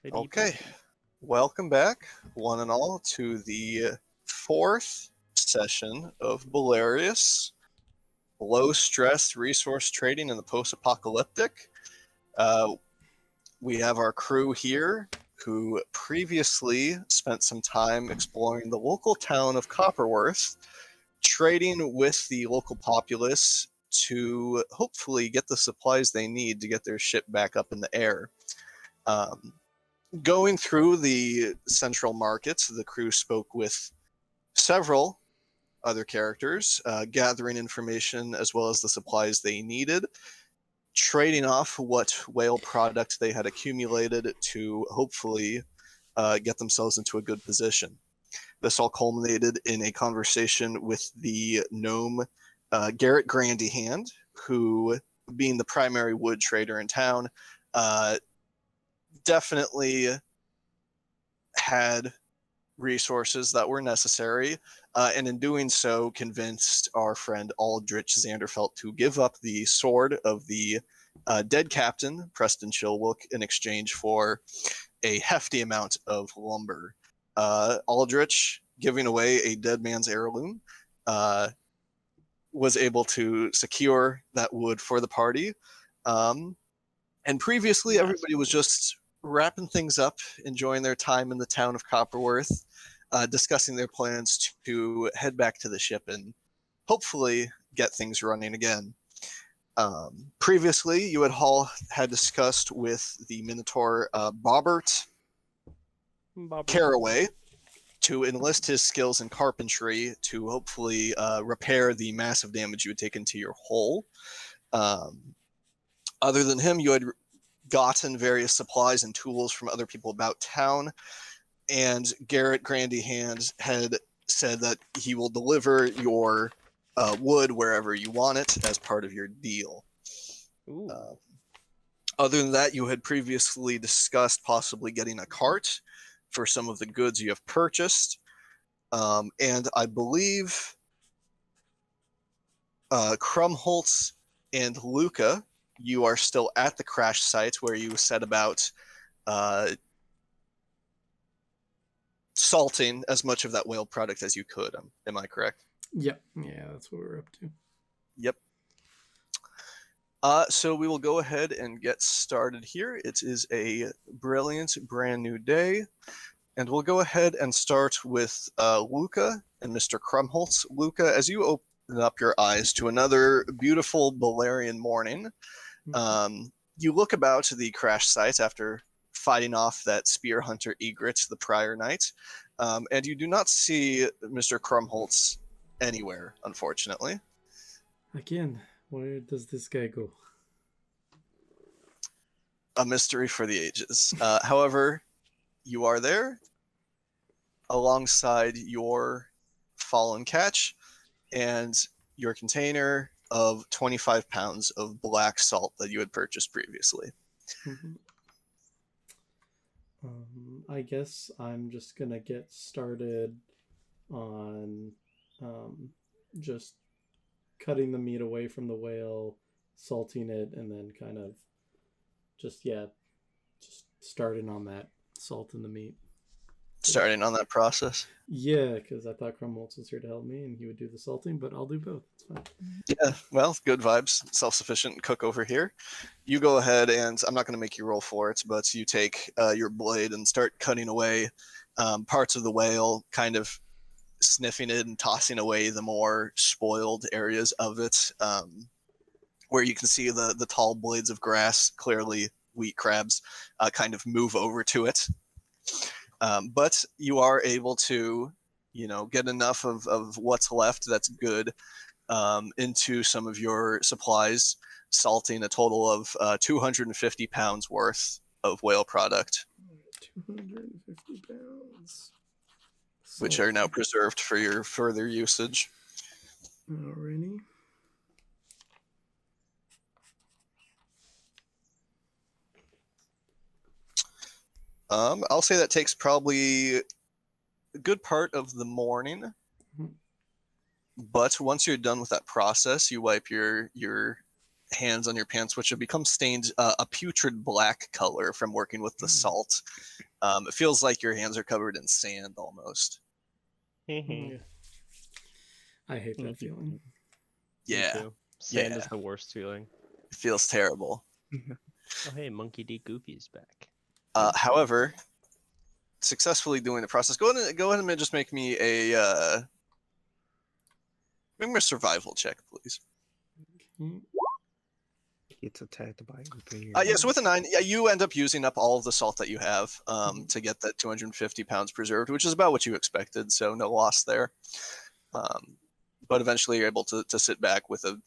Ready? Okay, welcome back, one and all, to the fourth session of BOLARIUS, low stress resource trading in the post apocalyptic. Uh, we have our crew here who previously spent some time exploring the local town of Copperworth, trading with the local populace to hopefully get the supplies they need to get their ship back up in the air. Um, Going through the central markets, the crew spoke with several other characters, gathering information as well as the supplies they needed, trading off what whale product they had accumulated to hopefully get themselves into a good position. This all culminated in a conversation with the gnome Garrett Grandyhand, who, being the primary wood trader in town, definitely had resources that were necessary, and in doing so, convinced our friend Aldrich Zanderfelt to give up the sword of the dead captain, Preston Chilwick, in exchange for a hefty amount of lumber. Aldrich, giving away a dead man's heirloom, was able to secure that wood for the party. And previously, everybody was just wrapping things up, enjoying their time in the town of Copperworth, discussing their plans to head back to the ship and hopefully get things running again. Previously, you had discussed with the Minotaur Bobbert Caraway to enlist his skills in carpentry to hopefully repair the massive damage you had taken to your hull. Other than him, you had gotten various supplies and tools from other people about town, and Garrett Grandyhand had said that he will deliver your wood wherever you want it as part of your deal. Other than that, you had previously discussed possibly getting a cart for some of the goods you have purchased, and I believe Krumholtz and Luca, you are still at the crash site where you set about salting as much of that whale product as you could. Am I correct? Yep. Yeah, that's what we're up to. Yep. So we will go ahead and get started here. It is a brilliant, brand new day. And we'll go ahead and start with Luca and Mr. Krumholtz. Luca, as you open up your eyes to another beautiful Bolarian morning, you look about the crash site after fighting off that spear hunter Egret the prior night, and you do not see Mr. Krumholtz anywhere, unfortunately. Again, where does this guy go? A mystery for the ages. However, you are there alongside your fallen catch and your container of 25 pounds of black salt that you had purchased previously. Mm-hmm. I guess I'm just gonna get started on just cutting the meat away from the whale, salting it, and then kind of just starting on that salt in the meat. Starting on that process. Yeah, because I thought Crumholtz was here to help me and he would do the salting, but I'll do both. It's fine. Yeah, well, good vibes. Self-sufficient cook over here. You go ahead, and I'm not going to make you roll for it, but you take your blade and start cutting away parts of the whale, kind of sniffing it and tossing away the more spoiled areas of it, where you can see the tall blades of grass, clearly wheat crabs, kind of move over to it. But you are able to, get enough of what's left that's good into some of your supplies, salting a total of 250 pounds worth of whale product. 250 pounds. Which are now preserved for your further usage. Alrighty. I'll say that takes probably a good part of the morning. Mm-hmm. But once you're done with that process, you wipe your hands on your pants, which have become stained a putrid black color from working with the salt. It feels like your hands are covered in sand almost. Yeah. I hate that feeling. Yeah. Sand is the worst feeling. It feels terrible. Oh, hey, Monkey D. Goofy's back. However, successfully doing the process. Go ahead and just make me a survival check, please. It's attacked by Yes, with a 9, you end up using up all of the salt that you have to get that 250 pounds preserved, which is about what you expected, so no loss there. But eventually you're able to sit back with a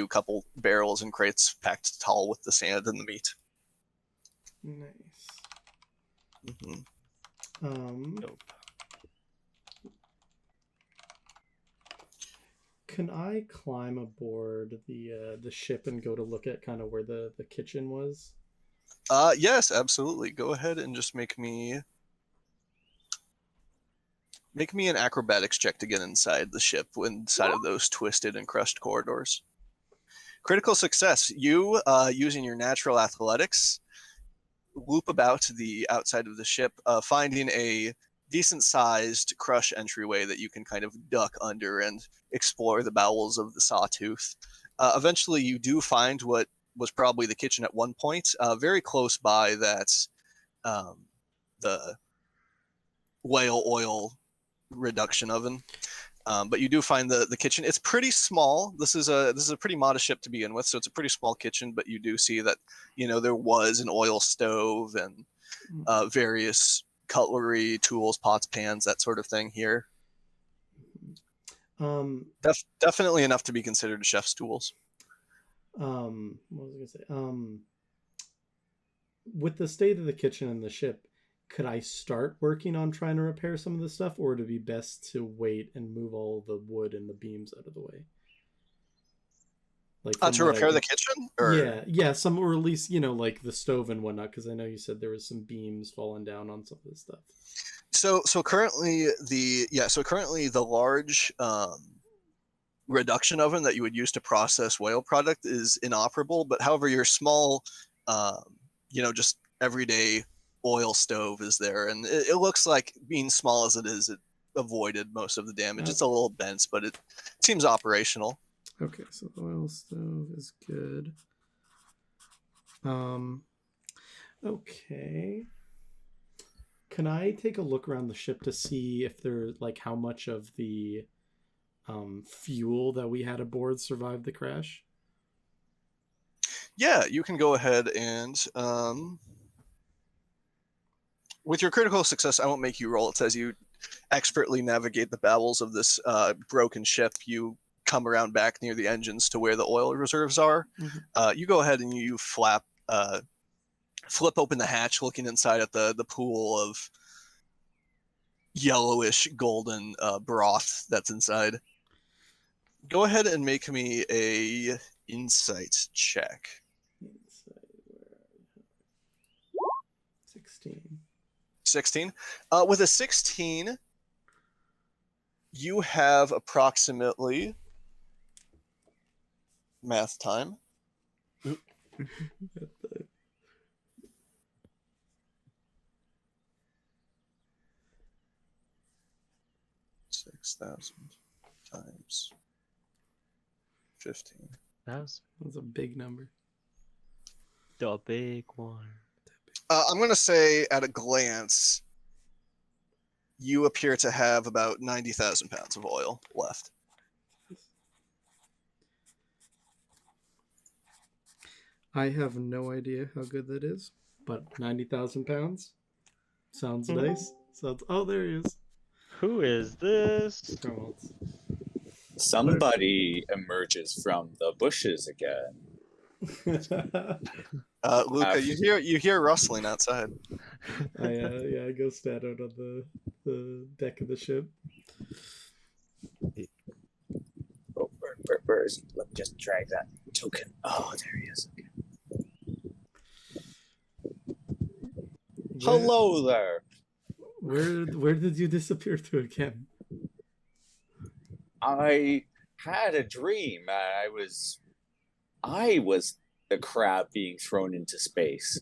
couple barrels and crates packed tall with the sand and the meat. Nice. Nope. Can I climb aboard the ship and go to look at kind of where the kitchen was? Yes, absolutely. Go ahead and just make me an acrobatics check to get inside the ship, inside of those twisted and crushed corridors. Critical success. You, using your natural athletics, loop about the outside of the ship, finding a decent-sized crush entryway that you can kind of duck under and explore the bowels of the sawtooth. Eventually, you do find what was probably the kitchen at one point, very close by that the whale oil reduction oven. But you do find the kitchen. It's pretty small. This is a pretty modest ship to begin with, so it's a pretty small kitchen. But you do see that there was an oil stove and various cutlery, tools, pots, pans, that sort of thing here. Definitely enough to be considered chef's tools. What was I gonna say? With the state of the kitchen and the ship, could I start working on trying to repair some of the stuff, or would it be best to wait and move all the wood and the beams out of the way? Like to repair the kitchen? Or... Yeah, some, or at least like the stove and whatnot, because I know you said there was some beams falling down on some of this stuff. So currently the large reduction oven that you would use to process whale product is inoperable, but however your small just everyday oil stove is there, and it looks like, being small as it is, it avoided most of the damage. It's a little bent, but it seems operational. Okay, so the oil stove is good. Okay. Can I take a look around the ship to see if there, like, how much of the fuel that we had aboard survived the crash? Yeah, you can go ahead and with your critical success, I won't make you roll. It says you expertly navigate the bowels of this broken ship. You come around back near the engines to where the oil reserves are. You go ahead and you flip open the hatch, looking inside at the pool of yellowish golden broth that's inside. Go ahead and make me a insight check. 16. With a 16, you have approximately, math time, 6,000 times 15. That's a big number. The big one. I'm going to say, at a glance, you appear to have about 90,000 pounds of oil left. I have no idea how good that is, but 90,000 pounds sounds nice. Oh, there he is. Who is this? Somebody emerges from the bushes again. Luca, you hear rustling outside. I go stand out on the deck of the ship. Oh, where is he? Let me just drag that token. Oh, there he is. Hello there. Where did you disappear to again? I had a dream. I was the crab being thrown into space.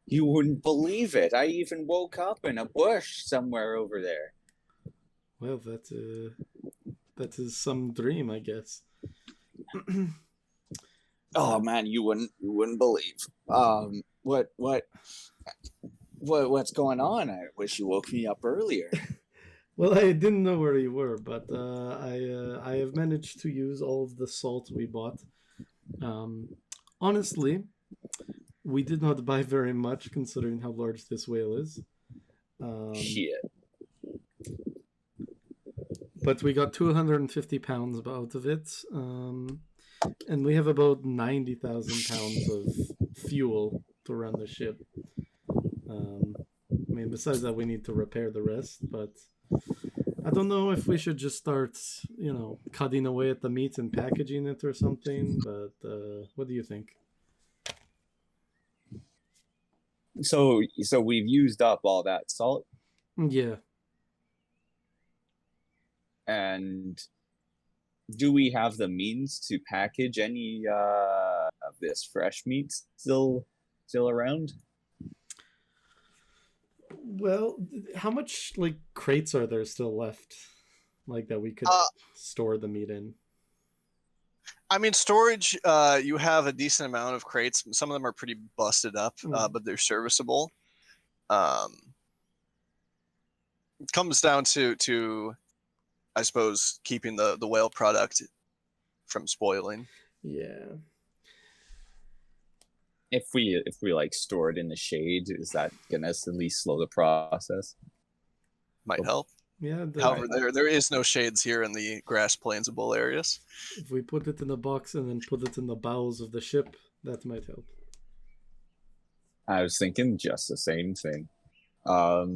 You wouldn't believe it. I even woke up in a bush somewhere over there. Well, that is some dream, I guess. Oh man, you wouldn't believe. What's going on? I wish you woke me up earlier. Well, I didn't know where you were, but I have managed to use all of the salt we bought. Honestly, we did not buy very much considering how large this whale is. Shit. But we got 250 pounds out of it, and we have about 90,000 pounds of fuel to run the ship. I mean, besides that, we need to repair the rest, but I don't know if we should just start, cutting away at the meat and packaging it or something, but what do you think? So we've used up all that salt, Yeah. and do we have the means to package any of this fresh meat still around? Well, how much crates are there still left, that we could store the meat in? I mean, storage, you have a decent amount of crates. Some of them are pretty busted up, but they're serviceable. It comes down to I suppose, keeping the whale product from spoiling. Yeah. If we store it in the shade, is that gonna at least slow the process? Might help. Yeah. However, there is no shades here in the grass plains of Bolarius. If we put it in a box and then put it in the bowels of the ship, that might help. I was thinking just the same thing. How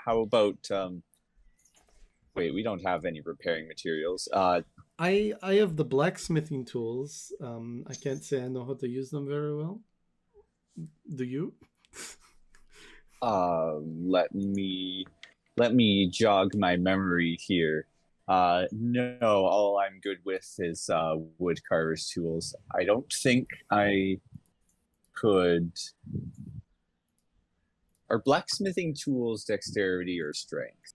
about wait, we don't have any repairing materials. I have the blacksmithing tools. I can't say I know how to use them very well. Do you? Let me jog my memory here. No, all I'm good with is wood carver's tools. I don't think I could. Are blacksmithing tools dexterity or strength?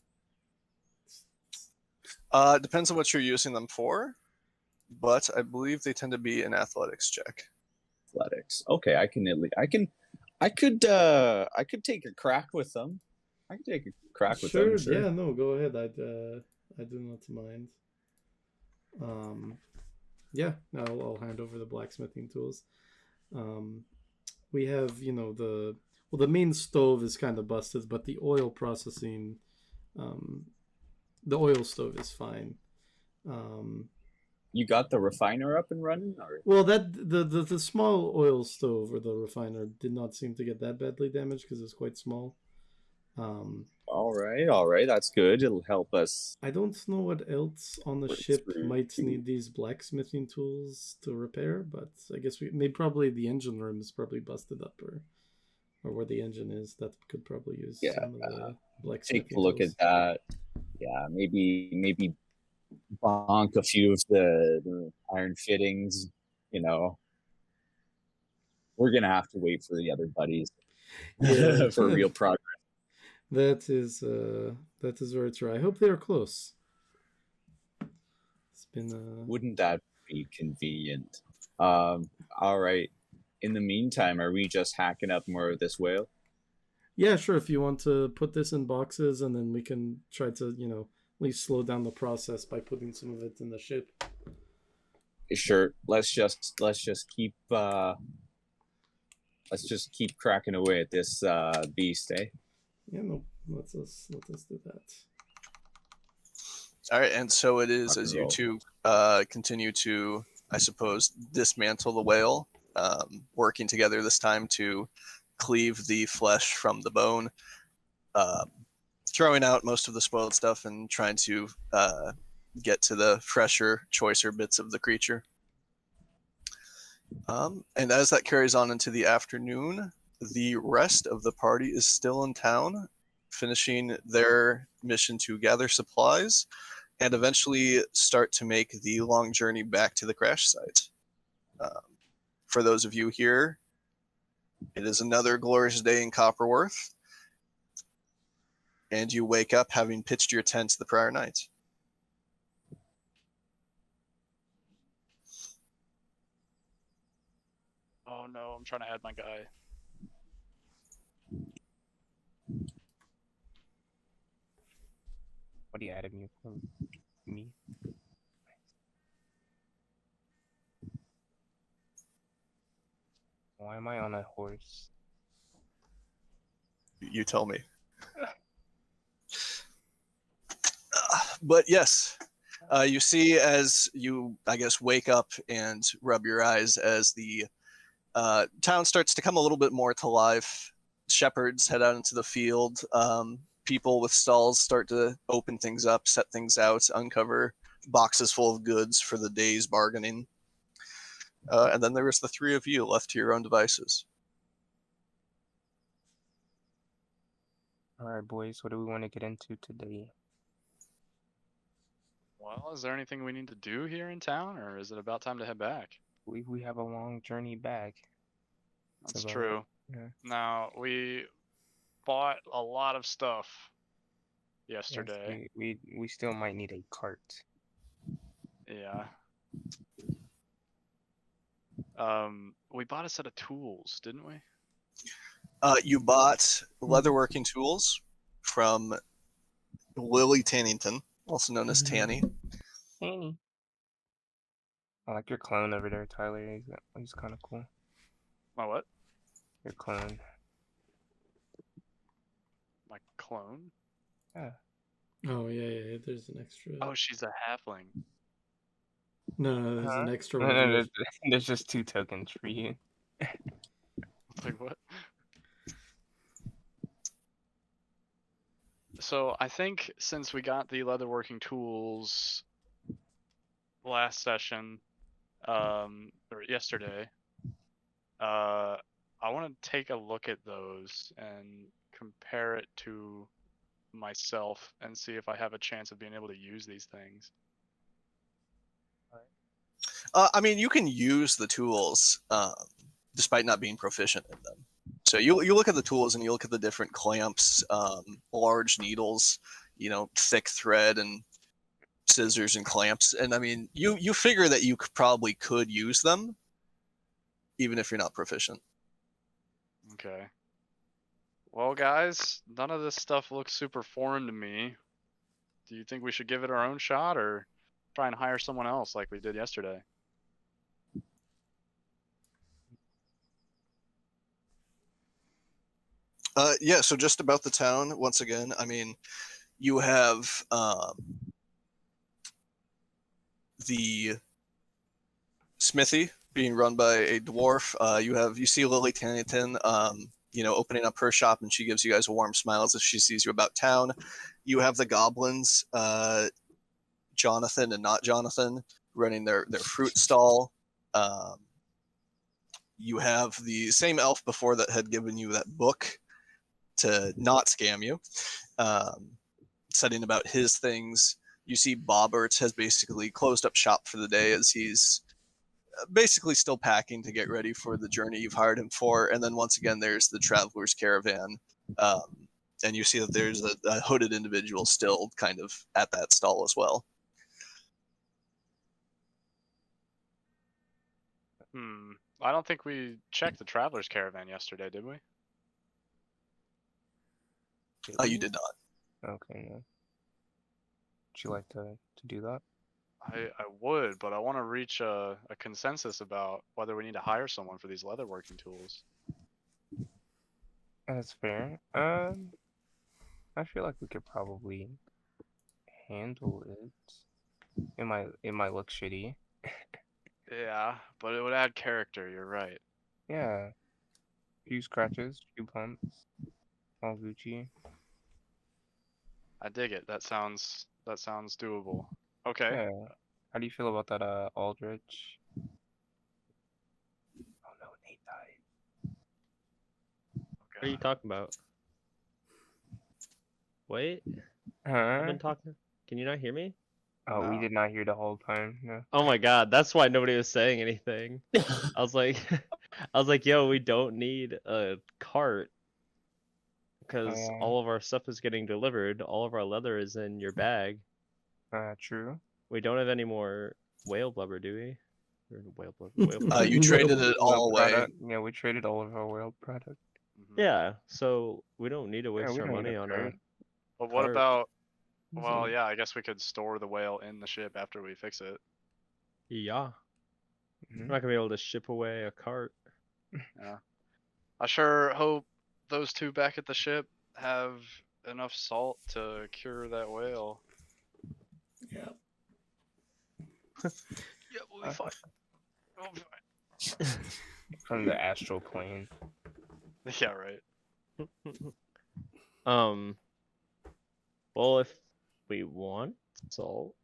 Depends on what you're using them for, but I believe they tend to be an athletics check. Athletics. Okay, I could take a crack with them. I could take a crack with them. Sure. Yeah. No. Go ahead. I do not mind. Yeah. I'll hand over the blacksmithing tools. We have the main stove is kind of busted, but the oil processing, the oil stove is fine. You got the refiner up and running, or? Well, that the small oil stove or the refiner did not seem to get that badly damaged because it's quite small. All right, that's good. It'll help us. I don't know what else on the ship might need these blacksmithing tools to repair, but I guess probably the engine room is probably busted up, or where the engine is. That could probably use some of the blacksmithing take a look tools. at that. Yeah, maybe bonk a few of the iron fittings. We're gonna have to wait for the other buddies for real progress. That is very true. I hope they are close. It's been. Wouldn't that be convenient? All right. In the meantime, are we just hacking up more of this whale? Yeah, sure. If you want to put this in boxes, and then we can try to, at least slow down the process by putting some of it in the ship. Sure. Let's just keep cracking away at this beast, eh? Yeah, no. Let us do that. All right, and so it is as you two continue to, I suppose, dismantle the whale, working together this time to cleave the flesh from the bone, throwing out most of the spoiled stuff and trying to get to the fresher, choicer bits of the creature. And as that carries on into the afternoon, the rest of the party is still in town, finishing their mission to gather supplies and eventually start to make the long journey back to the crash site. For those of you here, it is another glorious day in Copperworth, and you wake up having pitched your tent the prior night. Oh no, I'm trying to add my guy. What are you adding me for? Me? Why am I on a horse? You tell me. But yes, you see as you, I guess, wake up and rub your eyes as the town starts to come a little bit more to life. Shepherds head out into the field. People with stalls start to open things up, set things out, uncover boxes full of goods for the day's bargaining. And then there was the three of you left to your own devices. Alright, boys, what do we want to get into today? Well, is there anything we need to do here in town, or is it about time to head back? We have a long journey back. That's about- true. yeah. Now, we bought a lot of stuff Yes, yesterday. we still might need a cart. Yeah. We bought a set of tools, didn't we? You bought leatherworking tools from Lily Tannington, also known as Tanny. Annie. I like your clone over there, Tyler. He's kind of cool. My what? Your clone. My clone? Oh yeah. There's an extra. Oh, she's a halfling. No, there's an Huh? extra No, review. there's just 2 tokens for you. Like what? So I think since we got the leatherworking tools last session, or yesterday, I want to take a look at those and compare it to myself and see if I have a chance of being able to use these things. I mean, you can use the tools despite not being proficient in them. So you look at the tools and you look at the different clamps, large needles, thick thread and scissors and clamps. And I mean, you figure that you probably could use them even if you're not proficient. Okay. Well, guys, none of this stuff looks super foreign to me. Do you think we should give it our own shot or try and hire someone else like we did yesterday? Yeah, so just about the town, once again, I mean, you have the smithy being run by a dwarf. You see Lily Tannington, opening up her shop, and she gives you guys a warm smile as if she sees you about town. You have the goblins, Jonathan and not Jonathan, running their fruit stall. You have the same elf before that had given you that book to not scam you, setting about his things. You see Bobbert has basically closed up shop for the day as he's basically still packing to get ready for the journey you've hired him for. And then once again, there's the traveler's caravan. And you see that there's a hooded individual still kind of at that stall as well. I don't think we checked the traveler's caravan yesterday, did we? You did not. Okay, yeah. Would you like to do that? I would, but I want to reach a consensus about whether we need to hire someone for these leatherworking tools. That's fair. I feel like we could probably handle it. It might look shitty. Yeah, but it would add character, you're right. Yeah. Few scratches, few bumps. All Gucci. I dig it. That sounds doable. Okay. Yeah. How do you feel about that, Aldrich? Oh no, Nate died. What are you talking about? Wait, I've Huh? been talking. Can you not hear me? Oh, we No. did not hear the whole time. No. Oh my god, that's why nobody was saying anything. I was like, yo, we don't need a cart because Yeah. all of our stuff is getting delivered. All of our leather is in your bag. True. We don't have any more whale blubber, do we? Or whale blubber. Whale You blubber. traded it all away. Product. Yeah, we traded all of our whale product. Mhm. Yeah, so we don't need to Yeah, waste we our don't need money a on cart. But what cart. about? Well, So- yeah, I guess we could store the whale in the ship after we fix it. Yeah. Mhm. We're not gonna be able to ship away a cart. Yeah. I sure hope those two back at the ship have enough salt to cure that whale. Yeah. Yeah, we'll be fine. We'll be fine. From the astral plane. Yeah, right. Well, if we want salt,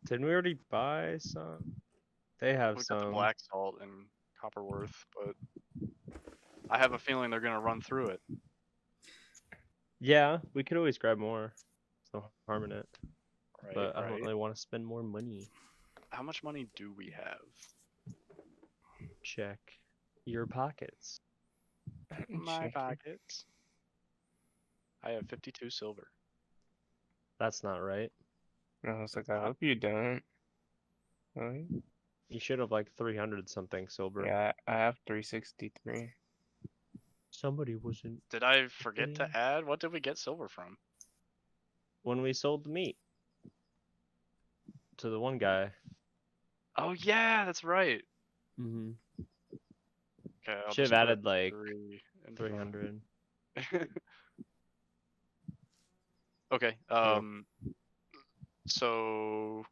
didn't we already buy some? They have We got the some. black salt in Copperworth, but I have a feeling they're gonna run through it. Yeah, we could always grab more. There's no harm in it. Right, But I don't right. really want to spend more money. How much money do we have? Check your pockets. My Check it. pockets. I have 52 silver. That's not right. I was like, I hope you don't. Really? You should have like 300 something silver. Yeah, I have 363. Somebody wasn't Did I forget to Mm. add? What did we get silver from? when we sold the meat to the one guy. Oh yeah, that's right. Mm-hmm. Okay, I'll Should have just put added like 3 and 300. 5. Okay. So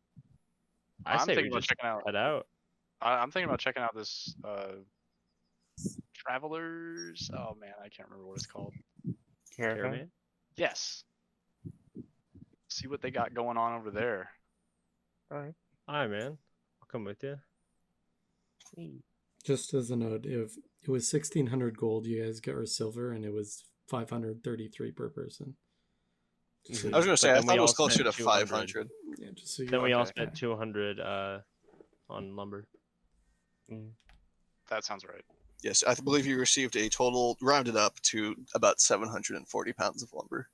I I'm say we thinking about just checking out. head out. I'm thinking about checking out this Travelers. Oh man, I can't remember what it's called. Caravan. Yes. See what they got going on over there. Alright. Alright, man. I'll come with you. Just as a note, if it was 1,600 gold, you guys get our silver, and it was 533 per person. Just so I was you- gonna say, But I then thought we it was all closer to spent 200. 500. yeah, just so you Then we all Okay. spent 200 on lumber. That sounds right. Yes, I believe you received a total, rounded up to about 740 pounds of lumber.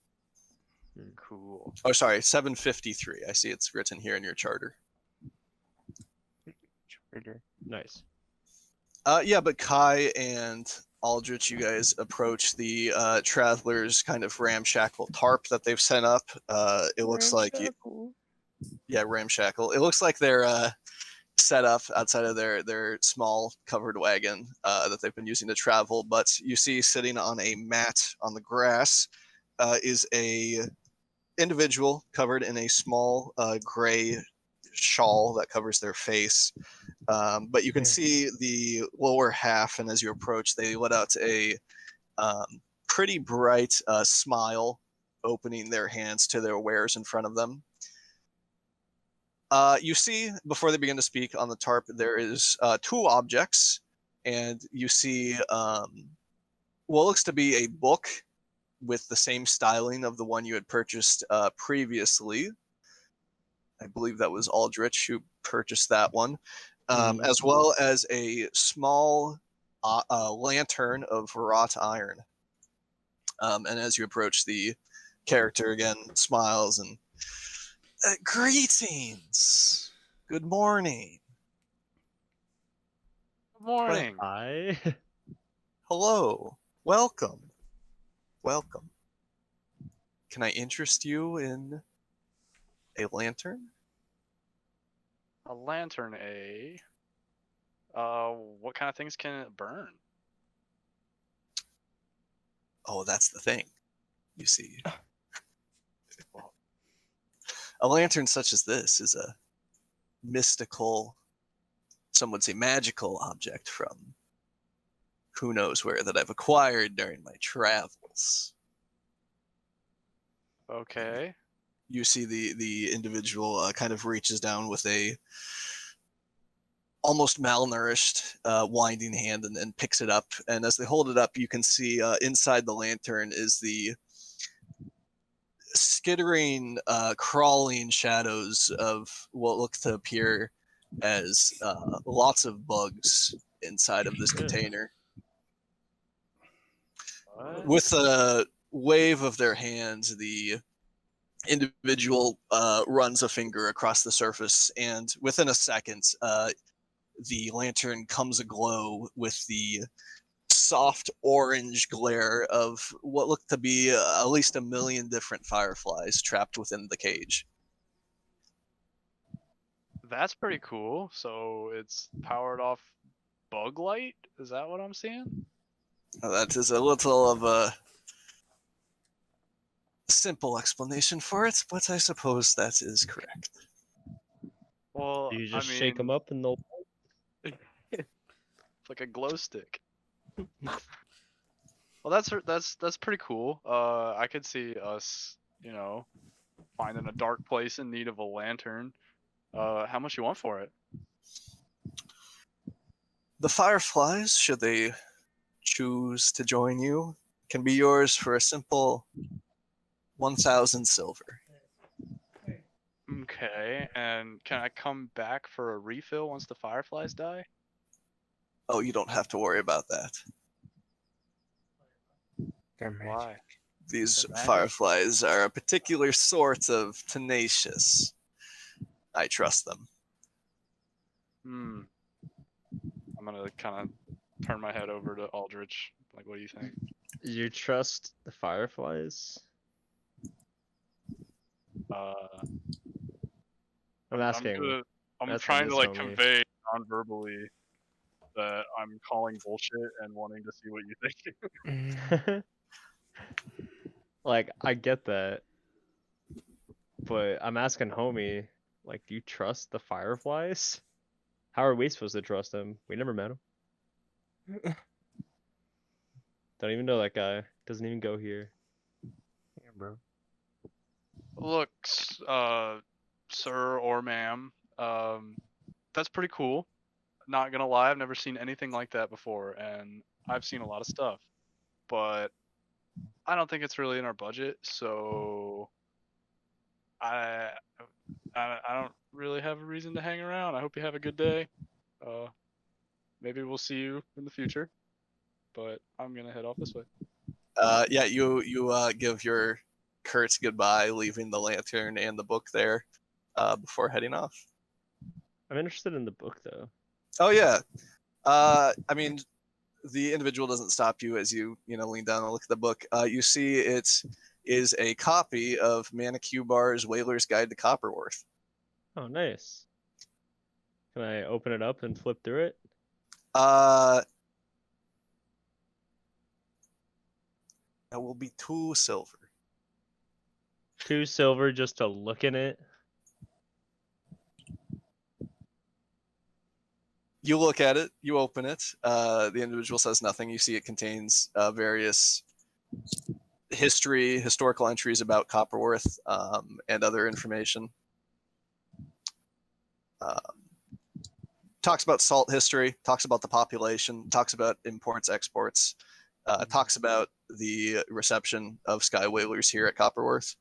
Cool. Oh, sorry, 753. I see it's written here in your charter. Trader. Nice. Yeah, but Kai and Aldrich, you guys approach the travelers' kind of ramshackle tarp that they've set up. It looks like, yeah, ramshackle. It looks like they're set up outside of their small covered wagon that they've been using to travel. But you see sitting on a mat on the grass is a individual covered in a small gray shawl that covers their face. But you can see the lower half, and as you approach, they let out a pretty bright smile, opening their hands to their wares in front of them. You see, before they begin to speak on the tarp, there is two objects, and you see what looks to be a book with the same styling of the one you had purchased previously. I believe that was Aldrich who purchased that one, as well as a small lantern of wrought iron. And as you approach, the character again smiles and greetings. Good morning. Good morning. Hi. Hello. Welcome. Welcome. Can I interest you in a lantern? A lantern, eh? What kind of things can it burn? Oh, that's the thing. You see. A lantern such as this is a mystical, some would say magical object from who knows where that I've acquired during my travels. Okay. You see the individual kind of reaches down with a almost malnourished winding hand and picks it up. And as they hold it up, you can see inside the lantern is the skittering, crawling shadows of what look to appear as lots of bugs inside of this Good. container. What? With a wave of their hands, the individual runs a finger across the surface, and within a second, the lantern comes aglow with the soft orange glare of what looked to be at least 1 million different fireflies trapped within the cage. That's pretty cool. So it's powered off bug light? Is that what I'm seeing? That is a little of a simple explanation for it, but I suppose that is correct. Well, You I just shake them mean, up and they'll. it's like a glow stick. Well, that's pretty cool. I could see us, finding a dark place in need of a lantern. How much you want for it? The fireflies, should they choose to join you, can be yours for a simple 1,000 silver. Okay, and can I come back for a refill once the fireflies die? Oh, you don't have to worry about that. They're magic. Why? These They're magic. fireflies are a particular sort of tenacious. I trust them. I'm gonna kind of turn my head over to Aldrich. Like, what do you think? You trust the fireflies? I'm asking. I'm That's trying to what like his homie- convey non-verbally that I'm calling bullshit and wanting to see what you think. Like, I get that, but I'm asking homie, like, do you trust the fireflies? How are we supposed to trust him? We never met him. Don't even know that guy. Doesn't even go here. Yeah, bro. Look, sir or ma'am, that's pretty cool. Not gonna lie, I've never seen anything like that before, and I've seen a lot of stuff, but I don't think it's really in our budget, so I don't really have a reason to hang around. I hope you have a good day. Maybe we'll see you in the future, but I'm gonna head off this way. Yeah, you give your Kurtz goodbye, leaving the lantern and the book there before heading off. I'm interested in the book, though. Oh yeah, I mean, the individual doesn't stop you as you lean down and look at the book. You see it is a copy of Manicubar's Whaler's Guide to Copperworth. Oh, nice. Can I open it up and flip through it? That will be 2 silver. 2 silver just to look in it. You look at it, you open it. The individual says nothing. You see it contains various historical entries about Copperworth and other information. Talks about salt history, talks about the population, talks about imports, exports, talks about the reception of sky whalers here at Copperworth.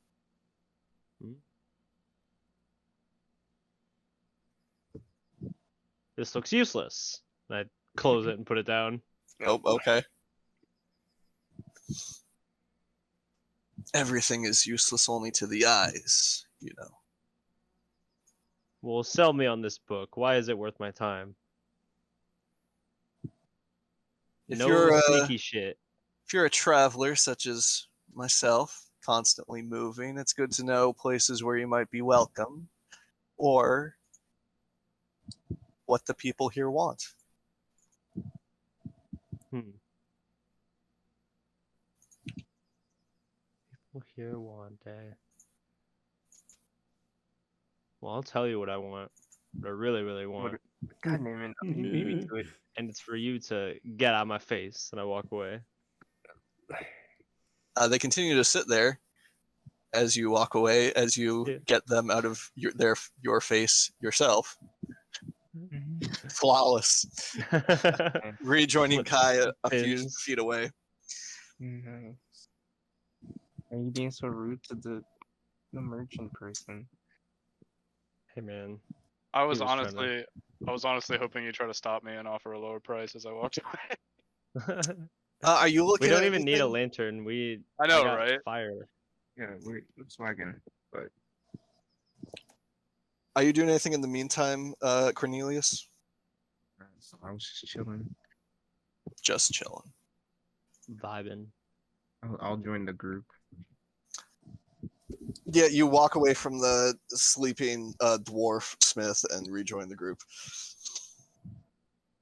This looks useless. I close it and put it down. Oh, okay. Everything is useless only to the eyes, Well, sell me on this book. Why is it worth my time? If No you're sneaky shit. if you're a traveler such as myself, constantly moving, it's good to know places where you might be welcome, or what the people here want. People here want that. Well, I'll tell you what I want. What I really, really want. God damn it. You beat me to it. And it's for you to get out of my face. And I walk away. They continue to sit there as you walk away, as you get them out of your face yourself. Flawless. Rejoining Kai a few feet away. Nice. Are you being so rude to the the merchant person. Hey man. I was was trying to- honestly hoping you'd try to stop me and offer a lower price as I walked away. Are you looking? We don't at even need a anything? lantern. I know, got right? fire. Yeah, we're swagging, but Are you doing anything in the meantime, Cornelius? so I was just chilling. Just chilling. Vibing. I'll join the group. Yeah, you walk away from the sleeping dwarf smith and rejoin the group.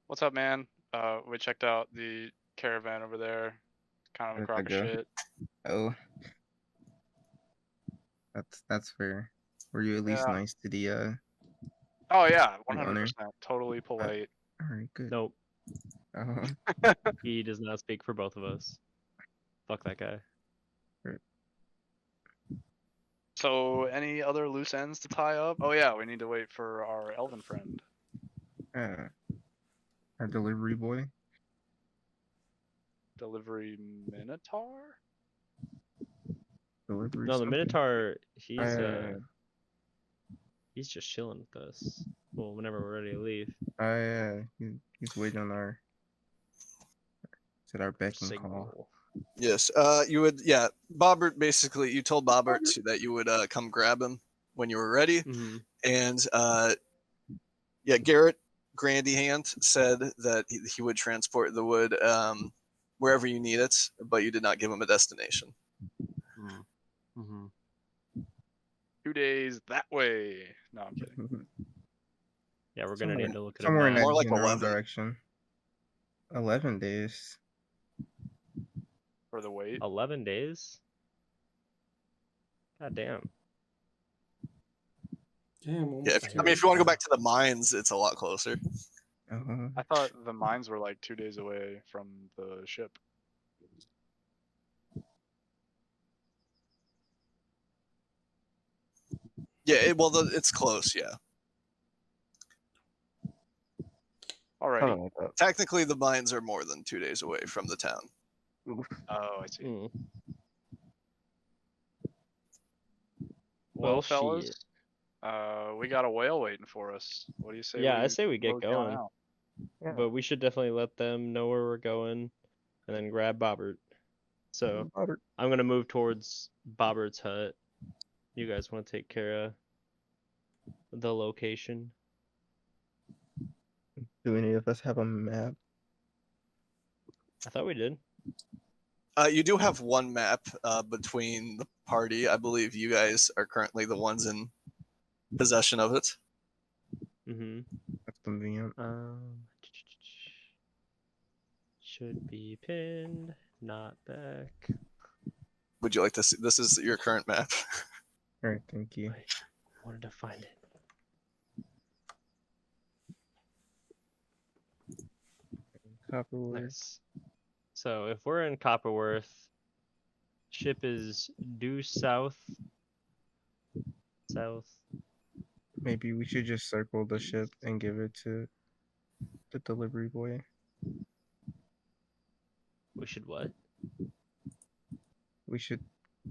What's up, man? We checked out the caravan over there. Kind of a Where'd crock that of go? shit. Oh, that's fair. Were you at least Yeah. nice to the Oh yeah, The owner? 100%. Totally polite. All right, good. Nope. Uh, He does not speak for both of us. Fuck that guy. So, any other loose ends to tie up? Oh yeah, we need to wait for our elven friend. our delivery boy. Delivery Minotaur? Delivery. No, the something. Minotaur, Uh, he's just chilling with us. Well, whenever we're ready to leave. He's waiting on our. It's at our beck and call. Signal. Yes. You would. Yeah. Bobbert. Basically, you told Bobbert that you would come grab him when you were ready, Mm-hmm. and yeah, Garrett Grandy Hand said that he would transport the wood wherever you need it, but you did not give him a destination. Mm-hmm. 2 days that way. No, I'm kidding. Yeah, we're gonna need to look at Somewhere in a that map. More like general 11. direction. 11 days. For the wait. 11 days? God damn. Damn. Yeah. Almost I mean, if you want to go back to the mines, it's a lot closer. I thought the mines were like 2 days away from the ship. Yeah. It's close. Yeah. Alrighty. Technically, the mines are more than 2 days away from the town. Oh, I see. Mm. Well, Well, fellas, shit. we got a whale waiting for us. What do you say? Yeah, I say we get close down going. out? Yeah. But we should definitely let them know where we're going and then grab Bobbert. So I'm gonna move towards Bobbert's hut. You guys want to take care of the location? Do any of us have a map? I thought we did. You do have one map between the party. I believe you guys are currently the ones in possession of it. Mm-hmm. That's convenient. Should be pinned, not back. Would you like to see? This is your current map. All right, thank you. Wait, I wanted to find it. Copperwood. Nice. So if we're in Copperworth, ship is due south. South. Maybe we should just circle the ship and give it to the delivery boy. We should what? We should,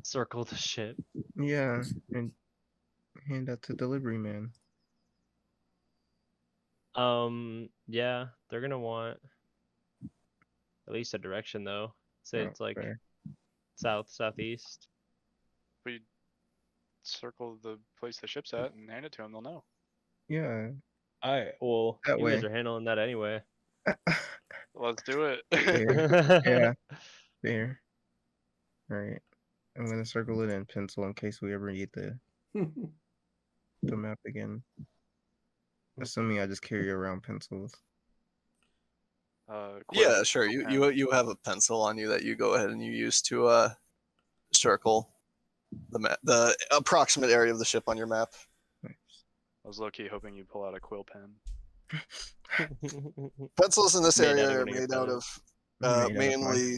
Circle the ship. yeah, and hand that to delivery man. Yeah, they're gonna want at least a direction though. Say Oh, it's like fair. south, southeast. We circle the place the ship's at and hand it to them. They'll know. Yeah. Alright, well, That you guys way. are handling that anyway. Let's do it. Yeah. Fair. All right. I'm gonna circle it in pencil in case we ever need the map again. Assuming I just carry around pencils. Yeah, sure. You have a pencil on you that you go ahead and you use to circle the approximate area of the ship on your map. Nice. I was low-key hoping you'd pull out a quill pen. Pencils in this Made out area of are one of your made out pens. of Made out of mainly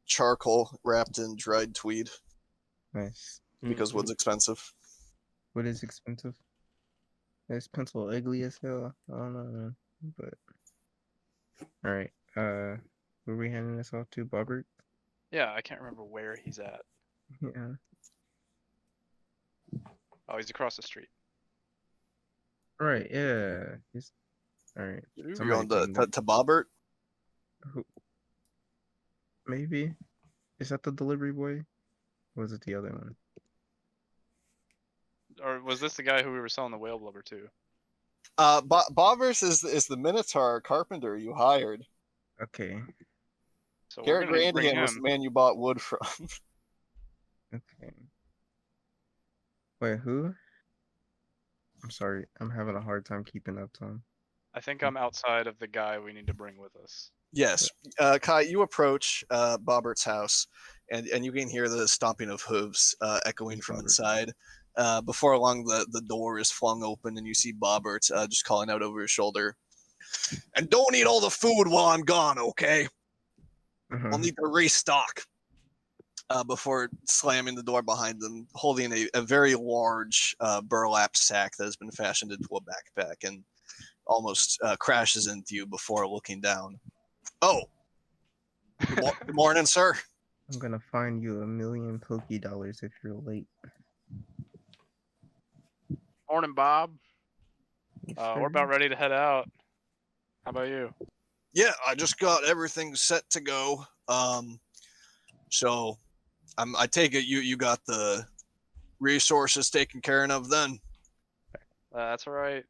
charcoal wrapped in dried tweed Nice. because wood's expensive. What is expensive? This pencil ugly as hell. I don't know, man. But all right. Where are we handing this off to, Bobbert? Yeah, I can't remember where he's at. Yeah. Oh, he's across the street. Right, yeah. All right. You're Somebody going pinged to him. Bobbert? Who? Maybe. Is that the delivery boy? Or was it the other one? Or was this the guy who we were selling the whale blubber to? Bobbers is the Minotaur carpenter you hired. Okay. So Garrett we're gonna bring Grandihan was the him. man you bought wood from. Okay. Wait, who? I'm sorry. I'm having a hard time keeping up, Tom. I think I'm outside of the guy we need to bring with us. Yes. Kai, you approach Bobbert's house, and you can hear the stomping of hooves echoing from Bobbert. inside. Before long, the door is flung open, and you see Bobbert just calling out over his shoulder. And don't eat all the food while I'm gone, okay? I'll need to restock. Before slamming the door behind them, holding a very large burlap sack that has been fashioned into a backpack and almost crashes into you before looking down. Oh, good morning, sir. I'm gonna fine you $1 million Poké dollars if you're late. Morning, Bob. Yes, We're sir. about ready to head out. How about you? Yeah, I just got everything set to go. So I take it you got the resources taken care of then. That's all right.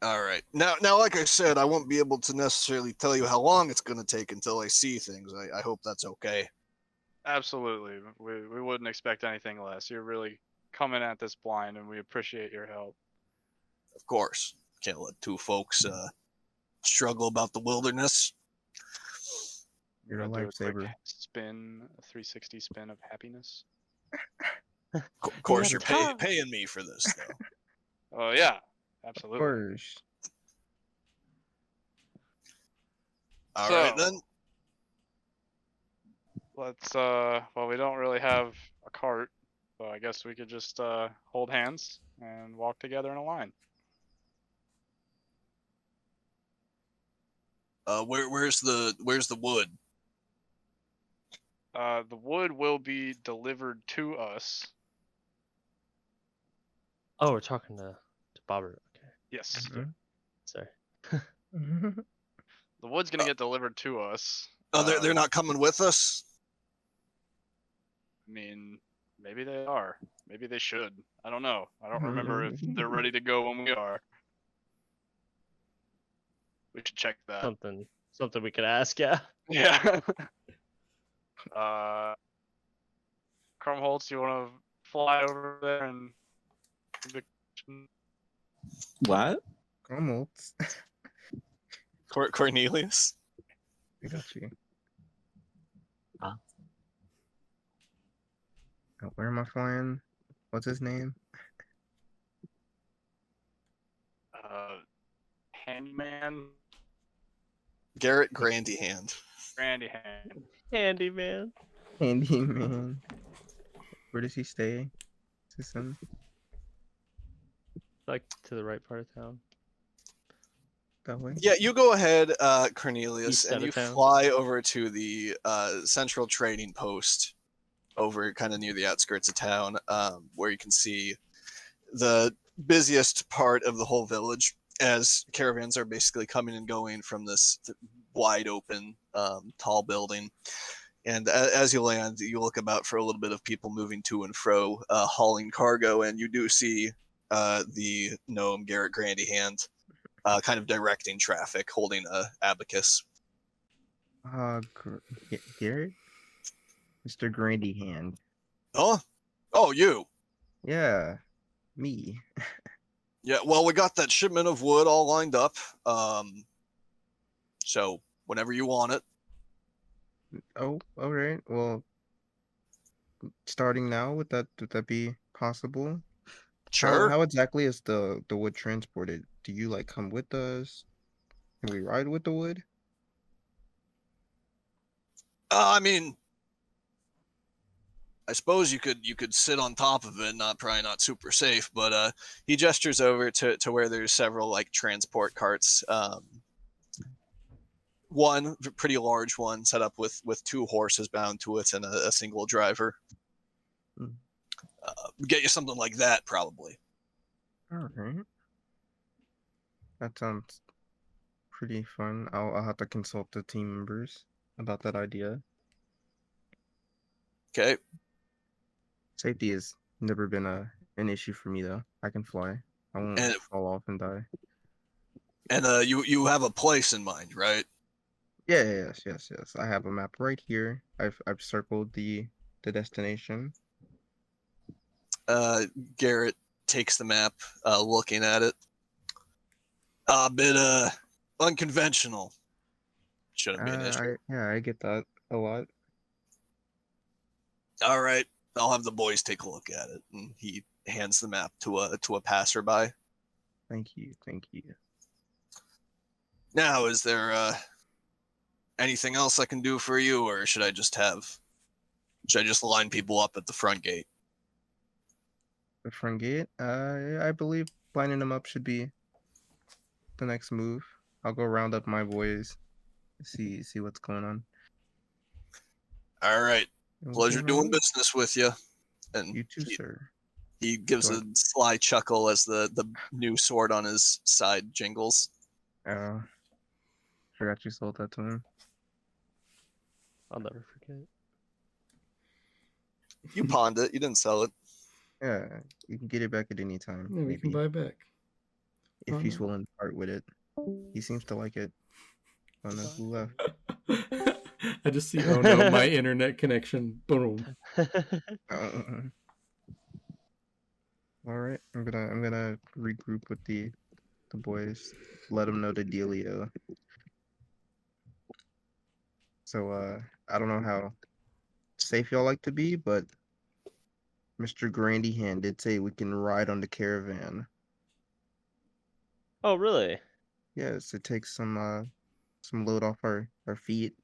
All right. Now, like I said, I won't be able to necessarily tell you how long it's going to take until I see things. I hope that's okay. Absolutely. We wouldn't expect anything less. You're really coming at this blind, and we appreciate your help. Of course. Can't let two folks struggle about the wilderness. You're a I'll do a quick lifesaver. spin, a 360 spin of happiness. Of course, you're paying me for this, though. Oh yeah, Of absolutely. course. All right, then. Let's well, we don't really have a cart, so I guess we could just hold hands and walk together in a line. Where's the wood? The wood will be delivered to us. Oh, we're talking to Bobbert. Okay, Yes. Mhm. sorry. The wood's gonna get delivered to us. Oh, they're not coming with us? I mean, maybe they are. Maybe they should. I don't know. I don't remember if they're ready to go when we are. We should check that. Something we could ask, yeah. Yeah. Crumholtz, you want to fly over there and? What? Almost. Cornelius? I got you. Huh? Where am I flying? What's his name? Handyman. Garrett Grandyhand. Grandyhand. Handyman. Handyman. Where does he stay? Is this him? Like to the right part of town. That way? Yeah, you go ahead, Cornelius, East and side you of town. fly over to the central trading post over kind of near the outskirts of town, where you can see the busiest part of the whole village as caravans are basically coming and going from this wide open, tall building. And as you land, you look about for a little bit of people moving to and fro, hauling cargo, and you do see the gnome Garrett Grandyhand kind of directing traffic, holding a abacus. Garrett? Mr. Grandy Hand. Oh, you. Yeah, me. Yeah, well, we got that shipment of wood all lined up. So whenever you want it. Oh, all right. Well, starting now, would that be possible? Sure. How exactly is the wood transported? Do you like come with us? Can we ride with the wood? I mean, I suppose you could sit on top of it, probably not super safe, but he gestures over to where there's several like transport carts. One pretty large one set up with two horses bound to it and a single driver. get you something like that probably. All right. That sounds pretty fun. I'll have to consult the team members about that idea. Okay. Safety has never been an issue for me though. I can fly. I won't And- fall off and die. And you have a place in mind, right? Yeah, yes. I have a map right here. I've circled the destination. Garrett takes the map, looking at it. A bit unconventional. Shouldn't be an issue. I get that a lot. All right, I'll have the boys take a look at it. And he hands the map to a passerby. Thank you. Now, is there anything else I can do for you, or should I just line people up at the front gate? The front gate. I believe lining them up should be the next move. I'll go round up my boys, see what's going on. All right, And we pleasure can doing roll. business with you. And You too, sir. he gives Go a sly chuckle as the new sword on his side jingles. Forgot you sold that to him. I'll never forget. You pawned it. You didn't sell it. Yeah, you can get it back at any time. Yeah, we maybe, can buy back. if he's no. willing to part with it. He seems to like it. I don't know who left. I just see, oh no, my internet connection. Boom. All right, I'm gonna regroup with the boys. Let them know the dealio. So I don't know how safe y'all like to be, but Mr. Grandy Hand did say we can ride on the caravan. Oh, really? Yes, it takes some load off our feet.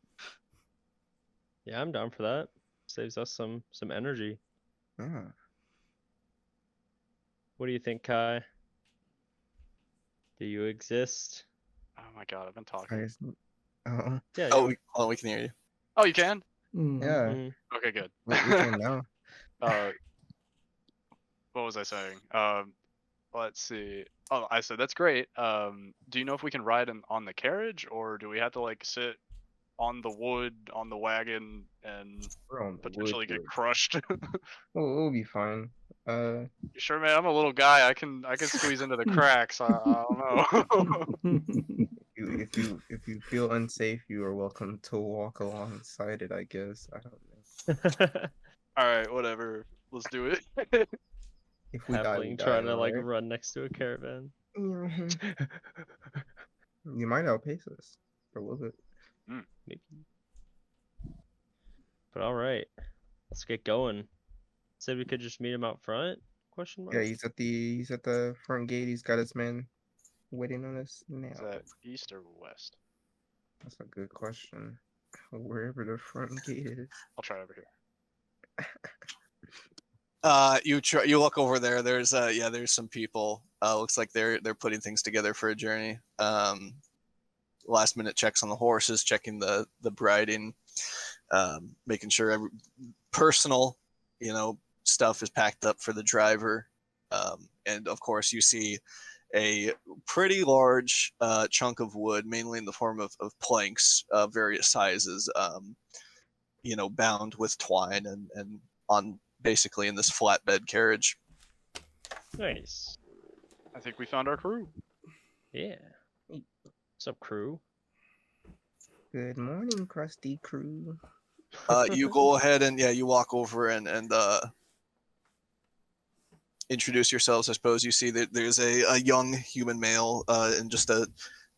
Yeah, I'm down for that. Saves us some energy. Yeah. What do you think, Kai? Do you exist? Oh my god, I've been talking. Oh, Yeah. Oh, we can hear you. Oh, you can? Mm. yeah. Mhm. Okay, good. We can now. What was I saying? Let's see. Oh, I said that's great. Do you know if we can ride on the carriage, or do we have to like sit on the wood on the wagon and We're on the potentially get wood. crushed? We'll be fine. You sure, man? I'm a little guy. I can squeeze into the cracks. I don't know. If you feel unsafe, you are welcome to walk alongside it. I guess. I don't know. All right, whatever. Let's do it. If we die, we Halfling die. trying to like alright? run next to a caravan. You might outpace us for a little bit. Maybe. But all right, let's get going. Said we could just meet him out front? Question mark. Yeah, he's at the front gate. He's got his men waiting on us now. Is that east or west? That's a good question. Wherever the front gate is. I'll try over here. You look over there. There's some people. Looks like they're putting things together for a journey. Last minute checks on the horses, checking the briding, making sure every personal, stuff is packed up for the driver. And of course, you see a pretty large chunk of wood, mainly in the form of planks of various sizes, bound with twine and on basically in this flatbed carriage. Nice. I think we found our crew. Yeah. What's up, crew? Good morning, crusty crew. You go ahead and you walk over and introduce yourselves. I suppose you see that there's a young human male in just a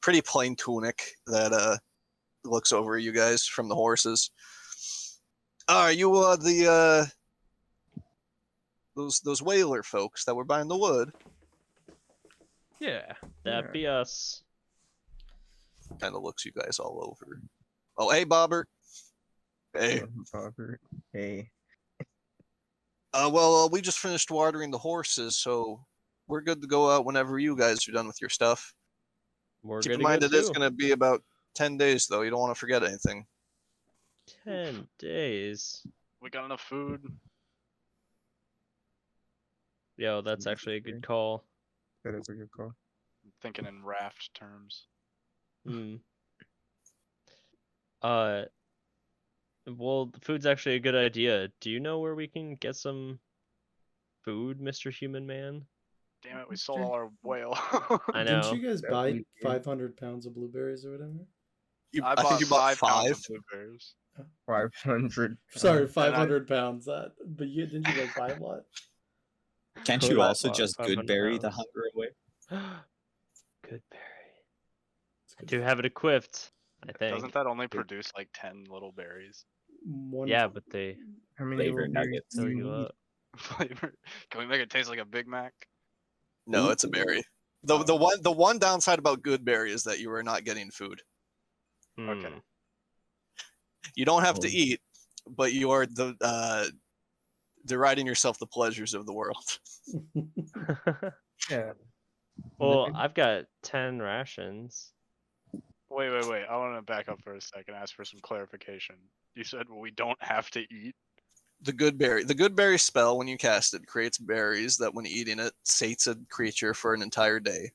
pretty plain tunic that looks over you guys from the horses. Are you the those whaler folks that were buying the wood? Yeah, that'd be us. Kind of looks you guys all over. Oh, hey, Bobbert. Hey. Robert. Hey. Well, we just finished watering the horses, so we're good to go out whenever you guys are done with your stuff. We're Keep good in mind to it go is too. going to be about 10 days, though. You don't want to forget anything. 10 days. We got enough food. Yo, that's actually a good call. That is a good call. I'm thinking in raft terms. Hmm. Uh, well, food's actually a good idea. Do you know where we can get some food, Mr. Human Man? Damn it, we sold all our whale. I Didn't know. you guys That buy we did. 500 pounds of blueberries or whatever? I I think bought you bought 5 pounds five. of blueberries. 500. Sorry, I- 500 pounds. But didn't you guys buy a lot? Can't Could you I also bought just 500 good berry the pounds? hunger away? Good berry. It's I good. do have it equipped, I think. Doesn't that only produce like 10 little berries? One. Yeah, but they How many Flavor little berries nuggets. do fill you you need? up. Flavor. Can we make it taste like a Big Mac? No, it's a berry. The one downside about good berry is that you are not getting food. Okay. Hmm. You don't have to Oh. eat, but you are deriding yourself the pleasures of the world. Yeah. Well, I've got 10 rations. Wait. I want to back up for a second. Ask for some clarification. You said we don't have to eat. The good berry spell, when you cast it, creates berries that, when eating it, sates a creature for an entire day.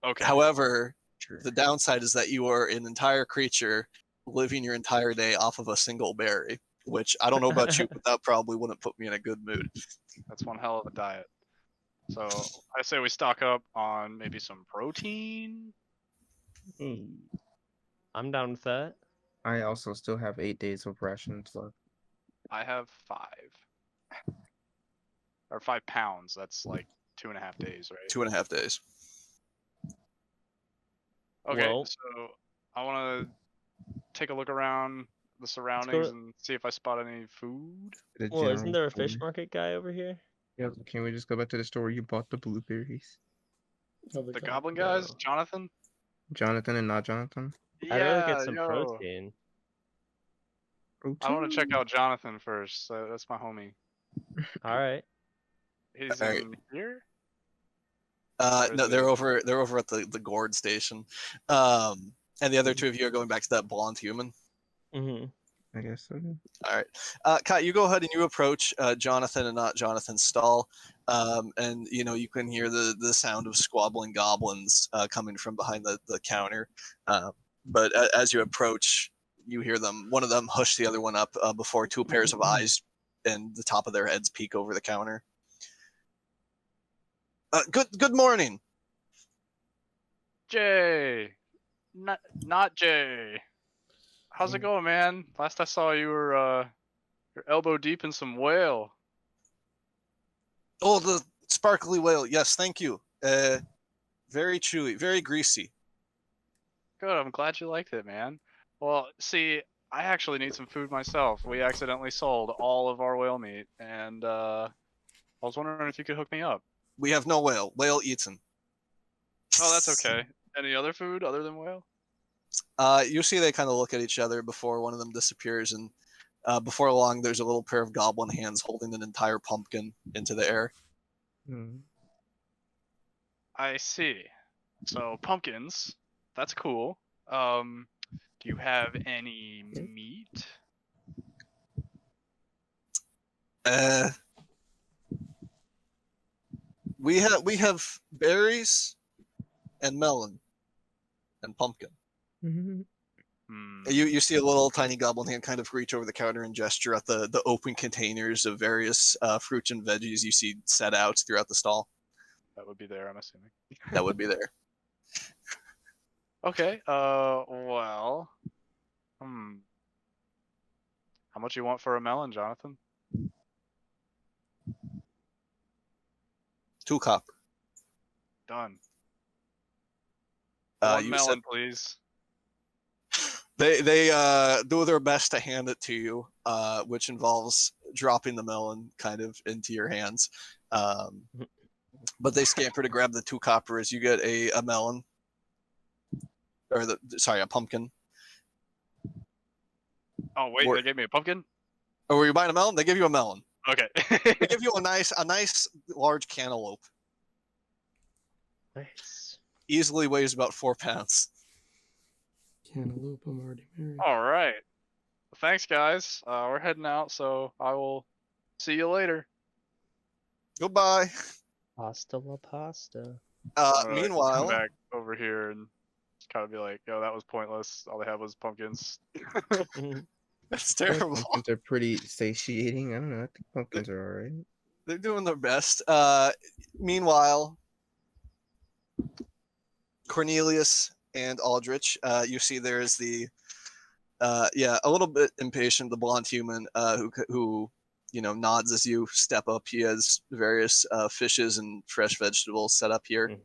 Okay. However, Sure. the downside is that you are an entire creature living your entire day off of a single berry, which I don't know about you, but that probably wouldn't put me in a good mood. That's one hell of a diet. So I say we stock up on maybe some protein. I'm down with that. I also still have 8 days of rations left. I have 5. Or 5 pounds. That's like 2.5 days, right? 2.5 days. Okay, Well- so I want to take a look around the surroundings and see if I spot any food. The Well, isn't general there a fish store. market guy over here? Yeah, can we just go back to the store where you bought the blueberries? Oh, The goblin guys, No. Jonathan? Jonathan and not Jonathan? I'd rather Yeah, get some yo. protein. I want to check out Jonathan first. That's my homie. All right. He's Alright. in here? Or No, is they're it- over. They're over at the gourd station, and the other two of you are going back to that blonde human. Mm-hmm. I guess so. All right, Kat, you go ahead and you approach Jonathan and not Jonathan's stall, and you can hear the sound of squabbling goblins coming from behind the counter. But as you approach, you hear them. One of them hush the other one up before two pairs of eyes and the top of their heads peek over the counter. Good morning. Jay! Not Jay. How's it going, man? Last I saw you were you're elbow deep in some whale. Oh, the sparkly whale. Yes, thank you. Very chewy, very greasy. Good, I'm glad you liked it, man. Well, see, I actually need some food myself. We accidentally sold all of our whale meat, and I was wondering if you could hook me up. We have no whale. Whale eaten. Oh, that's okay. Any other food other than whale? You see they kind of look at each other before one of them disappears, and before long, there's a little pair of goblin hands holding an entire pumpkin into the air. Hmm. I see. So pumpkins, that's cool. Do you have any meat? We have berries and melon and pumpkin. Mhm. Hmm. You see a little tiny goblin hand kind of reach over the counter and gesture at the open containers of various fruits and veggies you see set out throughout the stall. That would be there, I'm assuming. That would be there. Okay. Well. How much you want for a melon, Jonathan? 2 copper. Done. Uh, One you melon, said please. they do their best to hand it to you, which involves dropping the melon kind of into your hands. But they scamper to grab the 2 copper as you get a melon, or a pumpkin. Oh wait, Or- they gave me a pumpkin. Or were you buying a melon? They give you a melon. Okay. They give you a nice large cantaloupe. Nice. Easily weighs about 4 pounds. Cantaloupe, I'm already married. All right. Well, thanks, guys. We're heading out, so I will see you later. Goodbye. Pasta la pasta. I'm gonna, come Meanwhile, back over here and kind of be like, "Yo, that was pointless. All they had was pumpkins." that's I feel like terrible. pumpkins are pretty satiating. I don't know. I think pumpkins are alright. They're doing their best. Meanwhile, Cornelius and Aldrich, you see there is the, a little bit impatient, the blonde human who nods as you step up. He has various fishes and fresh vegetables set up here.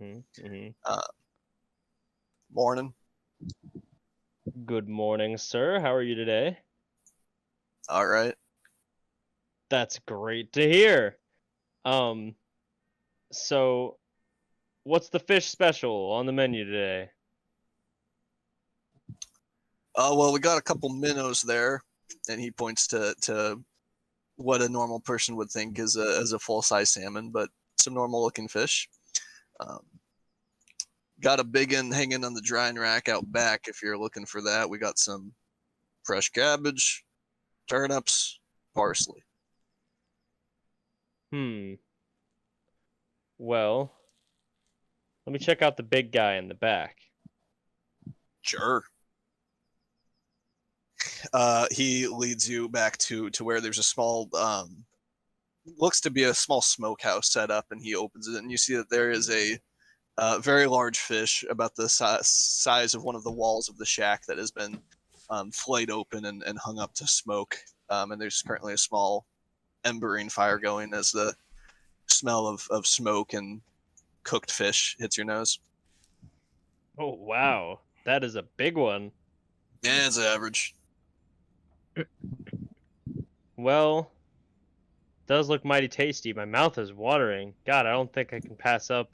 Morning. Good morning, sir. How are you today? All right. That's great to hear. So what's the fish special on the menu today? Well, we got a couple minnows there, and he points to what a normal person would think is a full-size salmon, but some normal-looking fish. Got a big one hanging on the drying rack out back if you're looking for that. We got some fresh cabbage, turnips, parsley. Well, let me check out the big guy in the back. Sure. He leads you back to where there's a small, looks to be a small smokehouse set up, and he opens it, and you see that there is a very large fish about the size of one of the walls of the shack that has been flayed open and hung up to smoke. And there's currently a small embering fire going as the smell of smoke and cooked fish hits your nose. Oh, wow. That is a big one. Yeah, it's average. Well, does look mighty tasty. My mouth is watering. God, I don't think I can pass up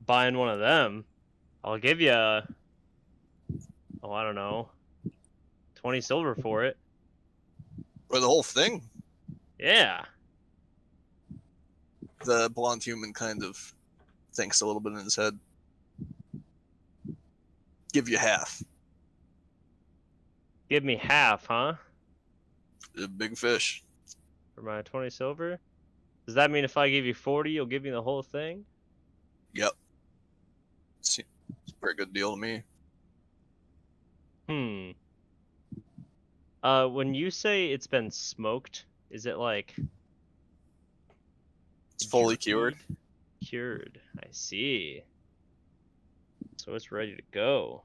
buying one of them. I'll give you, I don't know, 20 silver for it. For the whole thing? Yeah. The blonde human kind of thinks a little bit in his head. Give you half. Give me half, huh? A big fish. For my 20 silver? Does that mean if I give you 40, you'll give me the whole thing? Yep. It's a pretty good deal to me. When you say it's been smoked, is it like... It's fully cured. Cured. I see. So it's ready to go.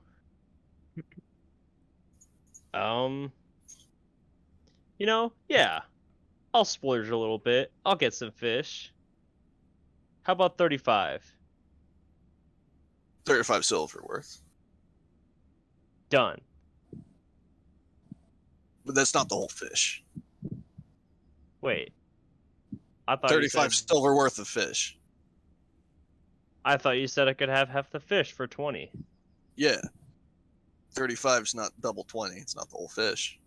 Yeah. I'll splurge a little bit. I'll get some fish. How about 35? 35 silver worth. Done. But that's not the whole fish. Wait. I thought you 35 said, silver worth of fish. I thought you said I could have half the fish for 20. Yeah. 35 is not double 20. It's not the whole fish.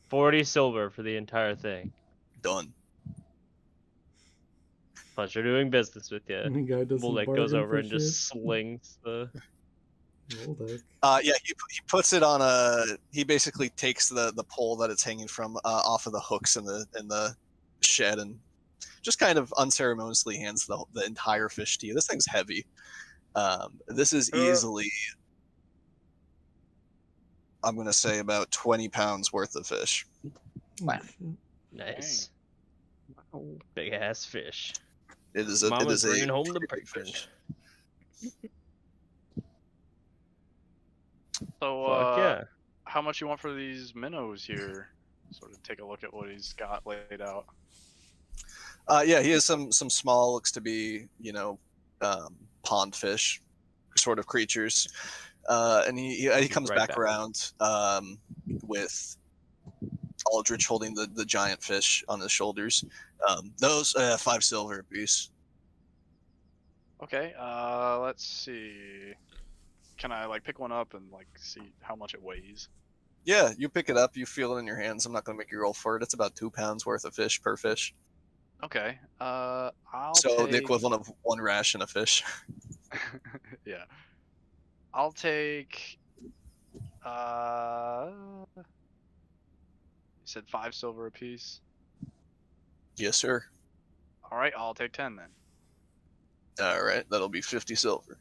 40 silver for the entire thing. Done. Pleasure doing business with you. The guy doesn't Bullock goes bargain over for and just shit. slings the... Moldak. He puts it on he basically takes the pole that it's hanging from off of the hooks in the shed and just kind of unceremoniously hands the entire fish to you. This thing's heavy. This is easily, I'm going to say, about 20 pounds worth of fish. Oh, Nice. Big ass fish. It is Mama's bringing home the pretty big fish. So, Fuck yeah. how much you want for these minnows here? Sort of take a look at what he's got laid out. Yeah, he has some small, looks to be, pond fish sort of creatures. And he comes Right back back. around with Aldrich holding the giant fish on his shoulders. Those 5 silver apiece. Okay, let's see. Can I pick one up and see how much it weighs? Yeah, you pick it up, you feel it in your hands. I'm not going to make you roll for it. It's about 2 pounds worth of fish per fish. Okay. I'll So take... the equivalent of 1 ration of fish. Yeah. I'll take you said 5 silver apiece? Yes, sir. All right, I'll take 10 then. All right, that'll be 50 silver.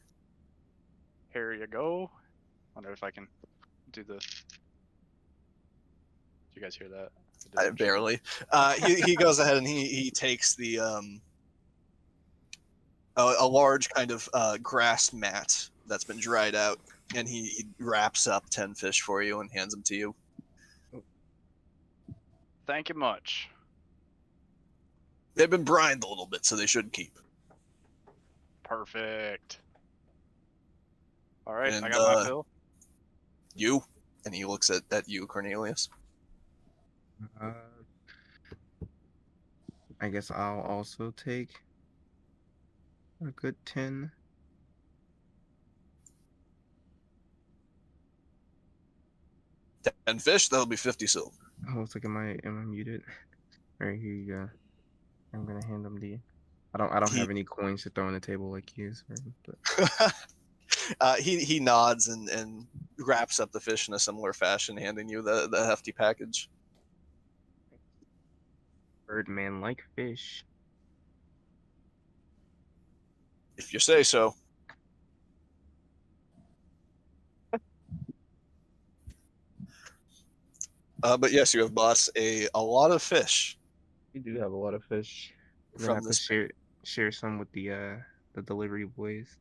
Here you go. Wonder if I can do the. Did you guys hear that? The I different barely. He goes ahead and he takes the a large kind of grass mat that's been dried out, and he wraps up 10 fish for you and hands them to you. Thank you much. They've been brined a little bit, so they should keep. Perfect. All right, And I got my fill. you, and he looks at you, Cornelius. I guess I'll also take a good 10. And fish, that'll be 50 silver. Oh, it's like, am I muted? All right, here you go. I'm gonna hand them to you. I don't have any coins to throw on the table like you, sir, but... He nods and wraps up the fish in a similar fashion, handing you the hefty package. Birdman like fish. If you say so. But yes, you have bought a lot of fish. We do have a lot of fish. We're From gonna have to this share some with the delivery boys.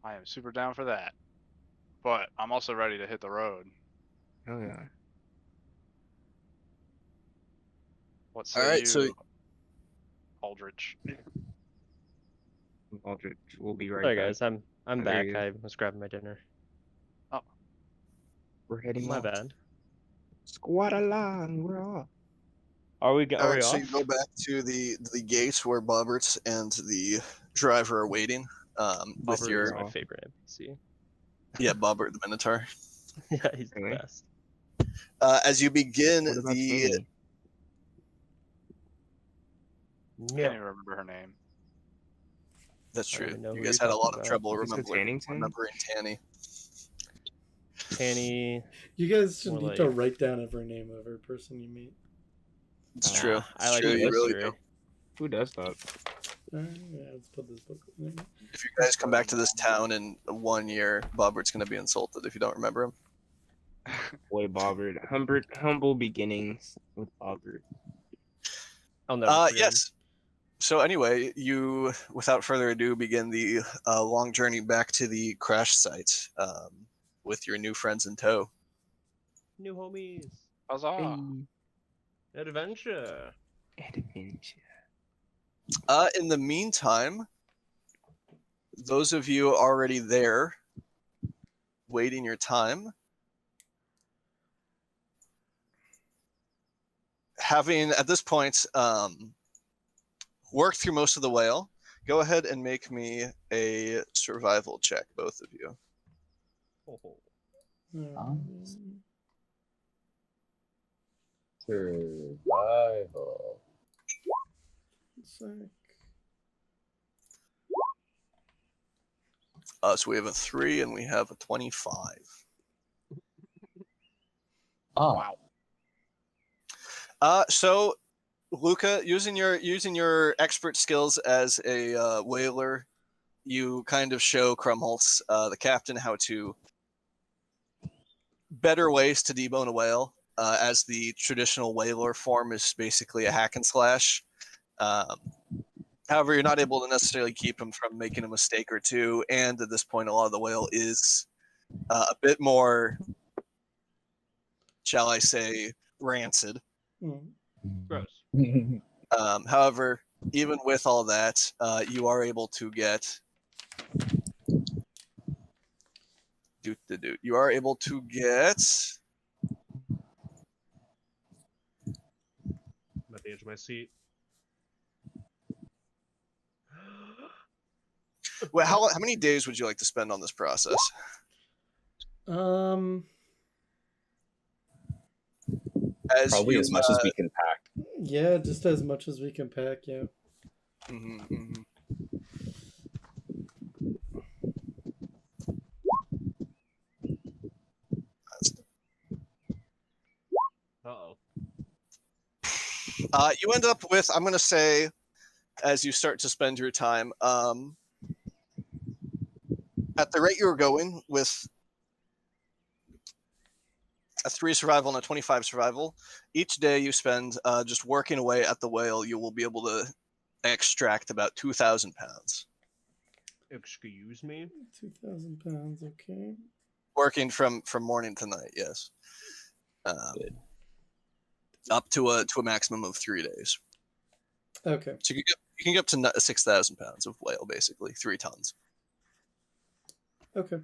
I am super down for that. But I'm also ready to hit the road. Oh yeah. What say All right, you, so Aldrich? Aldrich, we'll be right Sorry back. guys, I'm There back. he is. I was grabbing my dinner. We're heading My off. bad. Squad along, we're off. Are we all are we right, so off? you go back to the gate where Bobbert and the driver are waiting. With Robert your is my favorite NPC. Bobbert the Minotaur. Yeah, he's the Really? best. As you begin What about the Tanny? Can't even remember her name. that's I don't true. even know You who guys you're had a lot talking of about. trouble Is it Tanning? remembering Tanny. Tanny. You guys should More need to like- write down every name of every person you meet. It's Nah, true. I It's like true. the You really history. do. Who does that? Yeah, let's put this book in there. If you guys come back to this town in 1 year, Bobbert's going to be insulted if you don't remember him. Boy, Bobbert. Humble beginnings with Bobbert. I'll never forget him. Yes. So anyway, you, without further ado, begin the long journey back to the crash site with your new friends in tow. New homies. Huzzah! Adventure. Adventure. In the meantime, those of you already there, waiting your time, having at this point worked through most of the whale, go ahead and make me a survival check, both of you. Survival. Sec. So we have a 3 and we have a 25. Oh, So Luca, using your expert skills as a whaler, you kind of show Krumholtz, the captain, how to better ways to debone a whale, as the traditional whaler form is basically a hack and slash. However, you're not able to necessarily keep him from making a mistake or two, and at this point, a lot of the whale is a bit more, shall I say, rancid. Gross. However, even with all that, you are able to get. You are able to get. I'm at the edge of my seat. Well, how many days would you like to spend on this process? As probably you, as much as we can pack. Yeah, just as much as we can pack, yeah. Uh-oh. You end up with, I'm going to say, as you start to spend your time, at the rate you were going with a 3 survival and a 25 survival, each day you spend just working away at the whale, you will be able to extract about 2,000 pounds. Excuse me? 2,000 pounds, okay. Working from morning to night, yes. Up to a maximum of 3 days. Okay. So you can get up to 6,000 pounds of whale, basically 3 tons. Okay.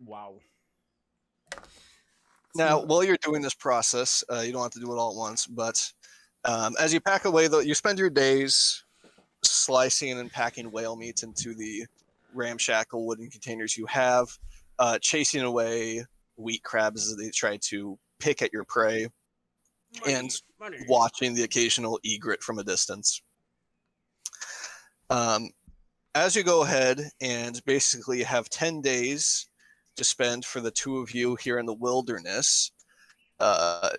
Wow. Now, while you're doing this process, you don't have to do it all at once, but as you pack away, you spend your days slicing and packing whale meat into the ramshackle wooden containers you have, chasing away wheat crabs as they try to pick at your prey, and watching the occasional egret from a distance. As you go ahead and basically have 10 days to spend for the two of you here in the wilderness,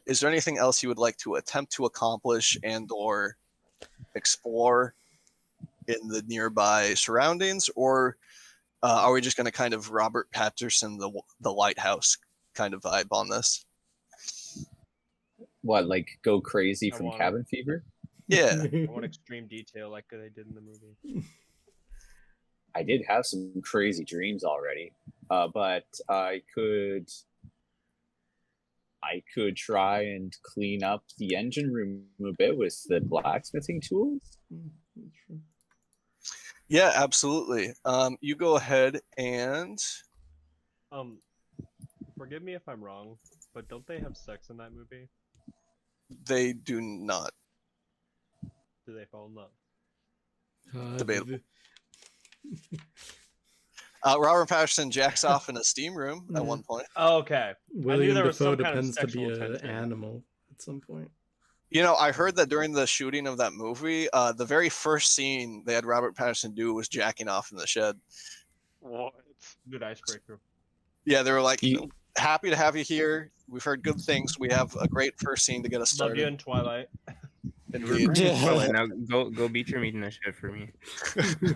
is there anything else you would like to attempt to accomplish and or explore in the nearby surroundings, or are we just going to kind of Robert Patterson the lighthouse kind of vibe on this? What, like go crazy I from want it. cabin fever? Yeah. I want extreme detail like they did in the movie. I did have some crazy dreams already, but I could try and clean up the engine room a bit with the blacksmithing tools. Yeah, absolutely. You go ahead and Forgive me if I'm wrong, but don't they have sex in that movie? they do not. Do they fall in love? Debatable. Robert Patterson jacks off in a steam room at one point. Oh, okay. William there was Dafoe some kind of depends to be sexual an tension. animal at some point. You know, I heard that during the shooting of that movie, the very first scene they had Robert Patterson do was jacking off in the shed. What? Good icebreaker. Yeah, they were like, You- happy to have you here. We've heard good things. We have a great first scene to get us Love you started. in Twilight. Indeed. Well, now go beat your meat in the shed for me.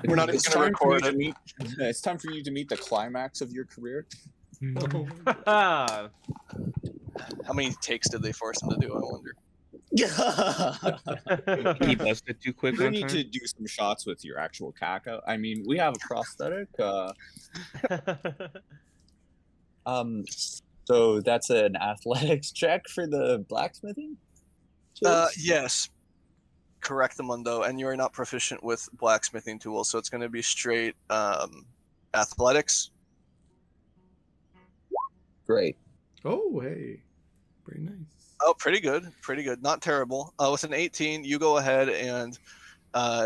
We're not even It's going to time for you record to it. meet. It's time for you to meet the climax of your career. How many takes did they force him to do, I wonder? He busted too quick We one need time. to do some shots with your actual caca. I mean, we have a prosthetic. So that's an athletics check for the blacksmithing? Yes. Correct, Mundo. And you are not proficient with blacksmithing tools, so it's going to be straight athletics. Great. Oh, hey. Very nice. Oh, pretty good. Pretty good. Not terrible. With an 18, you go ahead and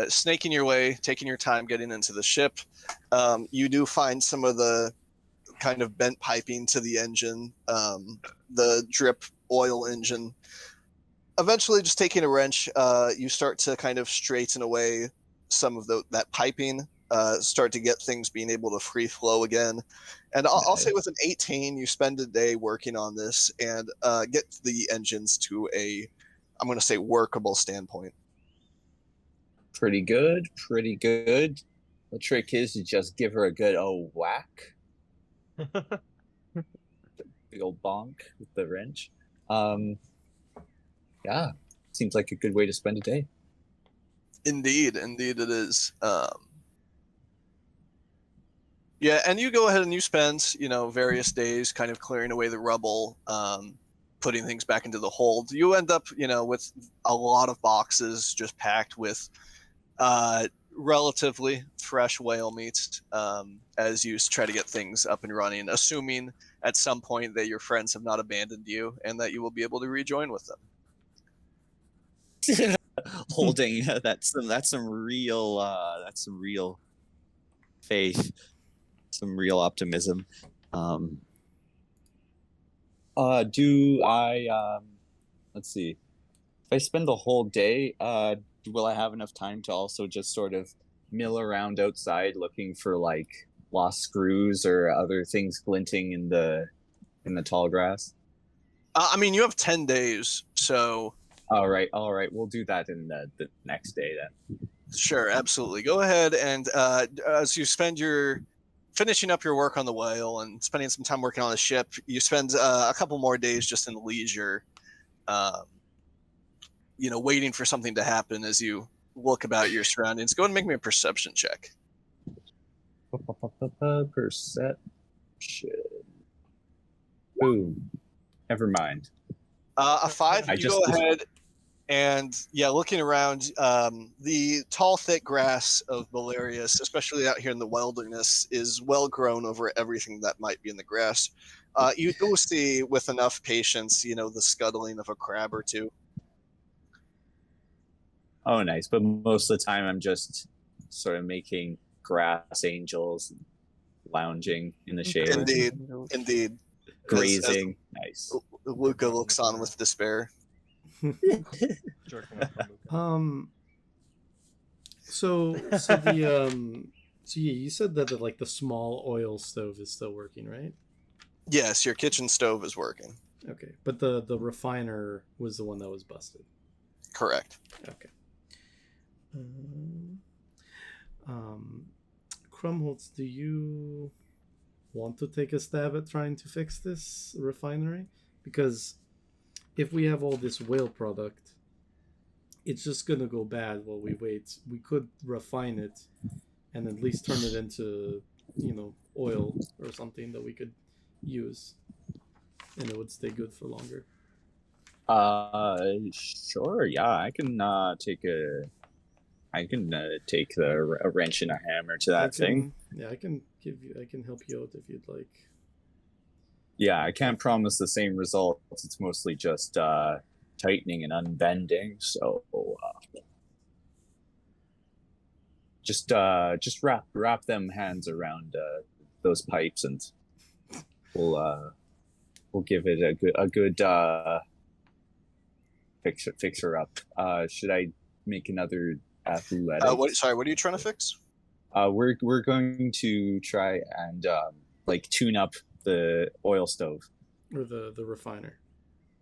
snaking your way, taking your time getting into the ship. You do find some of the kind of bent piping to the engine, the drip oil engine. Eventually, just taking a wrench, you start to kind of straighten away some of that piping, start to get things being able to free flow again. And I'll say with an 18, you spend a day working on this and get the engines to I'm going to say, workable standpoint. Pretty good. Pretty good. The trick is to just give her a good old whack. Big old bonk with the wrench. Yeah, seems like a good way to spend a day. Indeed it is. Yeah, and you go ahead and you spend, various days kind of clearing away the rubble, putting things back into the hold. You end up, with a lot of boxes just packed with relatively fresh whale meat, as you try to get things up and running, assuming at some point that your friends have not abandoned you and that you will be able to rejoin with them. Holding that's some real faith, some real optimism. Do I let's see, if I spend the whole day, will I have enough time to also just sort of mill around outside looking for like lost screws or other things glinting in the tall grass? I mean, you have 10 days, So All right. We'll do that in the next day then. sure, absolutely. Go ahead and as you spend your finishing up your work on the whale and spending some time working on the ship, you spend a couple more days just in leisure, um, waiting for something to happen as you look about your surroundings. Go ahead and make me a perception check. Perception. Boom. Never mind. A 5. I You just- go ahead and looking around, the tall, thick grass of Bolarius, especially out here in the wilderness, is well grown over everything that might be in the grass. You do see, with enough patience, the scuttling of a crab or two. Oh, nice. But most of the time, I'm just sort of making grass angels, lounging in the shade, Indeed. grazing. Nice. Luca looks on with despair. Jerking off on Luca. So the so yeah, you said that the small oil stove is still working, right? Yes, your kitchen stove is working. Okay, but the refiner was the one that was busted. Correct. Okay. Krumholtz, do you want to take a stab at trying to fix this refinery? Because if we have all this whale product, it's just gonna go bad while we wait. We could refine it and at least turn it into, oil or something that we could use, and it would stay good for longer. Sure. Yeah, I can take a wrench and a hammer to that thing. Yeah, I can help you out if you'd like. Yeah, I can't promise the same results. It's mostly just tightening and unbending. So just wrap them hands around those pipes, and we'll give it a good fixer up. Should I make another athletics? What are you trying to fix? We're going to try and tune up the oil stove. Or the refiner.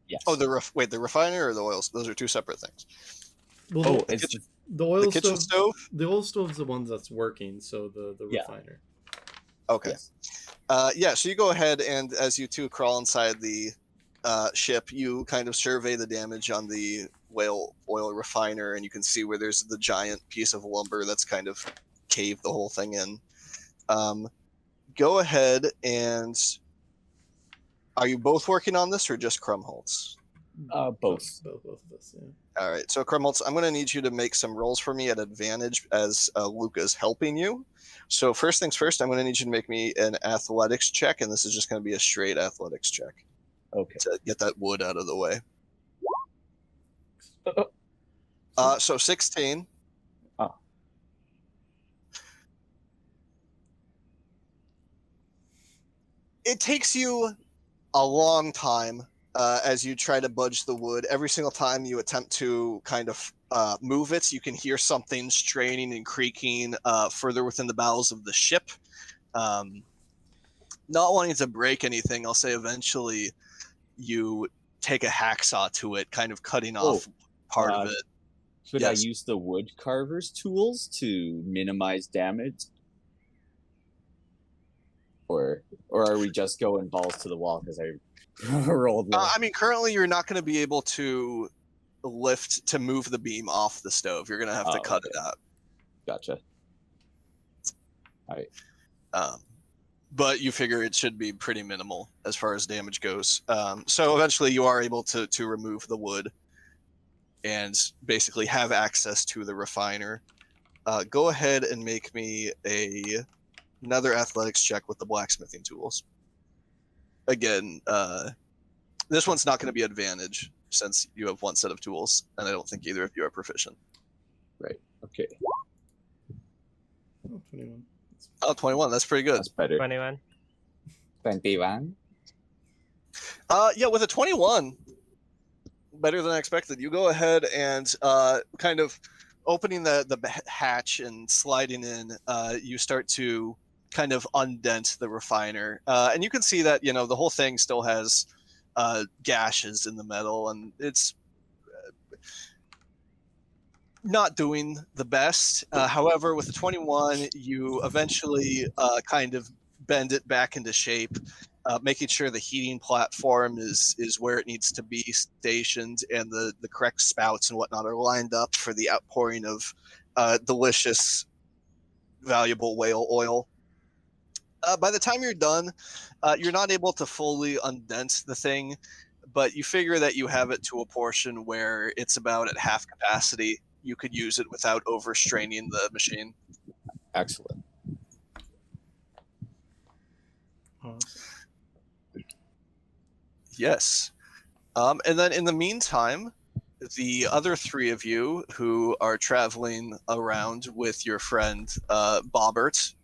Yes. Oh, the refiner or the oil? Those are two separate things. Well, it's the oil kitchen stove? The oil stove's the one that's working, so the Yeah. refiner. Okay. Yes. So you go ahead, and as you two crawl inside the ship, you kind of survey the damage on the whale oil refiner, and you can see where there's the giant piece of lumber that's kind of caved the whole thing in. Go ahead and are you both working on this or just Krumholtz? Both. Both of us, yeah. All right. So Krumholtz, I'm going to need you to make some rolls for me at advantage as Luca's helping you. So first things first, I'm going to need you to make me an athletics check, and this is just going to be a straight athletics check. Okay. To get that wood out of the way. So 16. Oh. It takes you a long time as you try to budge the wood. Every single time you attempt to kind of move it, you can hear something straining and creaking further within the bowels of the ship. Not wanting to break anything, I'll say eventually you take a hacksaw to it, kind of cutting off part of it. Could I use the wood carver's tools to minimize damage? Or are we just going balls to the wall because I rolled low? I mean, currently you're not going to be able to move the beam off the stove. You're going to have to cut it out. Gotcha. All right. But you figure it should be pretty minimal as far as damage goes. So eventually you are able to remove the wood and basically have access to the refiner. Go ahead and make me another athletics check with the blacksmithing tools. Again, this one's not going to be advantage since you have one set of tools, and I don't think either of you are proficient. Right. Okay. Oh, 21. Oh, 21. That's pretty good. That's better. 21. 21. Yeah, with a 21, better than I expected. You go ahead and kind of opening the hatch and sliding in, you start to kind of undent the refiner. And you can see that, the whole thing still has gashes in the metal, and it's not doing the best. However, with the 21, you eventually kind of bend it back into shape, making sure the heating platform is where it needs to be stationed, and the correct spouts and whatnot are lined up for the outpouring of delicious, valuable whale oil. By the time you're done, you're not able to fully undent the thing, but you figure that you have it to a portion where it's about at half capacity. You could use it without overstraining the machine. Excellent. Awesome. Yes. And then in the meantime, the other three of you who are traveling around with your friend Bobbert,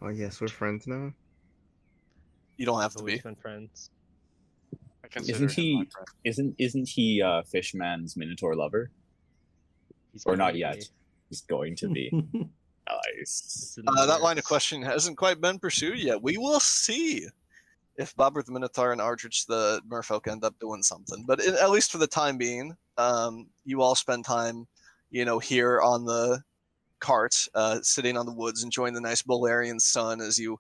Oh yes, we're friends now. you don't have to Always be. been friends. I consider Isn't him my he? friend. Isn't he Fishman's Minotaur lover? He's Or gonna not be- yet? He's going to be. Nice. it's in the That line of works. questioning hasn't quite been pursued yet. We will see if Bobbert the Minotaur and Ardrich the Merfolk end up doing something. But at least for the time being, you all spend time, here on the cart, sitting on the woods, enjoying the nice Bolarian sun as you,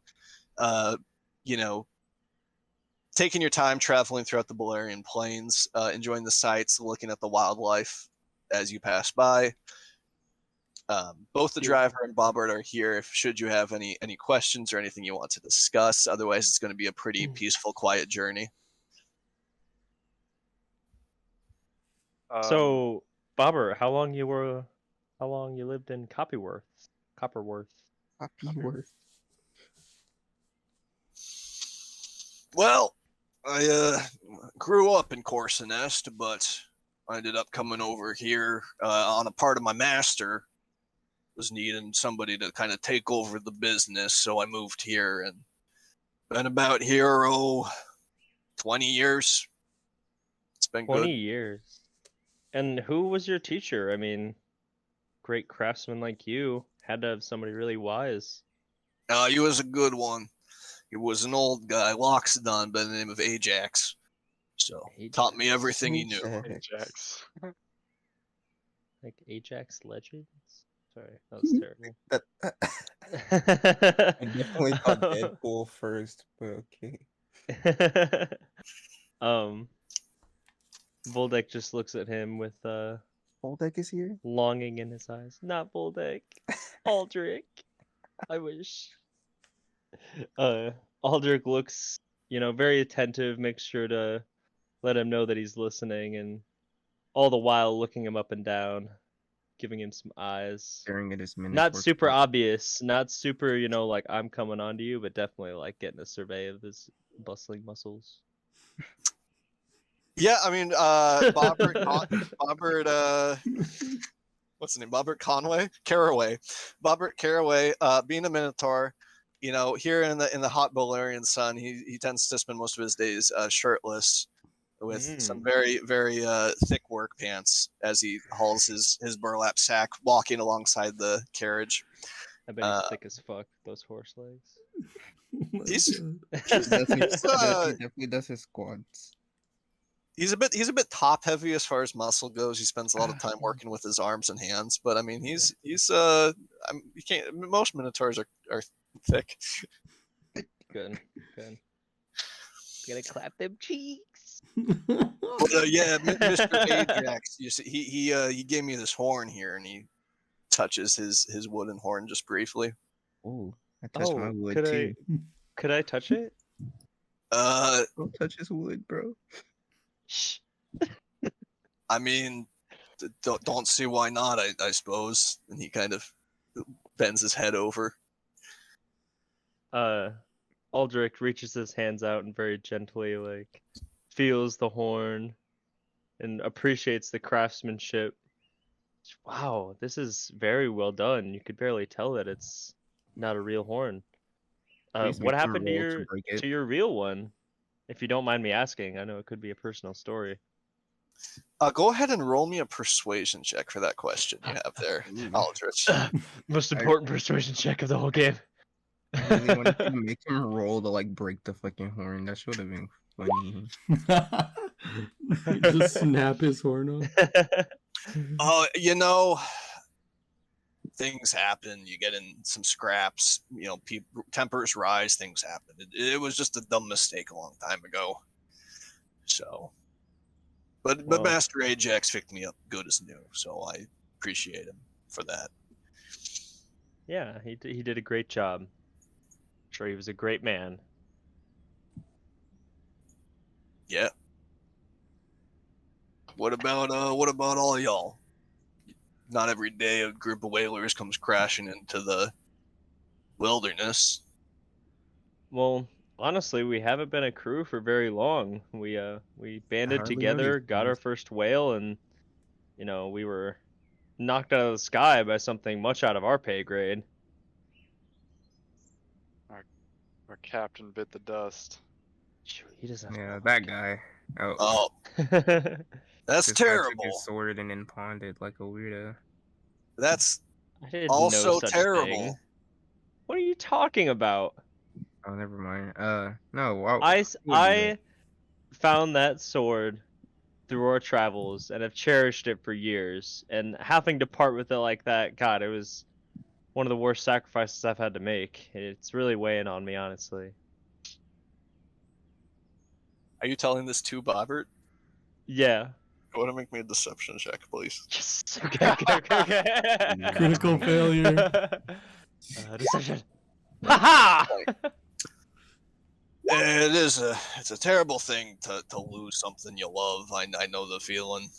taking your time traveling throughout the Bolarian plains, enjoying the sights, looking at the wildlife as you pass by. Both the driver and Bobbert are here if should you have any questions or anything you want to discuss. Otherwise, it's going to be a pretty peaceful, quiet journey. So, Bobber, how long you lived in Copperworth? Copyworth. Well, I grew up in Corsinest, but I ended up coming over here on a part of my master was needing somebody to kind of take over the business, so I moved here and been about here 20 years. It's been 20 good. years. And who was your teacher? I mean, great craftsman like you had to have somebody really wise. He was a good one. He was an old guy, Loxodon, by the name of Ajax. So taught me everything he knew. Ajax. Like Ajax Legends? Sorry, that was terrible. I definitely thought Deadpool first, but okay. Voldeck just looks at him with Voldeck is here. longing in his eyes. Not Voldeck. Aldrich. I wish. Aldrich looks, very attentive, makes sure to let him know that he's listening, and all the while looking him up and down, giving him some eyes. Staring at his Minotaur. Not super obvious, not super, like I'm coming on to you, but definitely like getting a survey of his bustling muscles. Yeah, I mean, Bobbert, what's his name? Bobbert Caraway. Bobbert Caraway, being a Minotaur, here in the hot Bolarian sun, he tends to spend most of his days shirtless with some very, very thick work pants as he hauls his burlap sack, walking alongside the carriage. I bet he's thick as fuck, those horse legs. He's He definitely does his squats. He's a bit top heavy as far as muscle goes. He spends a lot of time working with his arms and hands, but I mean, he's you can't. Most Minotaurs are thick. Good. Gonna clap them cheeks. But yeah, Mr. Ajax, you see, he gave me this horn here, and he touches his wooden horn just briefly. Oh, I touched my wood too. Could I touch it? Don't touch his wood, bro. Shh. I mean, don't see why not. I suppose. And he kind of bends his head over. Aldrich reaches his hands out and very gently feels the horn and appreciates the craftsmanship. Wow, this is very well done. You could barely tell that it's not a real horn. What happened to your real one? If you don't mind me asking, I know it could be a personal story. Go ahead and roll me a persuasion check for that question you have there, Aldrich. Most important persuasion check of the whole game. I really wanted to make him roll to break the fucking horn. That should have been funny. Just snap his horn off. Oh, you know, things happen. You get in some scraps. You know, tempers rise. Things happen. It was just a dumb mistake a long time ago. So, but Well. Master Ajax picked me up good as new, so I appreciate him for that. Yeah, he did a great job. Sure, he was a great man. Yeah. What about all of y'all? Not every day a group of whalers comes crashing into the wilderness. Well, honestly, we haven't been a crew for very long. We banded hardly know together, these got our things. first whale, and we were knocked out of the sky by something much out of our pay grade. Our captain bit the dust. Shoot, he doesn't have to Yeah, know that guy. Oh, Oh, that. that's this guy took terrible. his sword and then pawned it like a weirdo. That's I did no also such terrible. thing. What are you talking about? Oh, never mind. No. Why I would you do that? found that sword through our travels and have cherished it for years. And having to part with it like that, God, it was one of the worst sacrifices I've had to make. It's really weighing on me, honestly. Are you telling this to Bobbert? Yeah. You want to make me a deception check, please? Yes. Okay. Critical failure. Deception. Haha! It's a terrible thing to lose something you love. I know the feeling.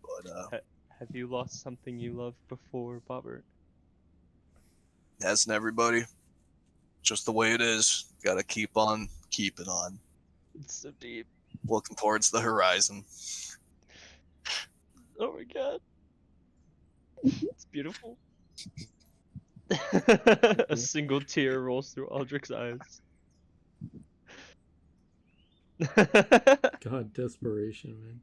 But Have you lost something you loved before, Bobbert? hasn't everybody? Just the way it is. Gotta keep on keeping on. It's so deep. Looking towards the horizon. Oh my god. It's beautiful. A single tear rolls through Aldrich's eyes. God, desperation, man.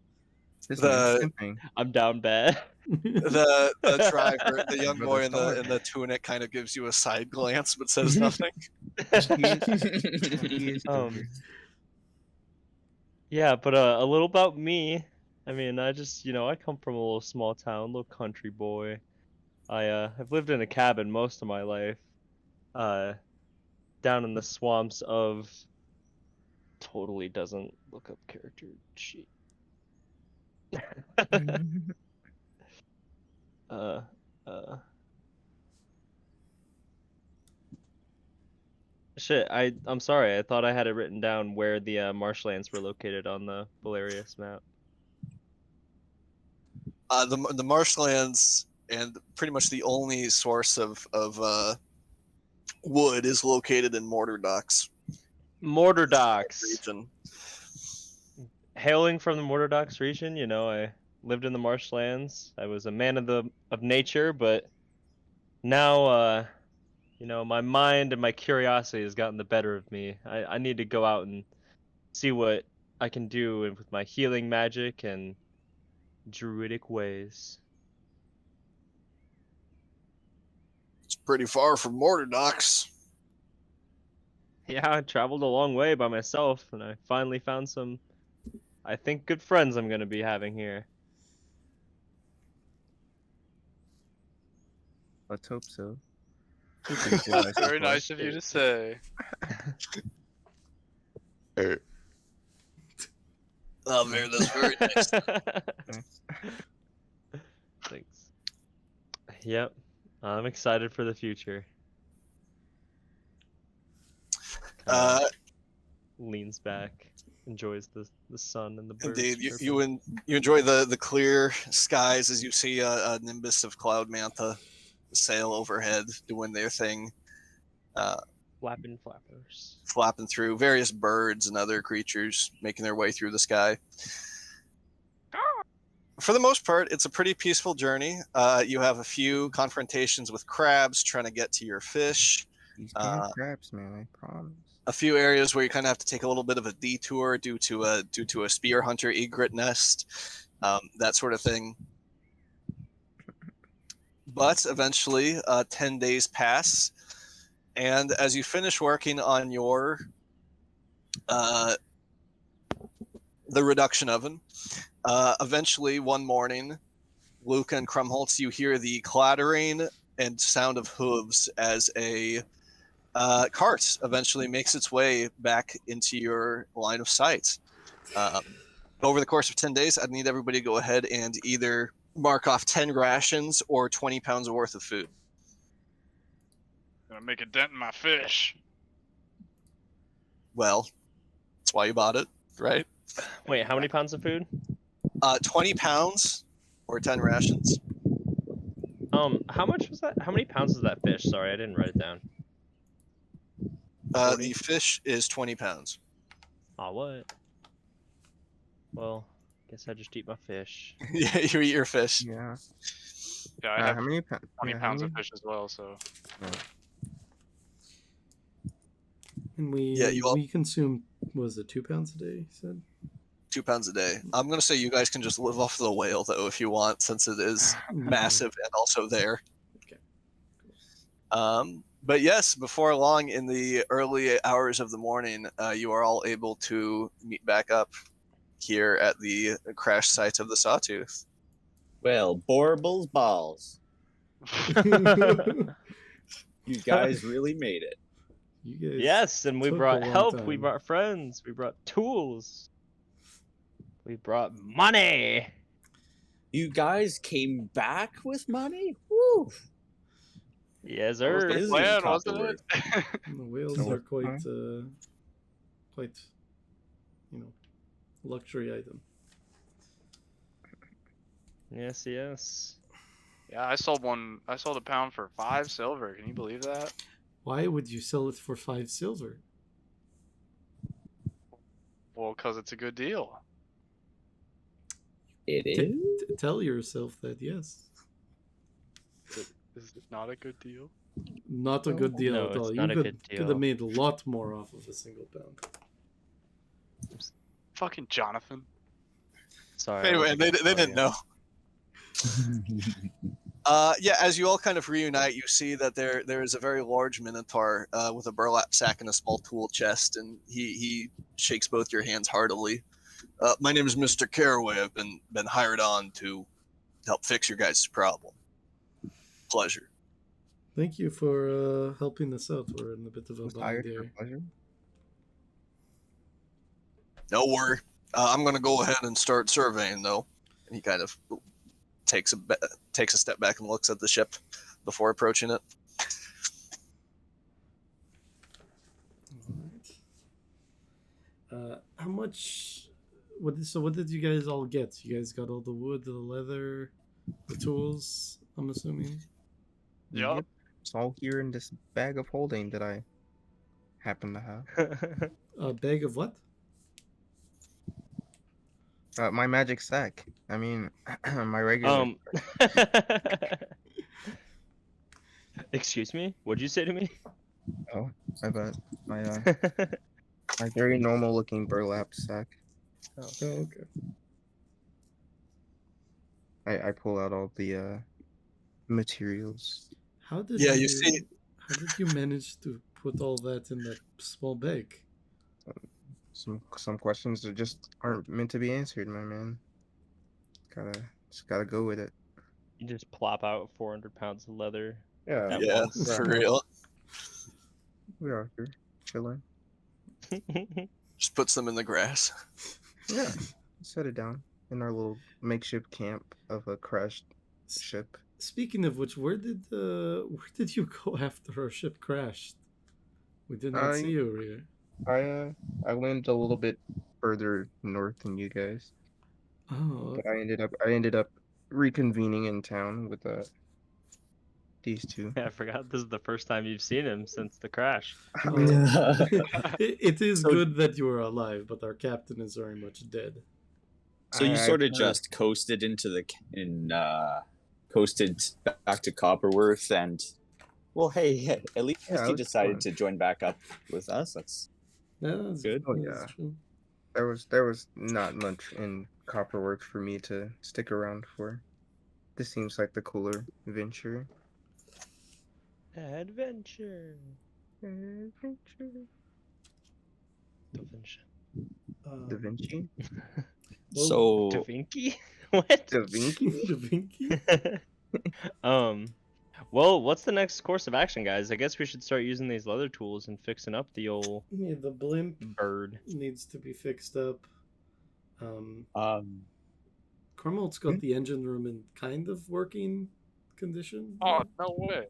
This The- man's simping. I'm down bad. The driver, the young boy Brother in the tunic, kind of gives you a side glance but says nothing. He is Yeah, but a little about me. I mean, I just, I come from a little small town, little country boy. I've lived in a cabin most of my life. Down in the swamps of totally doesn't look up character sheet. uh Shit, I'm sorry. I thought I had it written down where the marshlands were located on the BOLARIUS map. The marshlands and pretty much the only source of wood is located in Mortar Docks Mortar Docks. region. Hailing from the Mortar Docks region, I lived in the marshlands. I was a man of nature, but now my mind and my curiosity has gotten the better of me. I need to go out and see what I can do with my healing magic and druidic ways. It's pretty far from Mortar Docks. Yeah, I traveled a long way by myself, and I finally found some, I think, good friends I'm going to be having here. Let's hope so. Very nice of you to say. Oh, man, that's very nice. Thanks. Yep, I'm excited for the future. Leans back, enjoys the sun and the birds. Indeed, chirping. you enjoy the clear skies as you see a nimbus of cloud manta sail overhead, doing their thing, Flapping flappers. flapping through various birds and other creatures making their way through the sky. For the most part, it's a pretty peaceful journey. You have a few confrontations with crabs trying to get to your fish. These damn crabs, man, I promise. A few areas where you kind of have to take a little bit of a detour due to a spear hunter egret nest, that sort of thing. But eventually, 10 days pass, and as you finish working on your the reduction oven, Eventually, one morning, Luca and Krumholtz, you hear the clattering and sound of hooves as a cart eventually makes its way back into your line of sight. Over the course of 10 days, I'd need everybody to go ahead and either mark off 10 rations or 20 pounds worth of food. Gonna make a dent in my fish. Well, that's why you bought it, right? Wait, how many pounds of food? 20 pounds or 10 rations. How much was that? How many pounds is that fish? Sorry, I didn't write it down. The fish is 20 pounds. Aw, what? Well, guess I just eat my fish. Yeah, you eat your fish. Yeah. Yeah, I have How many, 20 pounds of fish as well, so. And we consume, was it 2 pounds a day, you said? 2 pounds a day. I'm going to say you guys can just live off the whale, though, if you want, since it is massive and also there. Okay. But yes, before long, in the early hours of the morning, you are all able to meet back up here at the crash site of the Sawtooth. Well, Borble's balls. You guys really made it. You guys Yes, and we took a brought long help, we time. brought friends, we brought tools. We brought money. You guys came back with money? Woo! Yes, That was sir. the Isn't plan, it wasn't copper it? And the whales Oh, are quite, huh? quite, luxury item. Yes, yes. Yeah, I sold a pound for 5 silver. Can you believe that? Why would you sell it for 5 silver? Well, because it's a good deal. It T- is? tell yourself that, yes. Is it not a good deal? Not a good deal No, at it's all. not You a could good could deal. have made a lot more off of a single pound. Fucking Jonathan. Sorry. I Anyway, wasn't they gonna tell didn't you. know. Yeah, as you all kind of reunite, you see that there is a very large minotaur with a burlap sack and a small tool chest, and he shakes both your hands heartily. My name is Mr. Caraway. I've been hired on to help fix your guys' problem. Pleasure. Thank you for helping us out. We're in a bit of a Was bind hired for here. pleasure. No worry. I'm gonna go ahead and start surveying, though. And he kind of takes a step back and looks at the ship before approaching it. Alright. How much? What did you guys all get? You guys got all the wood, the leather, the tools. I'm assuming. Yup. It's all here in this bag of holding that I happen to have. A bag of what? My magic sack. I mean, my regular. Excuse me? What'd you say to me? Oh, I bet my my very normal looking burlap sack. Oh, okay. I pull out all the materials. How did Yeah, you you see- How did you manage to put all that in that small bag? Some questions that just aren't meant to be answered, my man. Just gotta go with it. You just plop out 400 pounds of leather. Yeah, At Yeah, once. for real. we are here chilling. Just puts them in the grass. Yeah, set it down in our little makeshift camp of a crashed ship. Speaking of which, where did you go after our ship crashed? We did not see you over here. I landed a little bit further north than you guys, Oh, but I ended up reconvening in town with these two. I forgot this is the first time you've seen him since the crash. it is So- good that you are alive, but our captain is very much dead. So you I sort of heard- just coasted coasted back to Copperworth, and well, hey, at least Yeah, you it was decided fun. to join back up with us. That's Yeah, that's Good. Oh, that's yeah. true. There was not much in Copperworth for me to stick around for. This seems like the cooler venture. Adventure. Adventure. Adventure. Da Vinci? Well, So Da Vinci? What? Da Vinci? Da Vinci? Well, what's the next course of action, guys? I guess we should start using these leather tools and fixing up the old Yeah, the blimp bird. needs to be fixed up. Um, um Carmel's got the engine room in kind of working condition. Oh, no way.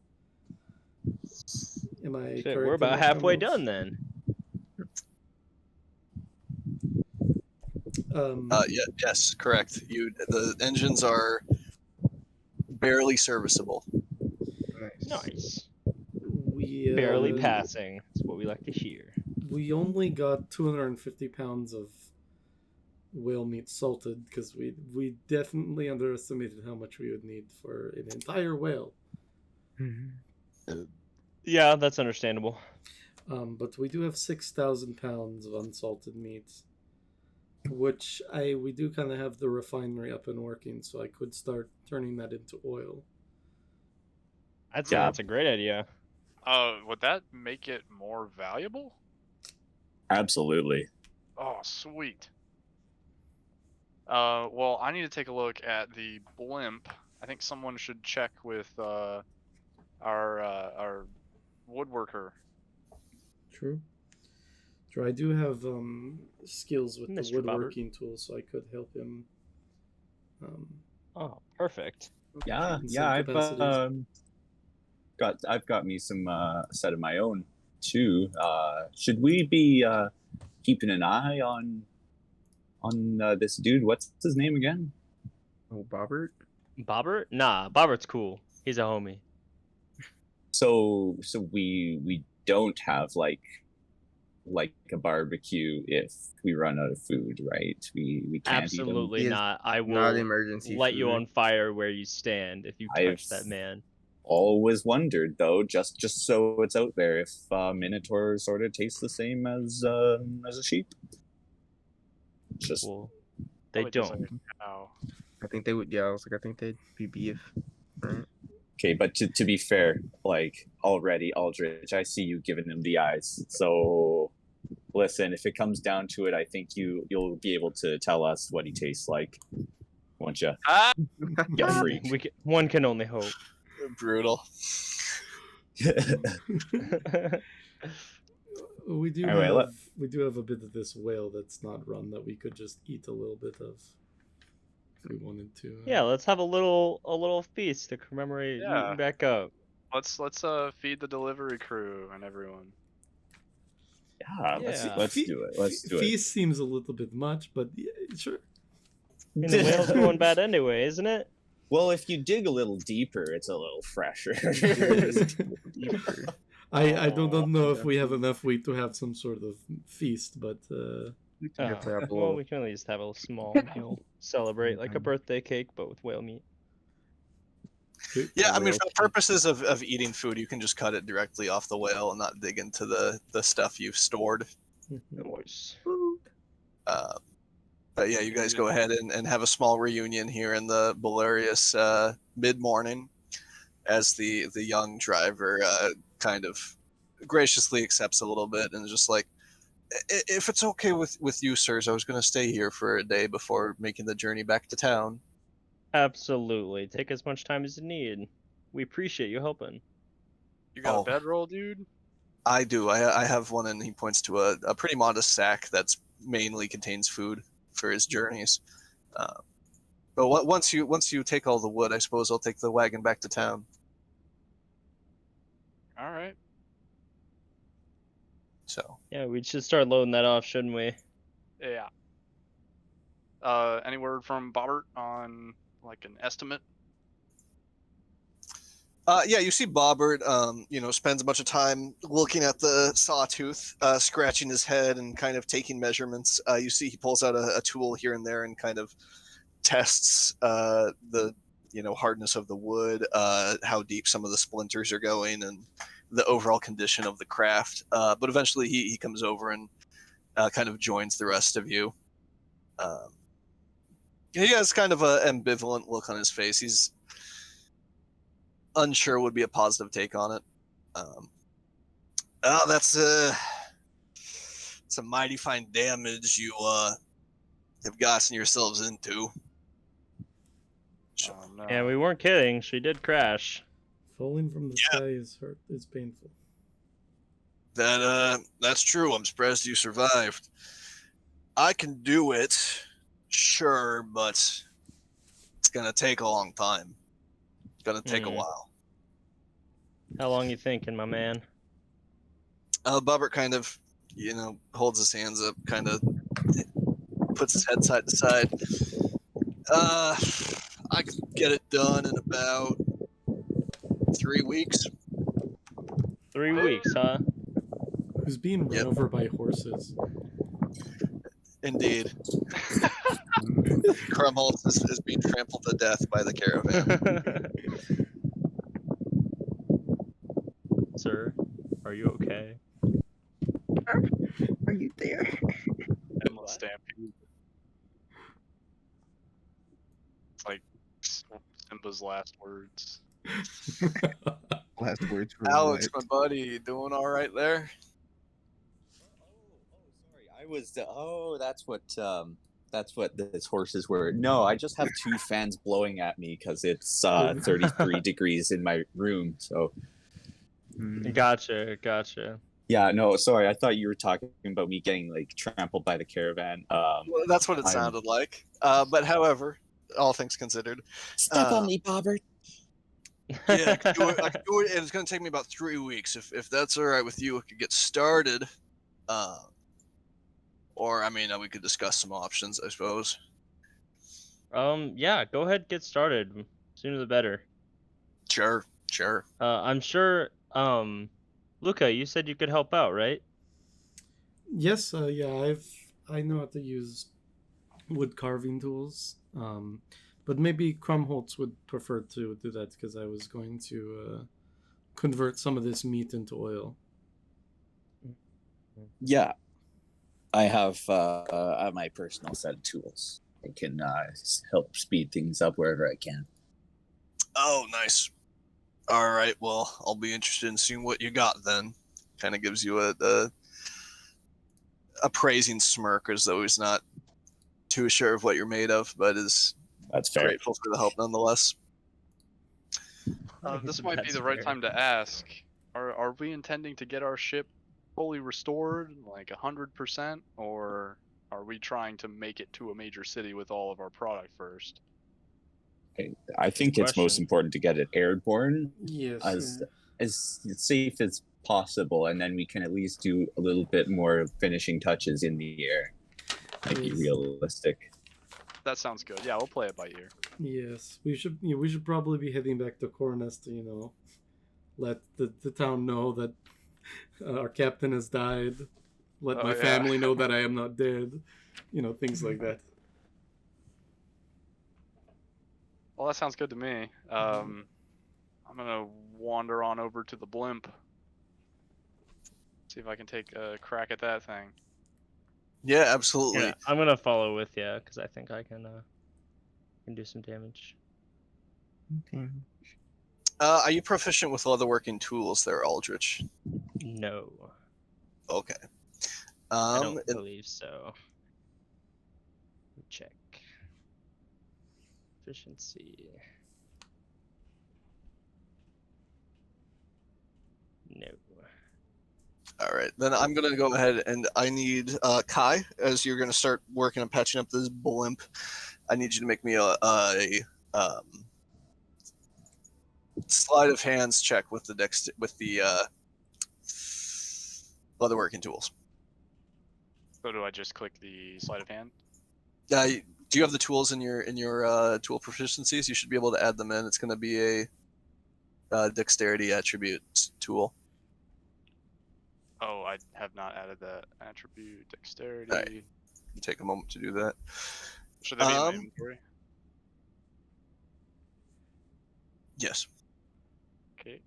Am I Shit, correct? we're in about that, halfway Carmels? done then. Yeah, yes, correct. The engines are barely serviceable. Nice. Nice. we Barely passing. That's what we like to hear. we only got 250 pounds of whale meat salted because we definitely underestimated how much we would need for an entire whale. Mhm. Yeah, that's understandable. But we do have 6,000 pounds of unsalted meat, which we do kind of have the refinery up and working, so I could start turning that into oil. I'd say Yeah. that's a great idea. Would that make it more valuable? absolutely. Oh, sweet. Well, I need to take a look at the blimp. I think someone should check with our woodworker. True. I do have skills with the Mr. Bobbert. woodworking tool, so I could help him. Oh, perfect. Yeah, In yeah. some I've capacities. got me some set of my own too. Should we be keeping an eye on this dude? What's his name again? Oh, Bobbert? Bobbert? Nah, Bobbert's cool. He's a homie. So we don't have like a barbecue if we run out of food, right? We can't Absolutely He is not. I will Not emergency light you food. on fire where you stand if you touch I've- that man. eat them. Always wondered though, just so it's out there, if Minotaur sort of tastes the same as a sheep. Just Well, they Probably tastes don't. like a cow. I think they would. Yeah, I was like, I think they'd be beef. Right? okay, but to be fair, like already Aldrich, I see you giving him the eyes. So listen, if it comes down to it, I think you'll be able to tell us what he tastes like, won't you? Ah! You freak. One can only hope. Brutal. We do Anyway, have a bit of this whale that's not run that we could just eat a little bit of if we wanted to. Yeah, let's have a little feast to commemorate Yeah. meeting back up. Let's feed the delivery crew and everyone. Yeah, Yeah. let's do it. Let's do it. Feast seems a little bit much, but yeah, sure. I mean, the whale's going bad anyway, isn't it? Well, if you dig a little deeper, it's a little fresher. Deeper. I don't know if yeah. we have enough wheat to have some sort of feast, but We can definitely have a Well, little. we can at least have a small meal, celebrate like a birthday cake, but with whale meat. Yeah, I mean, whale for the cake. purposes of eating food, you can just cut it directly off the whale and not dig into the stuff you've stored. Nice. But yeah, you guys go ahead and have a small reunion here in the BOLARIUS mid-morning as the young driver kind of graciously accepts a little bit and is just like, if it's okay with you, sirs, I was going to stay here for a day before making the journey back to town. Absolutely. Take as much time as you need. We appreciate you helping. You got Oh. a bedroll, dude? I do. I have one, and he points to a pretty modest sack that's mainly contains food for his journeys. But once you take all the wood, I suppose I'll take the wagon back to town. All right. So Yeah, we should start loading that off, shouldn't we? Yeah. Any word from Bobbert on like an estimate? yeah, you see Bobbert, spends a bunch of time looking at the sawtooth, scratching his head and kind of taking measurements. You see he pulls out a tool here and there and kind of tests the hardness of the wood, how deep some of the splinters are going, and the overall condition of the craft. But eventually he comes over and kind of joins the rest of you. He has kind of an ambivalent look on his face. He's unsure would be a positive take on it. That's some mighty fine damage you have gotten yourselves into. Oh, no. And we weren't kidding. She did crash. Falling from the sky is hurt. It's painful. That's true. I'm surprised you survived. I can do it, sure, but it's gonna take a long time. It's gonna take a while. How long you thinking, my man? Bobbert kind of, holds his hands up, kind of puts his head side to side. I can get it done in about 3 weeks. 3 weeks, huh? Who's being run over by horses? Indeed. Krumholtz is being trampled to death by the caravan. Sir, are you okay? Are you there? Endless stampede. It's like Simba's last words. Last words for Alex, my what? buddy, you doing all right there? Sorry. I was. That's what these horses were. No, I just have 2 fans blowing at me because it's 33 degrees in my room. So Mm. Gotcha. yeah, no, sorry. I thought you were talking about me getting like trampled by the caravan. Well, that's what it I'm- sounded like. But however, all things considered, Step on me, Bobbert. yeah, I could do it, and it's going to take me about 3 weeks. If that's all right with you, we could get started. Or, I mean, we could discuss some options, I suppose. Yeah, go ahead, get started. Sooner the better. Sure. I'm sure, Luca, you said you could help out, right? Yes, yeah, I know how to use wood carving tools. But maybe Krumholtz would prefer to do that because I was going to convert some of this meat into oil. Yeah, I have my personal set of tools. I can help speed things up wherever I can. Oh, nice. All right, well, I'll be interested in seeing what you got then. Kind of gives you a praising smirk, as though he's not too sure of what you're made of, but is That's fair. grateful for the help nonetheless. This might be That's the right fair. time to ask. Are we intending to get our ship fully restored, like 100%, or are we trying to make it to a major city with all of our product first? I think it's most Question. important to get it airborne Yes. as safe as possible, and then we can at least do a little bit more finishing touches in the air. Might be Yes. realistic. That sounds good. Yeah, we'll play it by ear. Yes, we should probably be heading back to Cornus to let the town know that our captain has died. Let Oh, my yeah. family know that I am not dead. Things like that. Well, that sounds good to me. I'm gonna wander on over to the blimp. See if I can take a crack at that thing. Yeah, absolutely. Yeah, I'm gonna follow with you because I think I can do some damage. Okay. Are you proficient with leatherworking tools there, Aldrich? No, Okay. I don't and- believe so. Let me check. Efficiency. No. all right, then I'm gonna go ahead and I need Kai, as you're gonna start working on patching up this blimp. I need you to make me a sleight of hands check with the leatherworking tools. So do I just click the sleight of hand? Do you have the tools in your tool proficiencies? You should be able to add them in. It's going to be a dexterity attribute tool. Oh, I have not added that attribute. Dexterity. Right. Take a moment to do that. Should that be in my Um, inventory? Yes. Okay.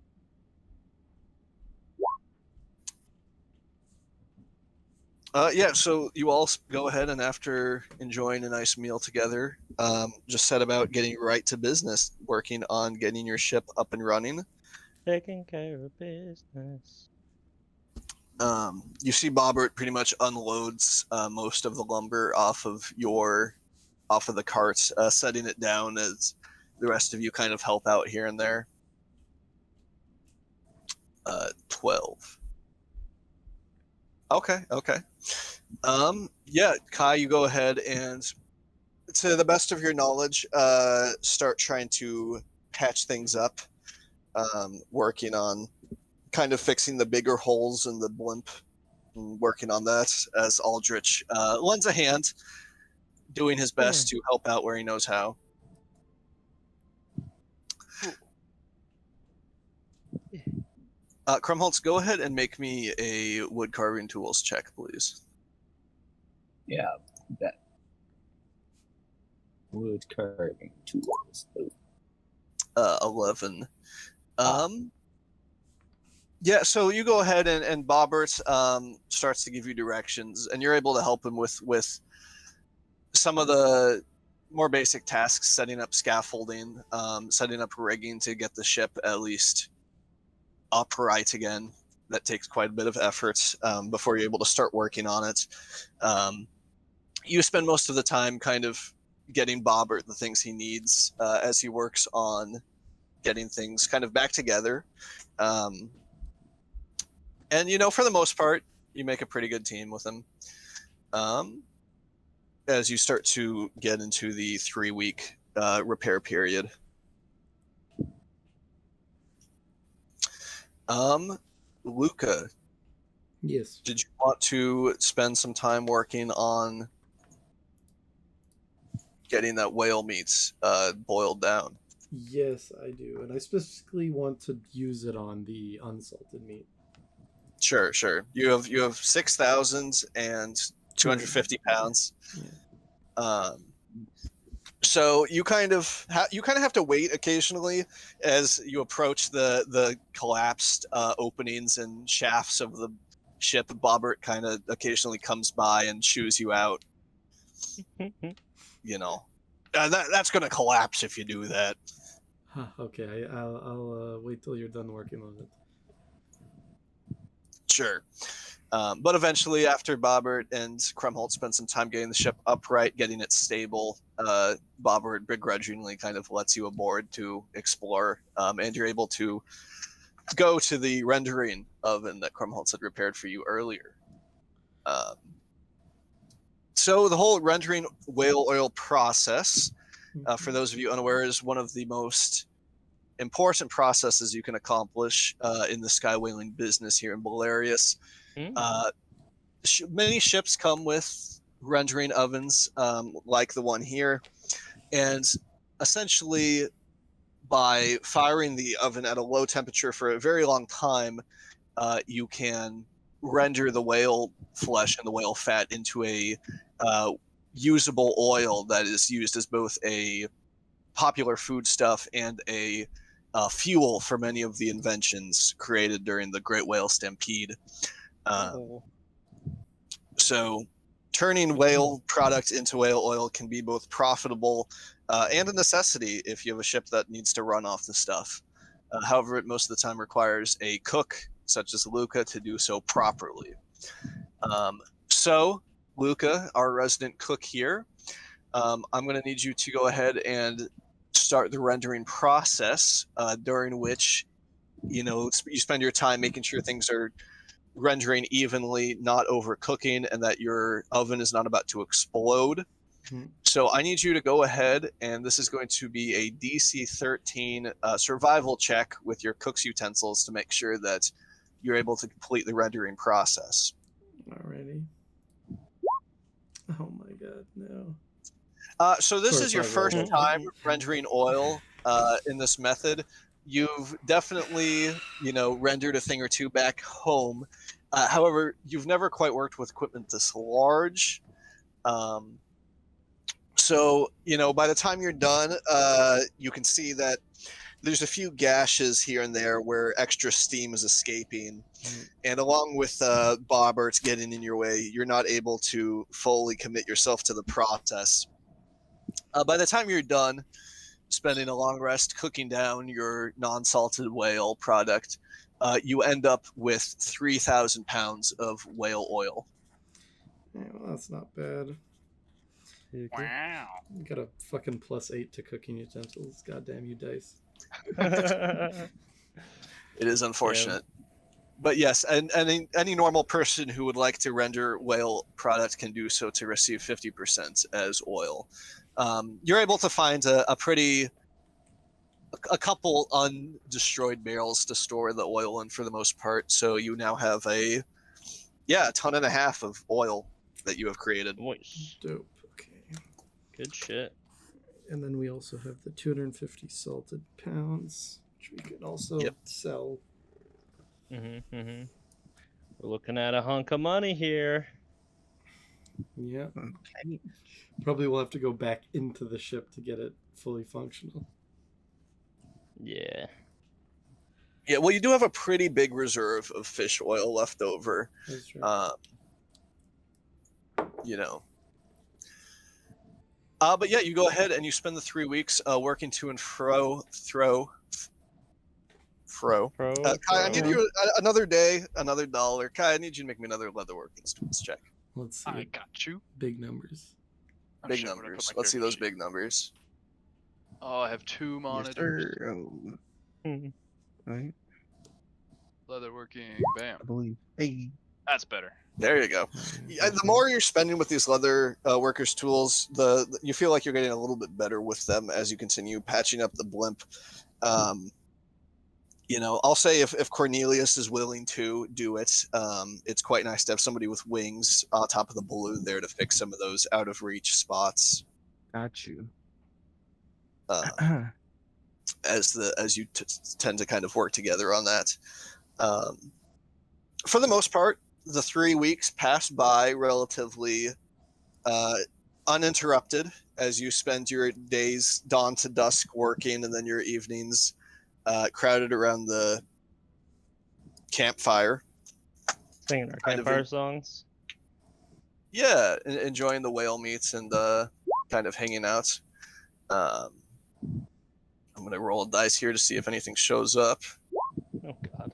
Yeah, so you all go ahead and after enjoying a nice meal together, just set about getting right to business, working on getting your ship up and running. Taking care of business. You see Bobbert pretty much unloads most of the lumber off of the cart, setting it down as the rest of you kind of help out here and there. 12. Okay. Yeah, Kai, you go ahead and, to the best of your knowledge, start trying to patch things up, working on kind of fixing the bigger holes in the blimp, and working on that as Aldrich lends a hand, doing his best to help out where he knows how. Krumholtz, go ahead and make me a wood carving tools check, please. Yeah, that wood carving tools. 11. Yeah, so you go ahead and Bobbert starts to give you directions, and you're able to help him with some of the more basic tasks, setting up scaffolding, setting up rigging to get the ship at least upright again. That takes quite a bit of effort before you're able to start working on it. You spend most of the time kind of getting Bobbert the things he needs as he works on getting things kind of back together. And, for the most part, you make a pretty good team with him. As you start to get into the 3-week repair period. Luca, Yes. did you want to spend some time working on getting that whale meat boiled down? Yes, I do. And I specifically want to use it on the unsalted meat. Sure. You have 6,000 and 250 pounds. Yeah. So you kind of have to wait occasionally as you approach the collapsed openings and shafts of the ship. Bobbert kind of occasionally comes by and chews you out. That's going to collapse if you do that. Okay, I'll wait till you're done working on it. Sure. But eventually, after Bobbert and Krumholtz spend some time getting the ship upright, getting it stable, Bobbert begrudgingly kind of lets you aboard to explore, and you're able to go to the rendering oven that Krumholtz had repaired for you earlier. So the whole rendering whale oil process, for those of you unaware, is one of the most important processes you can accomplish in the sky whaling business here in Bolarius. Many ships come with rendering ovens like the one here, and essentially by firing the oven at a low temperature for a very long time, you can render the whale flesh and the whale fat into a usable oil that is used as both a popular foodstuff and a fuel for many of the inventions created during the Great Whale Stampede. So turning whale product into whale oil can be both profitable and a necessity if you have a ship that needs to run off the stuff. However, it most of the time requires a cook, such as Luca, to do so properly. So, Luca, our resident cook here, I'm going to need you to go ahead and start the rendering process, during which, you spend your time making sure things are rendering evenly, not overcooking, and that your oven is not about to explode. So I need you to go ahead, and this is going to be a DC 13 survival check with your cook's utensils to make sure that you're able to complete the rendering process. Alrighty. Oh my god, no. So this is your first time rendering oil in this method. You've definitely, rendered a thing or two back home. However, you've never quite worked with equipment this large. So, by the time you're done, you can see that there's a few gashes here and there where extra steam is escaping. And along with Bobberts getting in your way, you're not able to fully commit yourself to the process. By the time you're done spending a long rest cooking down your non-salted whale product, you end up with 3,000 pounds of whale oil. Yeah, well, that's not bad. Wow. You got a fucking +8 to cooking utensils. Goddamn you, dice. It is unfortunate. But yes, and any normal person who would like to render whale product can do so to receive 50% as oil. You're able to find a couple undestroyed barrels to store the oil in for the most part. So you now have a 1.5 tons of oil that you have created. Moist. Dope. Okay. Good shit. And then we also have the 250 salted pounds, which we can also sell. We're looking at a hunk of money here. Yeah. Okay. Probably we'll have to go back into the ship to get it fully functional. Yeah. Yeah, well, you do have a pretty big reserve of fish oil left over. That's right. But yeah, you go ahead and you spend the 3 weeks working to and fro. Kai, I need you another day, another dollar. Kai, I need you to make me another leatherworking tools check. Let's see. I got you. Big numbers. Oh, Big shit, where'd I put numbers. my Let's see character those sheet? big numbers. Oh, I have 2 monitors. Yes, sir. Oh. Right. Leatherworking. Bam. I believe. Hey. That's better. There you go. Yeah, the more you're spending with these leather workers' tools, you feel like you're getting a little bit better with them as you continue patching up the blimp. I'll say if Cornelius is willing to do it, it's quite nice to have somebody with wings on top of the balloon there to fix some of those out of reach spots. Got you. As you tend to kind of work together on that. For the most part, the 3 weeks pass by relatively uninterrupted as you spend your days dawn to dusk working, and then your evenings crowded around the campfire. Singing our campfire songs. Yeah, enjoying the whale meats and kind of hanging out. I'm going to roll a dice here to see if anything shows up. Oh, God.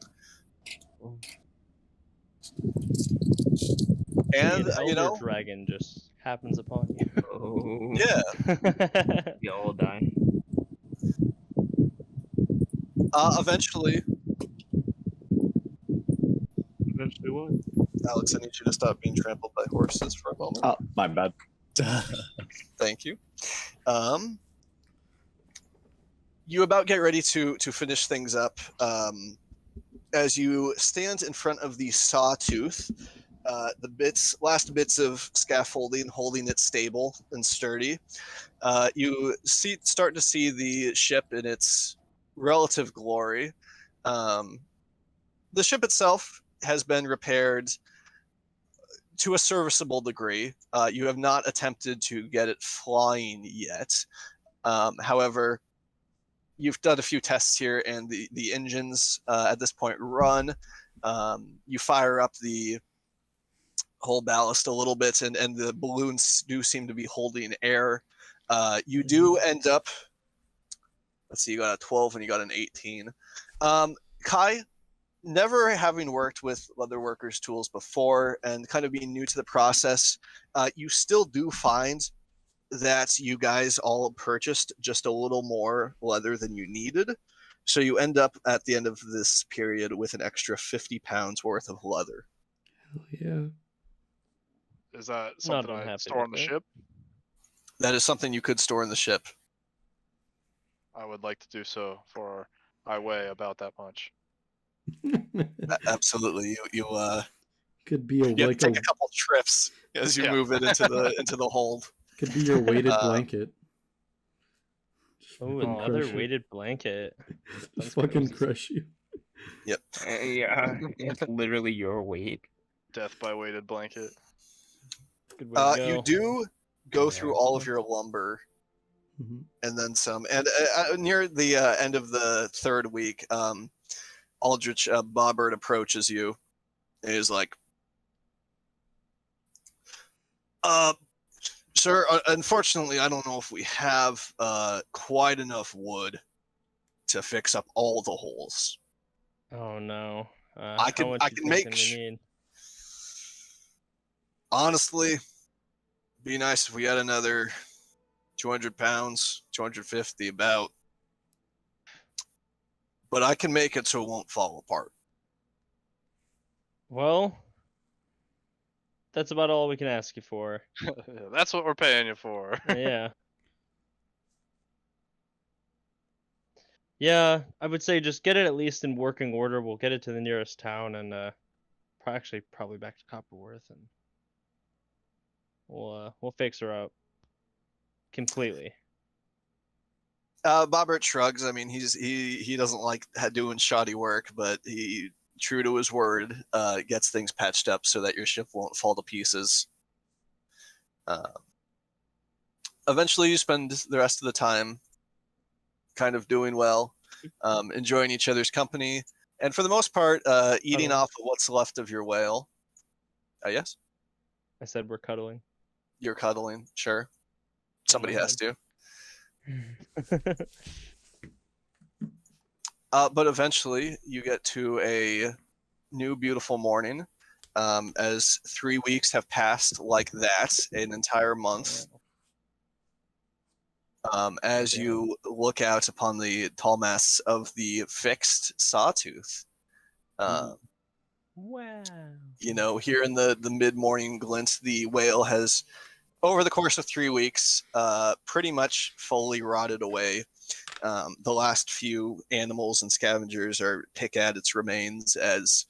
And, an elder dragon just happens upon you. Oh. Yeah. We all die. Eventually, Eventually what? Alex, I need you to stop being trampled by horses for a moment. Oh, my bad. Thank you. You about get ready to finish things up. As you stand in front of the sawtooth, the last bits of scaffolding holding it stable and sturdy, you start to see the ship in its relative glory. The ship itself has been repaired to a serviceable degree. You have not attempted to get it flying yet. However, you've done a few tests here, and the engines at this point run. You fire up the whole ballast a little bit, and the balloons do seem to be holding air. You do end up, let's see, you got a 12 and you got an 18. Kai, never having worked with leatherworkers' tools before and kind of being new to the process, you still do find that you guys all purchased just a little more leather than you needed. So you end up at the end of this period with an extra 50 pounds worth of leather. Hell yeah. Is that something I unhappy store on the with it. ship? That is something you could store in the ship. I would like to do so, for I weigh about that much. Absolutely. You Could be a you have like to take a a couple trips as you move it into the hold. could be your weighted blanket. Just Oh, fucking another crush you. weighted blanket. Just fucking crush you. Yep. Yeah, it's literally your weight. Death by weighted blanket. Good way to go. You do go Yeah. through all of your lumber Mhm. and then some. And near the end of the third week, Aldrich Bobbert approaches you and is like, sir, unfortunately, I don't know if we have quite enough wood to fix up all the holes. Oh no. I How can much I you can make thinking we need? honestly be nice if we had another 200 pounds, 250 about. But I can make it so it won't fall apart. Well, that's about all we can ask you for. That's what we're paying you for. Yeah. Yeah, I would say just get it at least in working order. We'll get it to the nearest town and probably back to Copperworth, and we'll fix her up completely. Bobbert shrugs. I mean, he doesn't like doing shoddy work, but he, true to his word, gets things patched up so that your ship won't fall to pieces. Eventually, you spend the rest of the time kind of doing well, enjoying each other's company, and for the most part, eating Cuddling. off of what's left of your whale. Yes, I said we're cuddling. you're cuddling. Sure, somebody has to. But eventually, you get to a new beautiful morning. As 3 weeks have passed like that, an entire month. As you look out upon the tall masts of the fixed Sawtooth, Wow. you know, here in the mid-morning glint, the whale has, over the course of 3 weeks, pretty much fully rotted away. The last few animals and scavengers are pick at its remains as,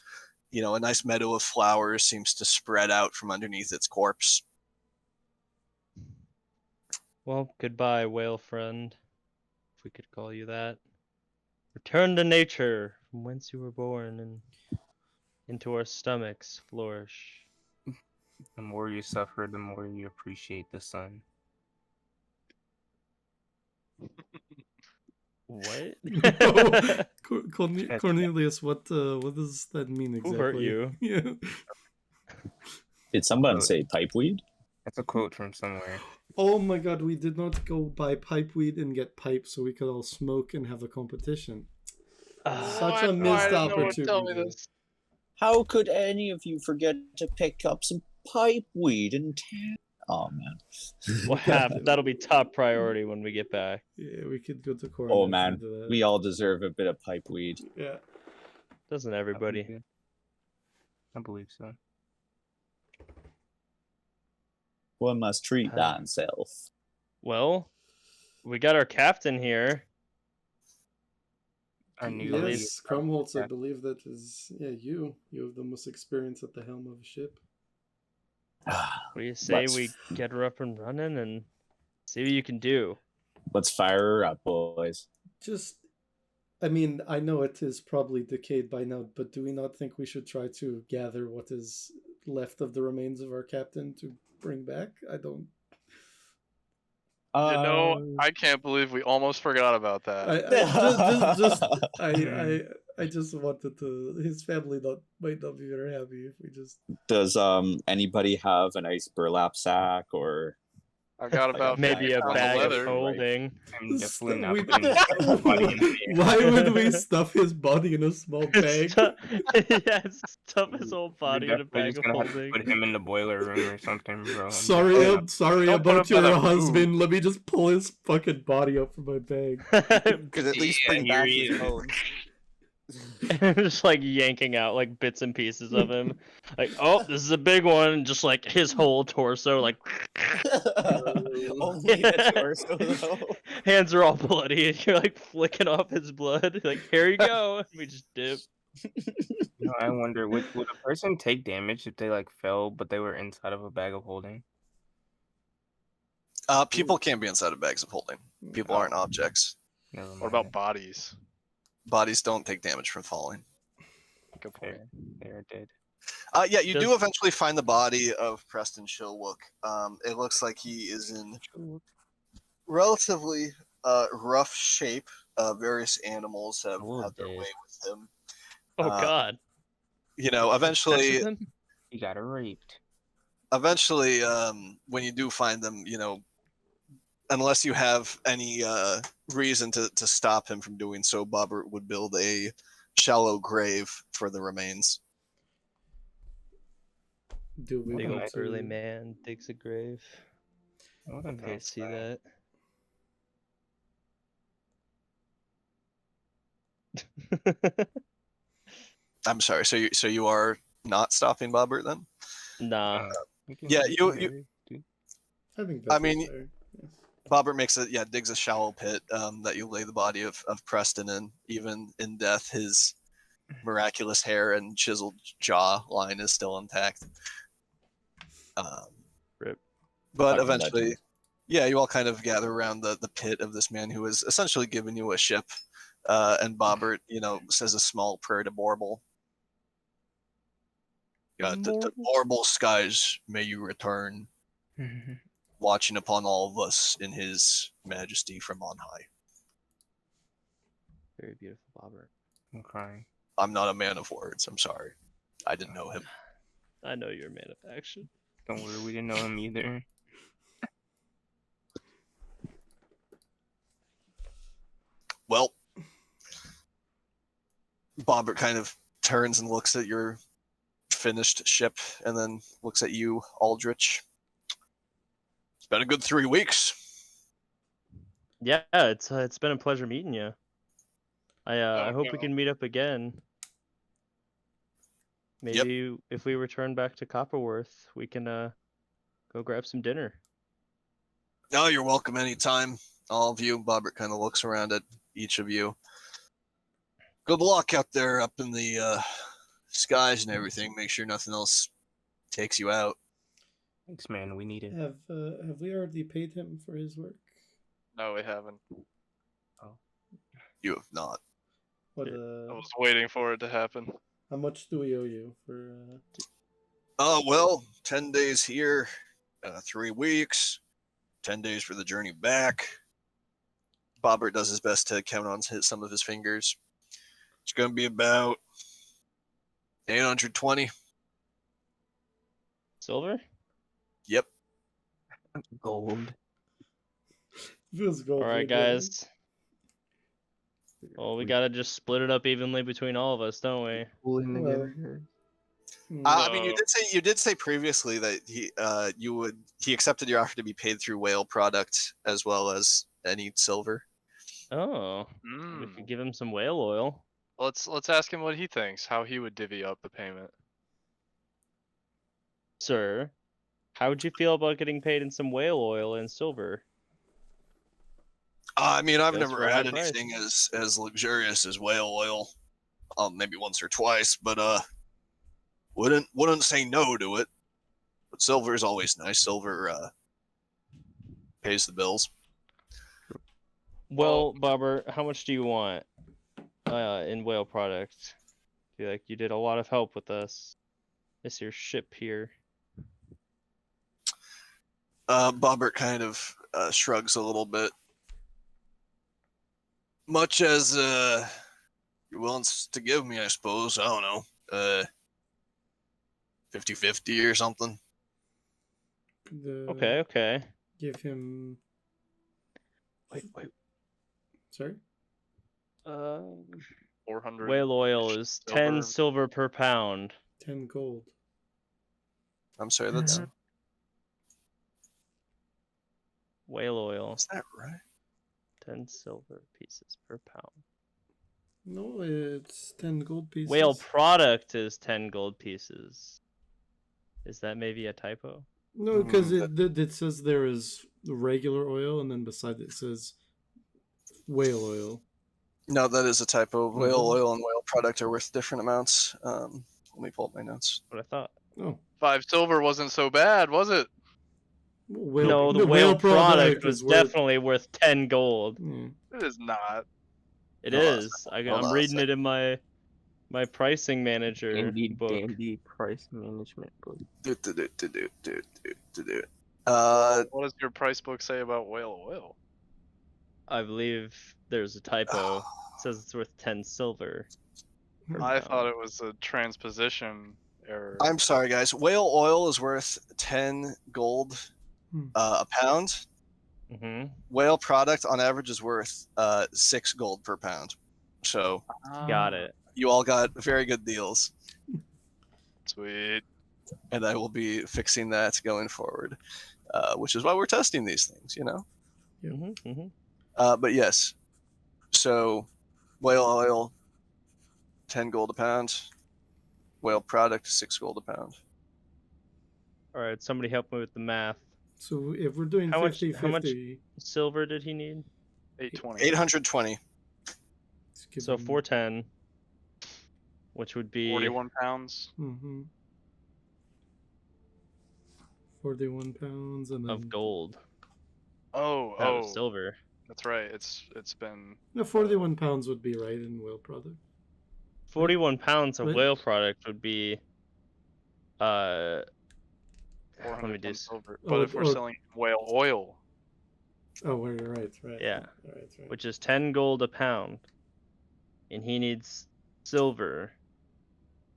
you know, a nice meadow of flowers seems to spread out from underneath its corpse. Well, goodbye, whale friend, if we could call you that. Return to nature, from whence you were born, and into our stomachs flourish. The more you suffer, the more you appreciate the sun. What? No, Cornelius, what does that mean exactly? Who hurt you? Yeah. Did someone say pipeweed? That's a quote from somewhere. Oh my god, we did not go buy pipeweed and get pipes so we could all smoke and have a competition. Such a missed opportunity. How could any of you forget to pick up some pipeweed in town? Oh man. That'll be top priority when we get back. Yeah, we could go to corn. Oh man, we all deserve a bit of pipeweed. Yeah. Doesn't everybody? I believe so. One must treat oneself. Well, we got our captain here. Our new Yes, Crumholtz, I believe that is you. You have the most experience at the helm of a ship. What do you say we get her up and running and see what you can do? Let's fire her up, boys. I mean, I know it is probably decayed by now, but do we not think we should try to gather what is left of the remains of our captain to bring back? I don't. You know, I can't believe we almost forgot about that. I just wanted to. His family might not be very happy if we just. Does anybody have a nice burlap sack or? I got about maybe a bag of leather. holding. I'm definitely not putting body in the air. Why would we stuff his body in a small bag? Stuff his whole body in a bag of holding. Put him in the boiler room or something, bro. Sorry Don't put about him by your the husband. food. Let me just pull his fucking body up from my bag. Could at least bring back his bones. Just like yanking out like bits and pieces of him. Like, oh, this is a big one. And just like his whole torso, like. Only the torso, though. Hands are all bloody, and you're like flicking off his blood. Like, here you go. And we just dip. No, I wonder, would a person take damage if they like fell, but they were inside of a bag of holding? People can't be inside of bags of holding. People aren't objects. Never mind. What about bodies? Bodies don't take damage from falling. Good point. They are dead. Yeah, you do eventually find the body of Preston Chilwook. It looks like he is in relatively rough shape. Various animals have had their way with him. Oh God! You know, eventually He got raped. Eventually, when you do find them, you know, unless you have any reason to stop him from doing so, Bobbert would build a shallow grave for the remains. Do we Big want old to? burly man digs a grave. What a I can't nice see guy. that. I'm sorry. So you are not stopping Bobbert then? Nah. You can Yeah, you you- can you- marry, dude. I think I that's mean, fair. Yes. Bobbert digs a shallow pit that you lay the body of Preston in. Even in death, his miraculous hair and chiseled jaw line is still intact. Rip. But Fucking eventually, legend. yeah, you all kind of gather around the pit of this man who has essentially given you a ship. And Bobbert, says a small prayer to Borble. To Borble skies may you return, watching upon all of us in his majesty from on high. Very beautiful, Bobbert. I'm crying. I'm not a man of words. I'm sorry. I didn't know him. I know you're a man of action. Don't worry, we didn't know him either. Well, Bobbert kind of turns and looks at your finished ship and then looks at you, Aldrich. It's been a good 3 weeks. Yeah, it's been a pleasure meeting you. I Oh, hope we no. can meet up again. Maybe if we return back to Copperworth, we can go grab some dinner. No, you're welcome anytime. All of you. Bobbert kind of looks around at each of you. Good luck out there up in the skies and everything. Make sure nothing else takes you out. Thanks, man. We need it. Have we already paid him for his work? No, we haven't. You have not. What I was waiting for it to happen. how much do we owe you for? Oh, well, 10 days here, 3 weeks, 10 days for the journey back. Bobbert does his best to count on some of his fingers. It's going to be about 820. Silver? Yep. Gold. Feels gold. All right, guys. Well, we gotta just split it up evenly between all of us, don't we? Pulling Well, together. I mean, No. you did say previously that he accepted your offer to be paid through whale product as well as any silver. Oh, we could give him some whale oil. Let's ask him what he thinks, how he would divvy up the payment. Sir, how would you feel about getting paid in some whale oil and silver? I mean, I've Goes for never a high had price. anything as luxurious as whale oil. Maybe once or twice, but wouldn't say no to it. But silver is always nice. Silver pays the bills. Well, Bobber, how much do you want in whale product? I feel like you did a lot of help with us. This your ship here. Bobbert kind of shrugs a little bit. Much as you're willing to give me, I suppose. I don't know. 50-50 or something. Okay. Give him. Wait. Sorry. 400. Whale oil is 10 silver. silver per pound. 10 gold. I'm sorry, that's Whale oil, is that right? 10 silver pieces per pound. No, it's 10 gold pieces. Whale product is 10 gold pieces. Is that maybe a typo? No, because it says there is regular oil, and then beside it says whale oil. No, that is a typo. Whale Mhm. oil and whale product are worth different amounts. Let me pull up my notes. What I thought. Oh. 5 silver wasn't so bad, was it? Whale, No, the whale product was is worth- definitely worth 10 gold. Yeah. It is not. It Hold on a is. Hold I'm on a reading it in my pricing manager Indeed, book. dandy price management book. Do. What does your price book say about whale oil? I believe there's a typo. It says it's worth 10 silver. per I pound. thought it was a transposition error. I'm sorry, guys. Whale oil is worth 10 gold a pound. Mm-hmm. Whale product on average is worth 6 gold per pound. So Got it. You all got very good deals, Sweet. and I will be fixing that going forward, which is why we're testing these things, you know? But yes, so whale oil, 10 gold a pound. Whale product, 6 gold a pound. All right, somebody help me with the math. So if we're doing How much- 50 how much- 50, Silver did he need? 820. 820. let's give So him- 410, which would be 41 pounds. Mhm. 41 pounds and then of gold. Oh, Out of silver. that's right. It's been no, 41 pounds would be right in whale product. 41 pounds of Right. whale product would be 400 let me do tons s- silver. But if we're or- selling whale oil, Oh, we're right. Yeah. Right. which is 10 gold a pound. And he needs silver.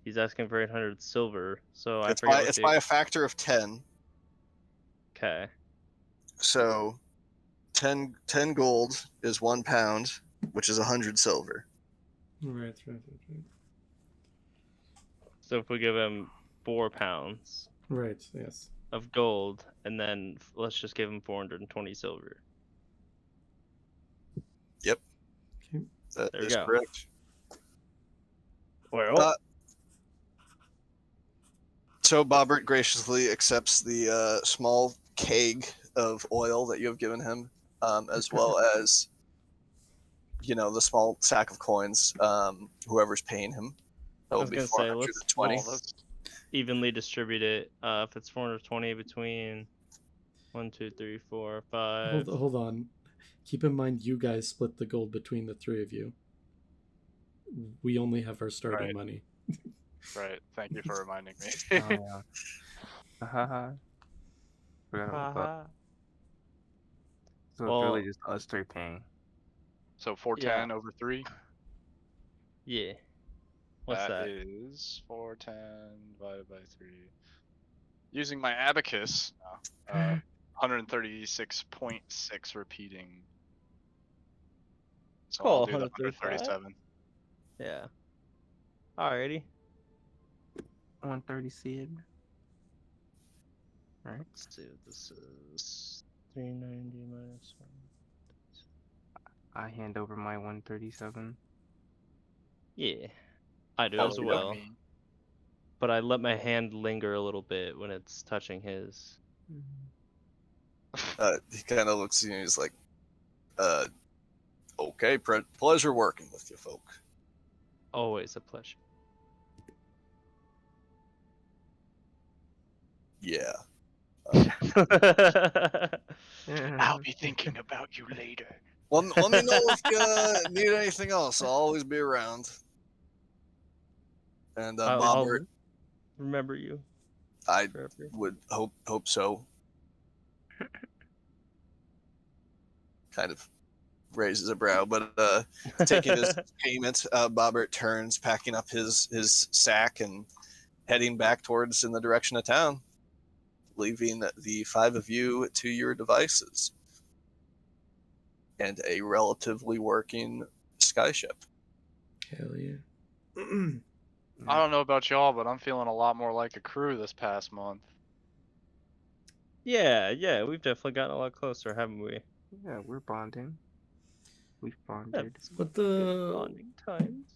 He's asking for 800 silver. So I It's forget by, what it's the... by a factor of 10. Okay. So 10 gold is 1 pound, which is 100 silver. Right. So if we give him 4 pounds Right, yes. of gold, and then let's just give him 420 silver. Okay. That There we is go. correct. Well, So Bobbert graciously accepts the small keg of oil that you have given him, as well as, the small sack of coins. Whoever's paying him, that I will was be gonna say, let's 420. evenly distribute it. If it's 420 between 1, 2, 3, 4, 5. Hold on. Keep in mind, you guys split the gold between the three of you. We only have our starting Right. money. right? Thank you for reminding me. Oh, yeah. Haha. Forgot about that. So Well- it's really just us three paying. So 410 over 3. Yeah. What's that? That is 410 divided by 3. Using my abacus, 136.6 repeating. So Cool, I'll do the 135. 137. Yeah. Alrighty. 130 seed. Right. Let's see what this is. 390 minus 1. I hand over my 137. Yeah. I do Oh, as you well. don't mean- But I let my hand linger a little bit when it's touching his. He kind of looks at you and he's like, okay, pleasure working with you folk. Always a pleasure. Yeah. I'll be thinking about you later. Let me know if you need anything else. I'll always be around. And I'll Bobbert, remember you I forever. would hope so. Kind of raises a brow, but taking his payment, Bobbert turns, packing up his sack and heading back towards in the direction of town, leaving the 5 of you to your devices and a relatively working skyship. Hell yeah. I don't know about y'all, but I'm feeling a lot more like a crew this past month. Yeah, we've definitely gotten a lot closer, haven't we? Yeah, we're bonding. We've Yeah, bonded. it's What good the? bonding times.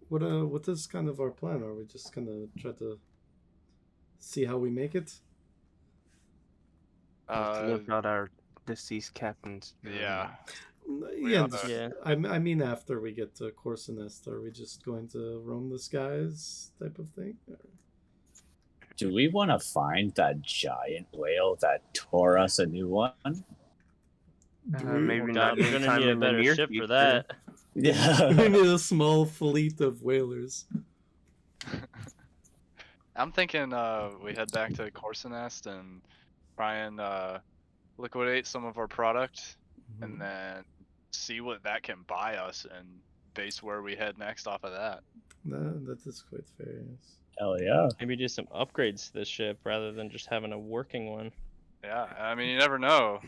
What is kind of our plan? Are we just gonna try to see how we make it? To live out our deceased captain's Yeah. Yeah, oughta- Yeah. I mean, after we get to Corsinest, are we just going to roam the skies type of thing? Or- Do we want to find that giant whale that tore us a new one? Maybe God, not we're gonna anytime need a in the better near ship future. for that. we Yeah. need a small fleet of whalers. I'm thinking we head back to Corsinest and try and liquidate some of our product and then see what that can buy us and base where we head next off of that. That is quite fair. Yes. Hell yeah. Maybe do some upgrades to this ship rather than just having a working one. Yeah, I mean, you never know.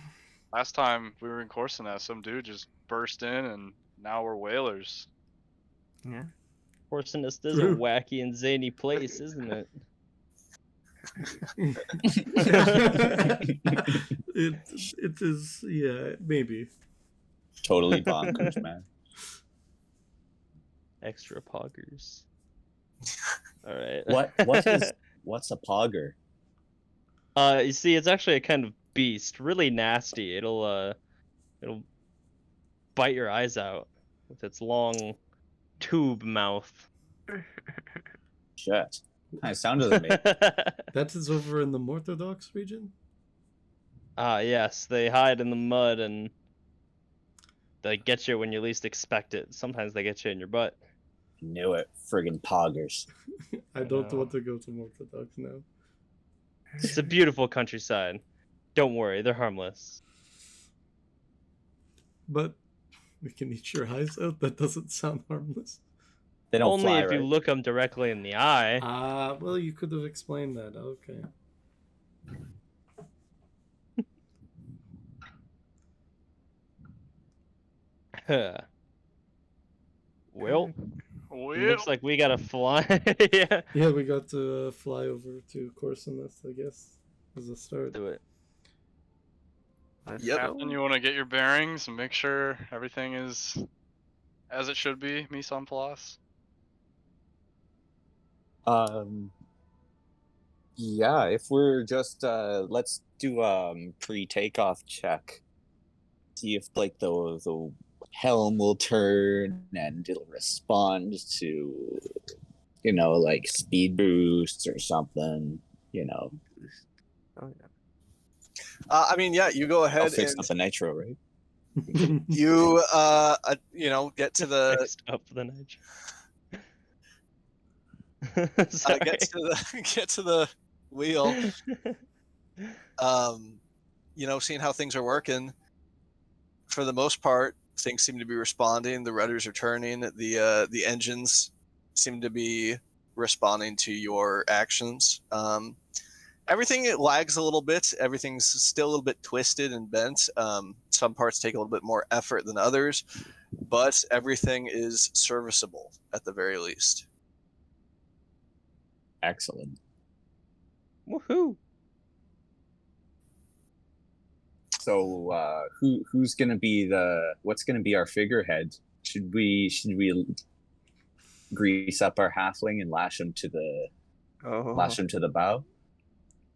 Last time we were in Corsinest, some dude just burst in and now we're whalers. Yeah. Horsenest is a True. wacky and zany place, isn't it? It is, yeah, maybe. Totally bonkers, man. Extra poggers. All right. What's a pogger? You see, it's actually a kind of beast, really nasty. It'll bite your eyes out with its long tube mouth. Shit. Kind of sounded like me. That is over in the Orthodox region? Yes, they hide in the mud and they get you when you least expect it. Sometimes they get you in your butt. Knew it. Friggin' poggers. I don't know. want to go to Orthodox now. It's a beautiful countryside. Don't worry, they're harmless. But we can eat your eyes out? That doesn't sound harmless. They don't Only fly, if you right? look them directly in the eye. Well, you could have explained that. Okay. Well, Well, looks like we gotta fly. Yeah. Yeah, we got to fly over to Corsinus, I guess, as a start. Do it. Let's Yep. go. Captain, you want to get your bearings and make sure everything is as it should be, mise en place? Yeah, if we're just let's do pre-takeoff check. See if like the helm will turn and it'll respond to like speed boost or something, Oh, yeah. I mean, yeah, you go I'll ahead fix and up the nitro, right? you get to the Fixed up the nudge. Sorry. get to the wheel. Seeing how things are working. For the most part, things seem to be responding. The rudders are turning. The engines seem to be responding to your actions. Everything lags a little bit. Everything's still a little bit twisted and bent. Some parts take a little bit more effort than others, but everything is serviceable at the very least. Excellent. Woohoo! So who's gonna be what's gonna be our figurehead? Should we grease up our halfling and lash him to the bow?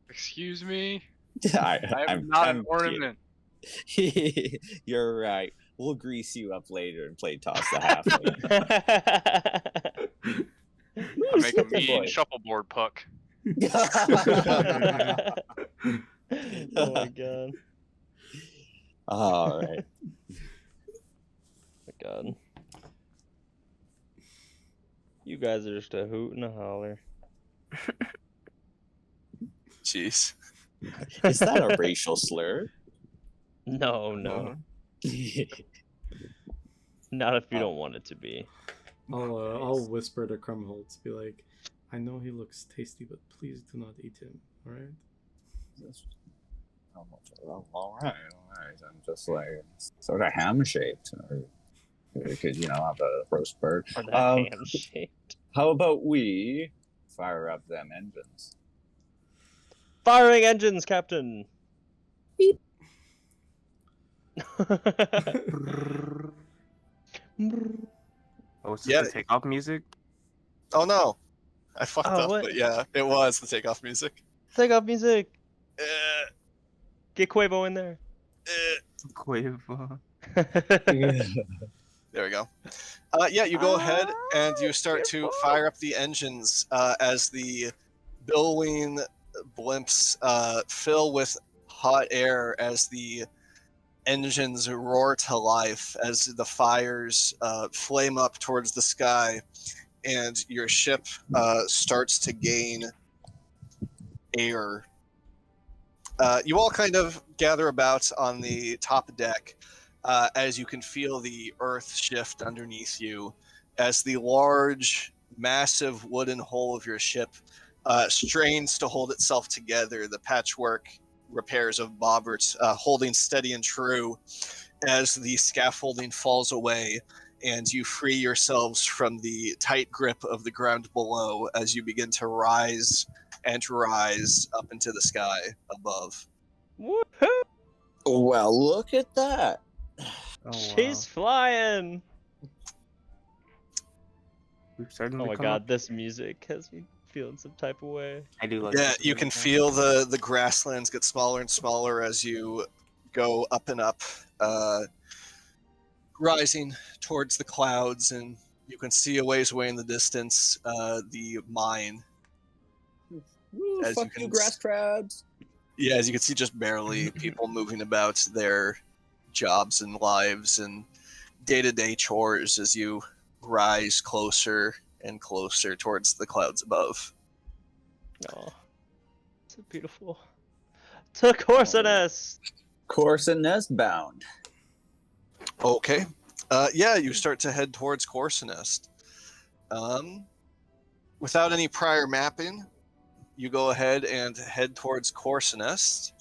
Excuse me? I'm I'm not an kidding. ornament. You're right. We'll grease you up later and play toss the halfling. I make a mean Boy. shuffleboard puck. Oh my god. All right. My god. You guys are just a hoot and a holler. Jeez. Is that a racial slur? No. Not if you don't want it to be. I'll whisper to Crumholtz, be like, I know he looks tasty, but please do not eat him, alright? All right. I'm just like sort of ham shaped, or we could have a roast bird. Or that ham shaped. How about we fire up them engines? Firing engines, Captain! Beep. Oh, it's Yeah. the takeoff music? Oh no, I fucked Oh, up. what? But yeah, it was the takeoff music. Take off music! Eh, Get Quavo in there. Quavo. There we go. You go ahead and you start to fire up the engines as the billowing blimps fill with hot air as the engines roar to life, as the fires flame up towards the sky, and your ship starts to gain air. You all kind of gather about on the top deck as you can feel the earth shift underneath you as the large, massive wooden hull of your ship strains to hold itself together. The patchwork repairs of Bobbert holding steady and true as the scaffolding falls away and you free yourselves from the tight grip of the ground below as you begin to rise and rise up into the sky above. Woohoo! Well, look at that. Oh wow. She's flying. We've started Oh to my come up. god, this music has me feeling some type of way. I do like. Yeah, this you really can fast. feel the grasslands get smaller and smaller as you go up and up, rising towards the clouds, and you can see a ways away in the distance the mine. Woo, As fuck you you, can grass crabs. Yeah, as you can see, just barely people moving about their jobs and lives and day-to-day chores as you rise closer and closer towards the clouds above. Oh, so beautiful. To Corsinus! Course and nest bound. Okay. Yeah, you start to head towards Corsinest. Without any prior mapping, you go ahead and head towards Corsinest.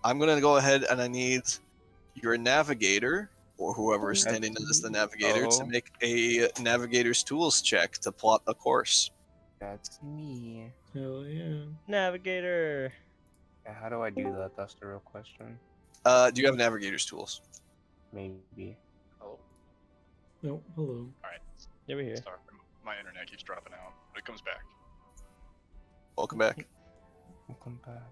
I'm going to go ahead and I need your navigator, or whoever is standing as the navigator, to Oh. make a navigator's tools check to plot a course. That's me. Hell yeah. Navigator! Yeah, how do I do that? That's the real question. Do you have navigator's tools? Maybe. Oh, No, hello. all right. Yeah, we're here. Sorry, my internet keeps dropping out, but it comes back. Welcome back. Welcome back.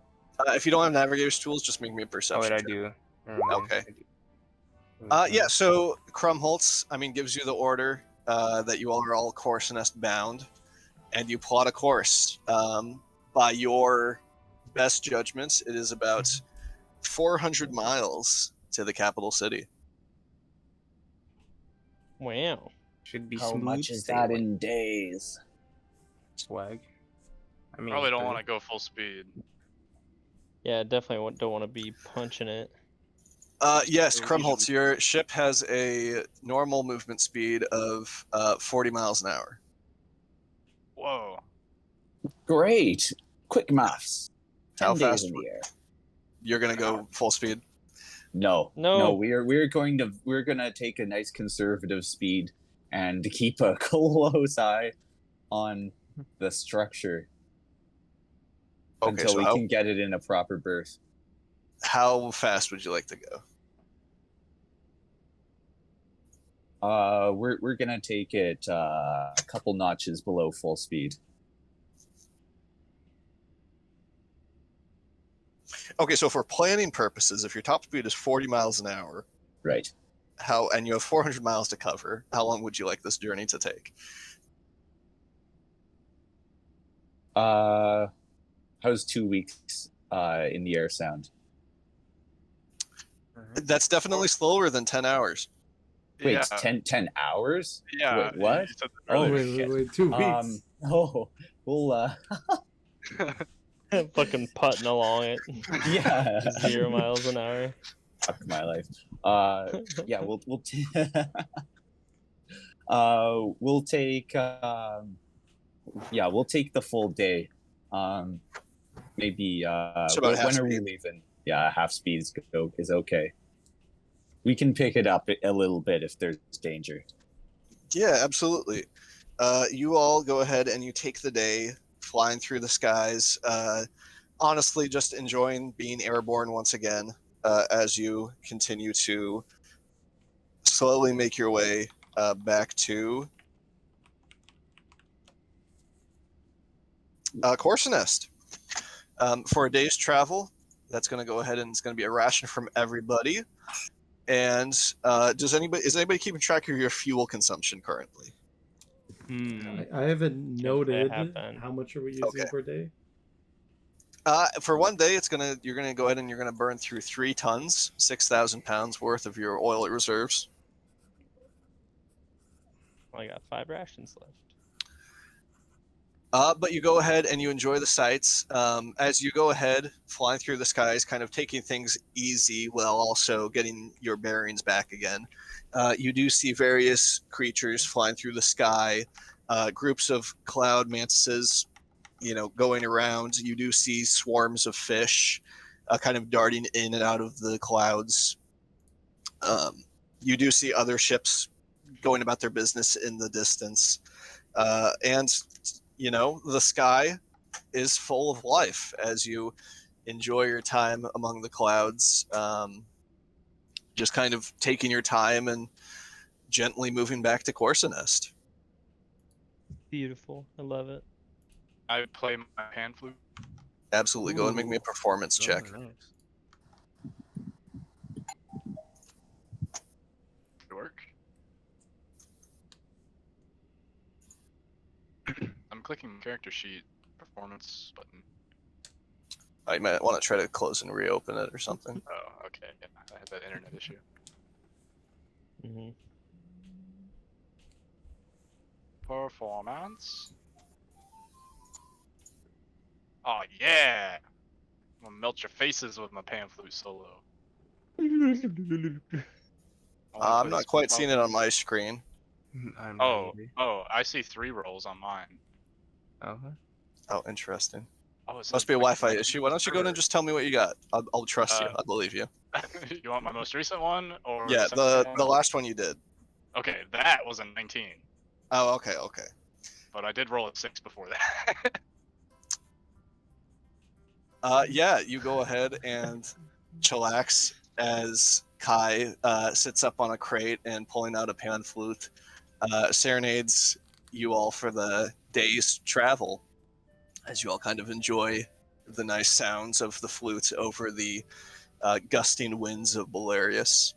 If you don't have navigator's tools, just make me a Oh perception wait, I check. do. Never mind. Okay. I do. Yeah, so Krumholtz, gives you the order that you all are all Corsinest bound, and you plot a course. By your best judgments, it is about 400 miles to the capital city. Wow. Should be How smooth much is that sailing. in days? Swag? I mean, Probably don't three. want to go full speed. Yeah, definitely don't want to be punching it. Yes, So we Krumholtz, should- your ship has a normal movement speed of 40 miles an hour. Whoa. Great. Quick maths. 10 How days fast in the air. You're going to go full speed? No. No. We're going to take a nice conservative speed and keep a close eye on the structure Okay, until so we can get it in a proper berth. how fast would you like to go? We're gonna take it a couple notches below full speed. Okay, so for planning purposes, if your top speed is 40 miles an hour, Right. and you have 400 miles to cover, how long would you like this journey to take? How's 2 weeks in the air sound? That's definitely slower than 10 hours. Wait, Yeah. 10 hours? Yeah. Wait, what? you said that Oh, earlier. shit. Wait, 2 weeks. Oh, well, Fucking putting along it. yeah. 0 miles an hour. Fuck my life. Yeah, we'll take we'll take the full day. Maybe So about half when are we speed. leaving? Yeah, half speed is okay. We can pick it up a little bit if there's danger. Yeah, absolutely. You all go ahead and you take the day flying through the skies. Honestly, just enjoying being airborne once again as you continue to slowly make your way back to Corsinest. For a day's travel, that's going to go ahead and it's going to be a ration from everybody. And is anybody keeping track of your fuel consumption currently? I haven't noted have been. how much are we using Okay. per day. For one day, you're gonna go ahead and you're gonna burn through 3 tons, 6,000 pounds worth of your oil reserves. I got 5 rations left. But you go ahead and you enjoy the sights. As you go ahead, flying through the skies, kind of taking things easy while also getting your bearings back again. You do see various creatures flying through the sky, groups of cloud mantises, going around. You do see swarms of fish kind of darting in and out of the clouds. you do see other ships going about their business in the distance. And, you know, the sky is full of life as you enjoy your time among the clouds, just kind of taking your time and gently moving back to Corsinest. Beautiful. I love it. I play my pan flute. Absolutely. Go and make me a performance check. Oh, nice. Good work. I'm clicking character sheet performance button. I might want to try to close and reopen it or something. Oh, okay. Yeah, I had that internet issue. Mm-hmm. Performance. Oh yeah! I'm gonna melt your faces with my pan flute solo. I'm not quite seeing it on my screen. I'm Oh, ready. I see 3 rolls on mine. Okay. Oh, interesting. Oh, it Must says, be a like, Wi-Fi my issue. Why don't you go in and just tell me what you got? I'll trust you. I believe you. You want my most recent one or Yeah, second the one? last one you did. Okay, that was a 19, Oh, okay. but I did roll a 6 before that. Yeah, you go ahead and chillax as Kai sits up on a crate and pulling out a pan flute, serenades you all for the day's travel, as you all kind of enjoy the nice sounds of the flute over the gusting winds of Bolarius.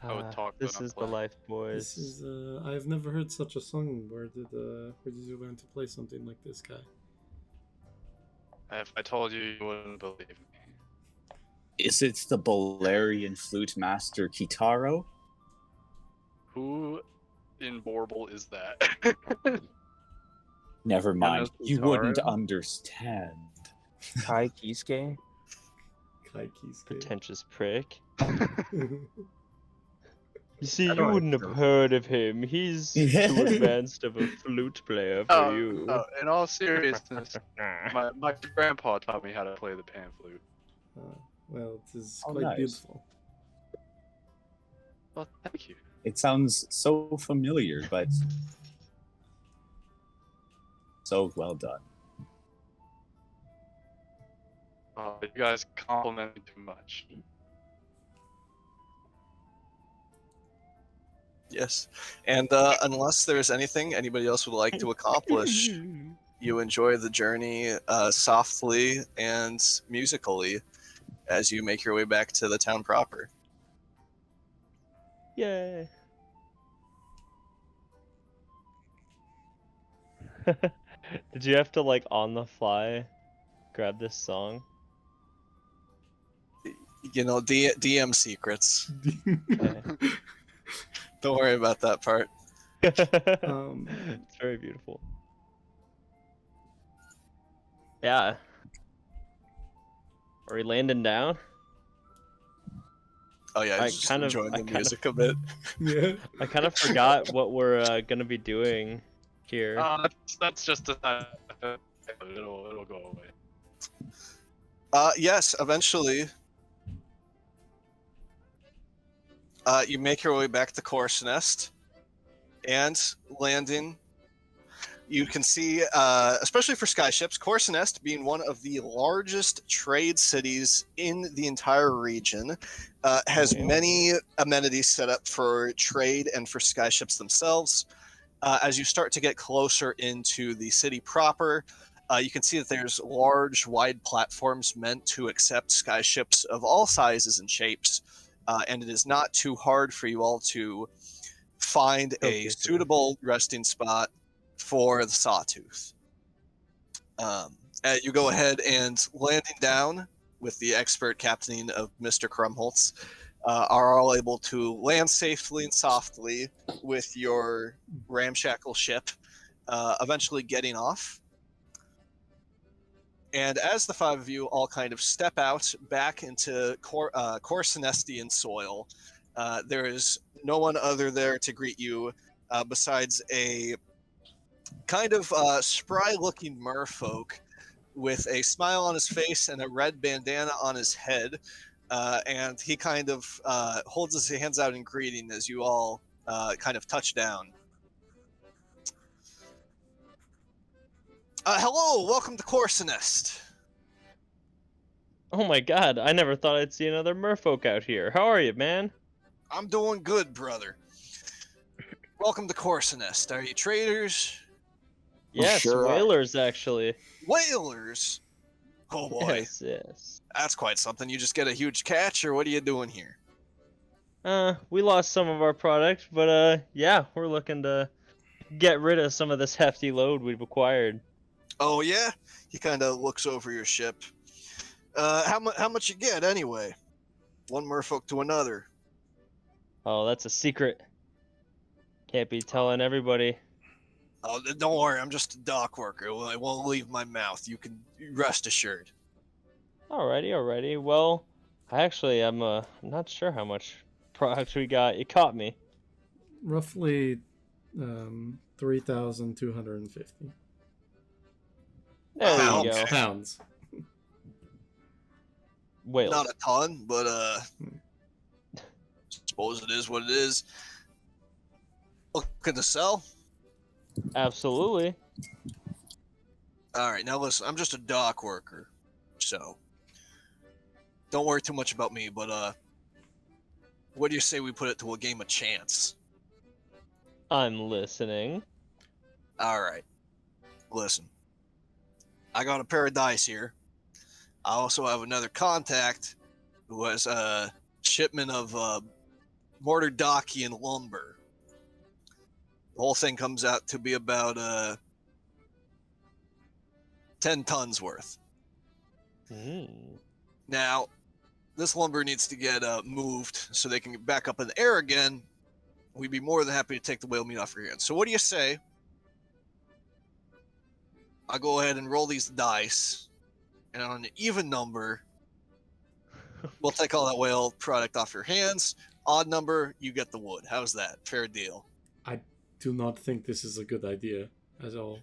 I would talk, but This not is the play. life, boys. This is I've never heard such a song. Where did you learn to play something like this, guy? If I told you, you wouldn't believe me. Is it the Bolarian flute master Kitaro? Who in Borble is that? Never mind. know You wouldn't Kitaro? understand. Kai Kisuke? Kaiki's Pretentious prick. You see, I you don't wouldn't have know. heard of him. He's too advanced of a flute player for you. In all seriousness, my grandpa taught me how to play the pan flute. Well, it is Oh, quite nice. beautiful. Well, thank you. It sounds so familiar, but so well done. You guys compliment me too much. Yes, and unless there's anything anybody else would like to accomplish, you enjoy the journey softly and musically as you make your way back to the town proper. Yay. Did you have to, like, on the fly grab this song? You know, DM secrets. Okay. Don't worry about that part. It's very beautiful. Yeah. Are we landing down? Oh yeah, I just kind of- enjoying I the kind of- music a bit. Yeah. I kind of forgot what we're gonna be doing here. That's just a it'll go away. Yes, eventually. You make your way back to Corsinest, and landing. You can see, especially for skyships, Corsinest being one of the largest trade cities in the entire region, has Wow. many amenities set up for trade and for skyships themselves. As you start to get closer into the city proper, you can see that there's large, wide platforms meant to accept skyships of all sizes and shapes, and it is not too hard for you all to find a Okay, suitable resting spot for the Sawtooth. You go ahead and landing down with the expert captaining of Mr. Krumholtz, are all able to land safely and softly with your ramshackle ship, eventually getting off. And as the 5 of you all kind of step out back into Corsinestian soil, there is no one other there to greet you besides a kind of spry-looking merfolk with a smile on his face and a red bandana on his head. And he kind of holds his hands out in greeting as you all kind of touch down. Hello, welcome to Corsinest. Oh my god, I never thought I'd see another merfolk out here. How are you, man? I'm doing good, brother. Welcome to Corsinest. Are you traders? Yes, sure are. whalers, actually. Whalers? Oh boy, Yes. that's quite something. You just get a huge catch, or what are you doing here? We lost some of our product, but yeah, we're looking to get rid of some of this hefty load we've acquired. Oh yeah? He kind of looks over your ship. How much you get anyway? One merfolk to another. Oh, that's a secret. Can't be telling everybody. Oh, don't worry, I'm just a dock worker. It won't leave my mouth. You can rest assured. Alrighty. Well, I'm not sure how much product we got. You caught me. Roughly 3,250 There Wow. you go. pounds. Whales. Not a ton, but suppose it is what it is. Looking to sell? Absolutely. All right, now listen, I'm just a dock worker, so don't worry too much about me, but what do you say we put it to a game of chance? I'm listening. All right, listen. I got a pair of dice here. I also have another contact who has a shipment of mortar docky and lumber. The whole thing comes out to be about 10 tons worth. Now, this lumber needs to get moved so they can get back up in the air again. We'd be more than happy to take the whale meat off your hands. So what do you say? I'll go ahead and roll these dice, and on an even number, we'll take all that whale product off your hands. Odd number, you get the wood. How's that? Fair deal. I do not think this is a good idea at all.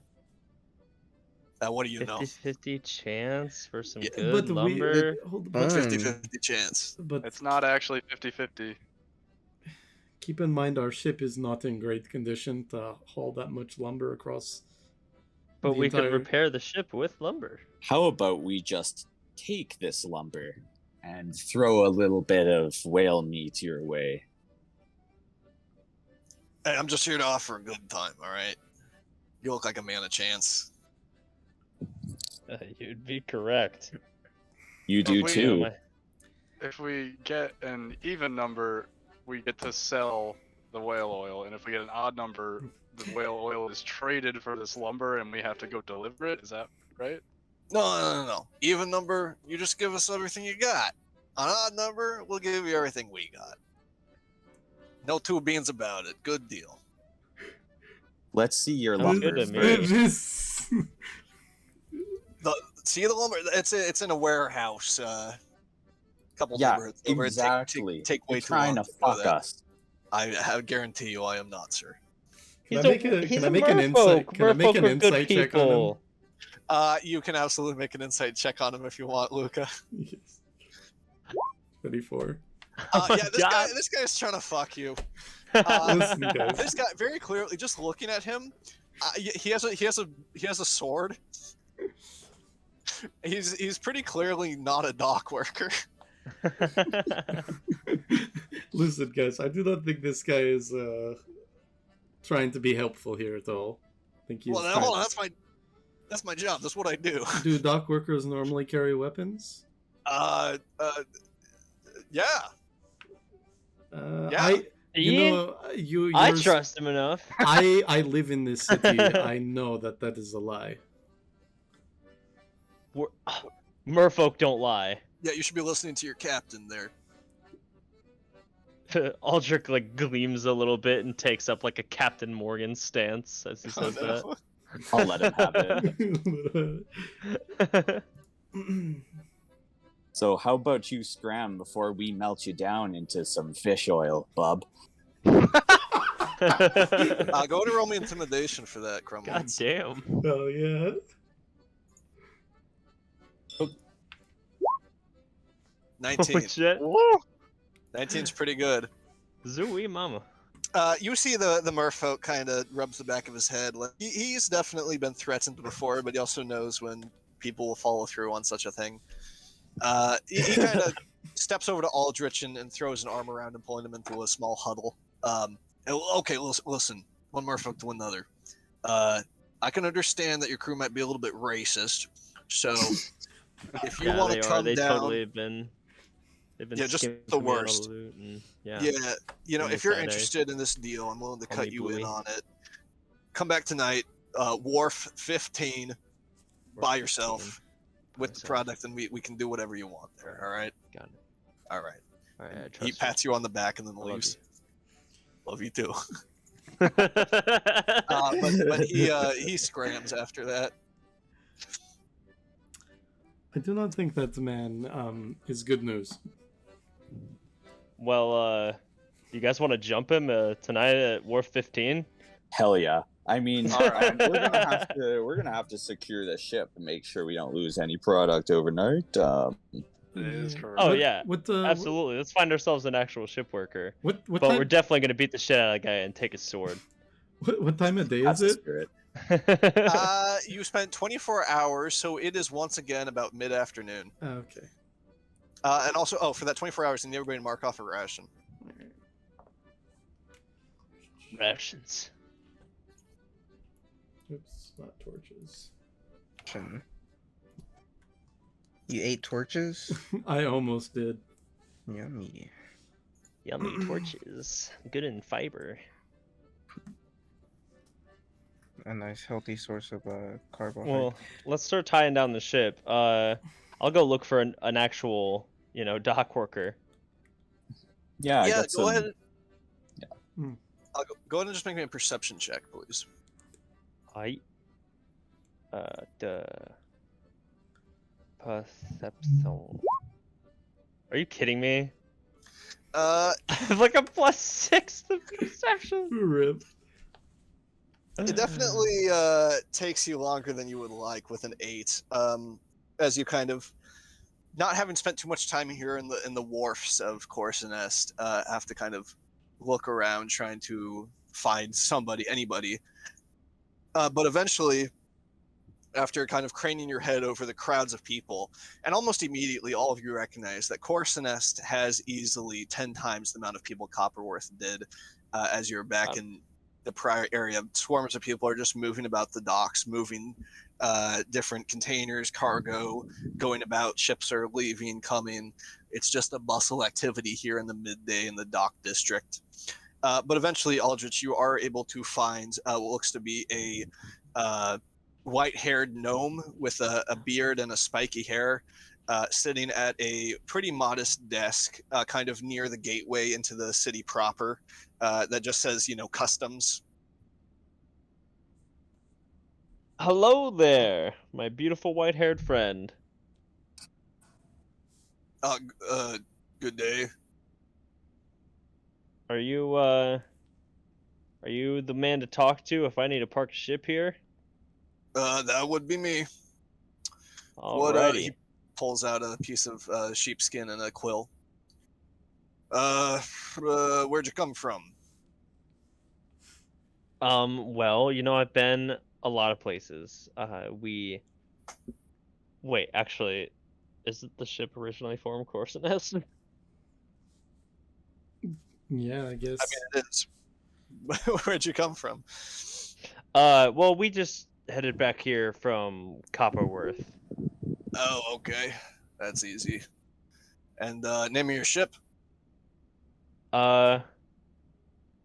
What do you know? 50-50 chance for some Yeah, good lumber. But 50-50 chance. but It's not actually 50-50. keep in mind our ship is not in great condition to haul that much lumber across. But the we could entire- repair the ship with lumber. How about we just take this lumber and throw a little bit of whale meat your way? Hey, I'm just here to offer a good time, all right? You look like a man of chance. You'd be correct. You do we- too. If we get an even number, we get to sell the whale oil, and if we get an odd number, the whale oil is traded for this lumber, and we have to go deliver it. Is that right? No. Even number, you just give us everything you got. On odd number, we'll give you everything we got. No two beans about it. Good deal. Let's see your Sounds lumber. good to me. This- See the lumber? It's in a warehouse. Couple Yeah, neighborhoods over. exactly. Take way You're too trying long to to know fuck that. us. I guarantee you, I am not, sir. Can I He's make a, a- he's can a I make an merfolk. insight- can I make Merfolk an are good insight check on him? people. You can absolutely make an insight check on him if you want, Luca. Yes. 24. Oh my Yeah, God. this guy's trying to fuck you. Listen, guys. This guy, very clearly, just looking at him, he has a sword. He's pretty clearly not a dock worker. Listen, guys, I do not think this guy is trying to be helpful here at all. I think he's Well, now, hold on, that's my job. That's what I do. Do dock workers normally carry weapons? Yeah. Yeah. Ian, You I yours- trust him enough. I live in this city. I know that is a lie. Merfolk don't lie. Yeah, you should be listening to your captain there. Aldrich like gleams a little bit and takes up like a Captain Morgan stance as he Oh, says no. I'll let him have it. So how about you scram before we melt you down into some fish oil, bub? that. Go to roll me intimidation for that, God Crumlins. damn. Oh yeah. 19. Holy shit. 19's pretty good. Zooey mama. You see the merfolk kind of rubs the back of his head. Like, he's definitely been threatened before, but he also knows when people will follow through on such a thing. He kind of steps over to Aldrich and throws an arm around him, pulling him into a small huddle. Okay, listen, one merfolk to another. I can understand that your crew might be a little bit racist, so if you Yeah, want they to are. come They down, totally have been. They've been yeah, just skimming the me on all worst. the loot and Yeah, you know, Give me if you're side eye. interested in this deal, I'm willing to Call cut me you in Bluey. on it. Come back tonight, Wharf 15, by yourself with the product, and we can do whatever you want there. All right. Got it. All right. All right, I He trust pats you on the back and then I love leaves. Love you too. you. But he scrams after that. I do not think that man is good news. Well, you guys want to jump him tonight at Wharf 15? Hell yeah. I mean, All right. we're gonna have to secure the ship and make sure we don't lose any product overnight. That is Yeah. correct. Oh What- yeah, What absolutely. Let's find ourselves an actual ship worker. What But time? we're definitely gonna beat the shit out of that guy and take his sword. What time of day That's is the it? spirit. You spent 24 hours, so it is once again about mid-afternoon. Okay. And also, for that 24 hours, you need everybody to mark off a ration. Rations. Oops, not torches. You ate torches? I almost did. Yummy. Yummy torches. Good in fiber. A nice healthy source of carbohydrate. Well, let's start tying down the ship. I'll go look for an actual, dock worker. Yeah, I got go some. ahead. Hmm. Go ahead and just make me a perception check, please. I. The. Perception. Are you kidding me? Uh, I have like a +6 to perception. Rip. It definitely takes you longer than you would like with an 8. As you kind of, not having spent too much time here in the wharfs of Corsinest, have to kind of look around trying to find anybody. But eventually, after kind of craning your head over the crowds of people, and almost immediately all of you recognize that Corsinest has easily 10 times the amount of people Copperworth did as you're back in the prior area. Swarms of people are just moving about the docks, moving different containers, cargo, going about. Ships are leaving, coming. It's just a bustle activity here in the midday in the dock district. But eventually, Aldrich, you are able to find what looks to be a white-haired gnome with a beard and a spiky hair, sitting at a pretty modest desk, kind of near the gateway into the city proper, that just says, customs. Hello there, my beautiful white-haired friend. Good day. Are you the man to talk to if I need to park a ship here? That would be me. Alrighty. He pulls out a piece of sheepskin and a quill. Where'd you come from? Well, I've been a lot of places. Wait, actually, isn't the ship originally from Corsinest? Yeah, I guess. I mean, it is. Where'd you come from? Well, we just headed back here from Copperworth. Oh, okay. That's easy. And name of your ship?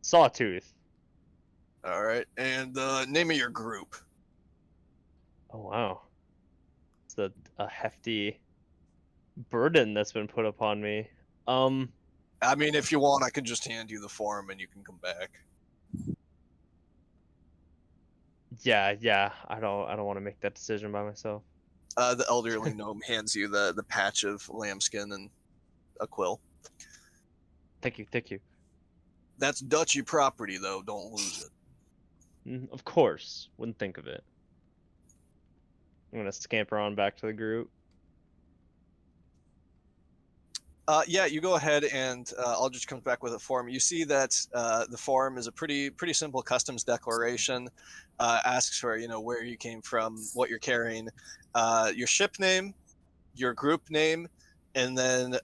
Sawtooth. All right. And name of your group? Oh wow, it's a hefty burden that's been put upon me. I mean, if you want, I can just hand you the form and you can come back. Yeah. I don't want to make that decision by myself. The elderly gnome hands you the patch of lambskin and a quill. Thank you. That's Dutchy property, though. Don't lose it. Of course, wouldn't think of it. I'm gonna scamper on back to the group. Yeah, you go ahead and Aldrich comes back with a form. You see that the form is a pretty simple customs declaration. Asks for where you came from, what you're carrying, your ship name, your group name, and then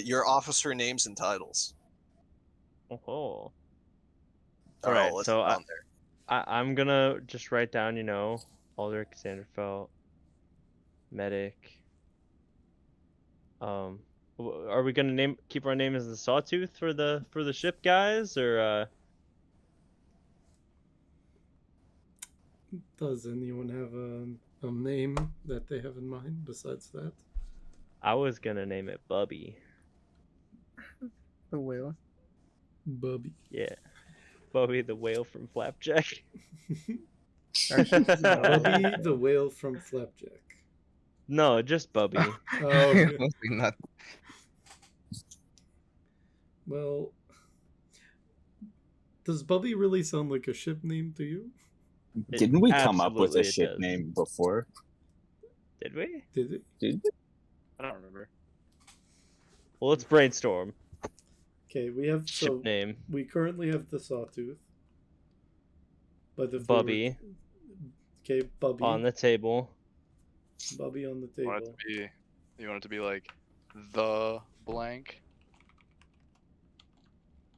your officer names and titles. Oh. All Alright, listed so on there. I'm gonna just write down, Aldrich, Sanderfeld, medic. Are we gonna keep our name as the Sawtooth for the ship guys, or Does anyone have a name that they have in mind besides that? I was gonna name it Bubby. The whale. Bubby. Yeah, Bubby the whale from Flapjack. Bubby the whale from Flapjack. No, just Bubby. Oh, okay. Mostly not. Well, does Bubby really sound like a ship name to you? Didn't we come up with Absolutely a it ship does. name before? Did we? Did it? Did we? I don't remember. Well, let's brainstorm. Okay, we have Ship name. we currently have the Sawtooth. But if Bubby okay, Bubby on the table. Bubby on the You want table. it to be like the blank?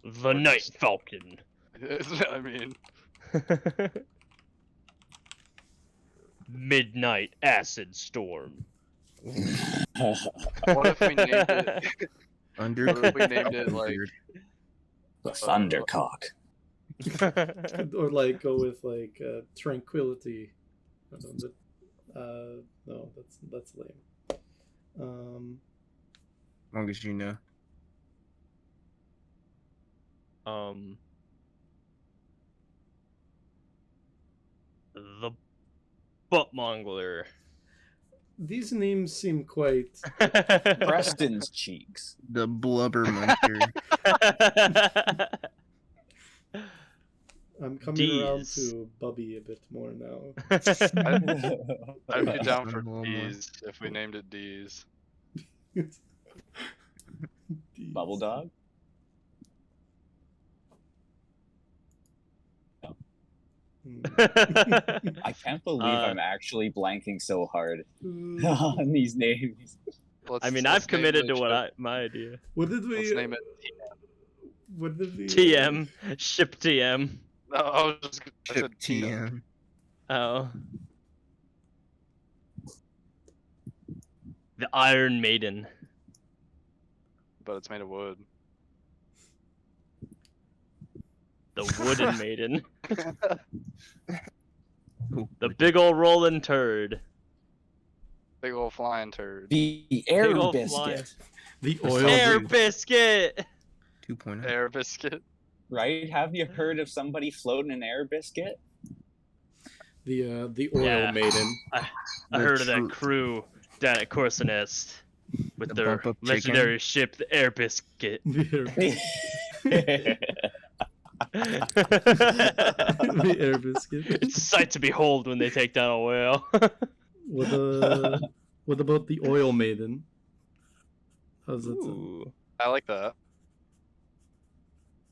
The Or Night just- Falcon. I mean, Midnight Acid Storm. what if we named it? Under. What if we named it like? The Thundercock. Or like go with like Tranquility. I don't know, no, that's lame. As long as you know. The Buttmongler. These names seem quite Preston's cheeks. The blubber monster. I'm coming around D's. to Bubby a bit more now. I'd be down for A little more. D's if we named it D's. Bubble Dog? I can't believe I'm actually blanking so hard on these names. I mean, Let's I've name committed the to ship- my idea. What did we? Let's name it. What did we? TM. Ship TM. No, I was just. I Ship said TM. TM. Oh. The Iron Maiden. But it's made of wood. The Wooden Maiden. The big ol' rolling turd. Big old flying turd. The Air Big ol' Biscuit, The oil. Air Biscuit. 2.0. Air biscuit. right? Have you heard of somebody floating an Air Biscuit? The oil Yeah. maiden. I The heard of that true- crew down at Corsinest with The their bump-up chicken. legendary ship, the Air Biscuit. The air biscuit. It's a sight to behold when they take down a whale. What about the oil maiden? How's that sound? Ooh, I like that.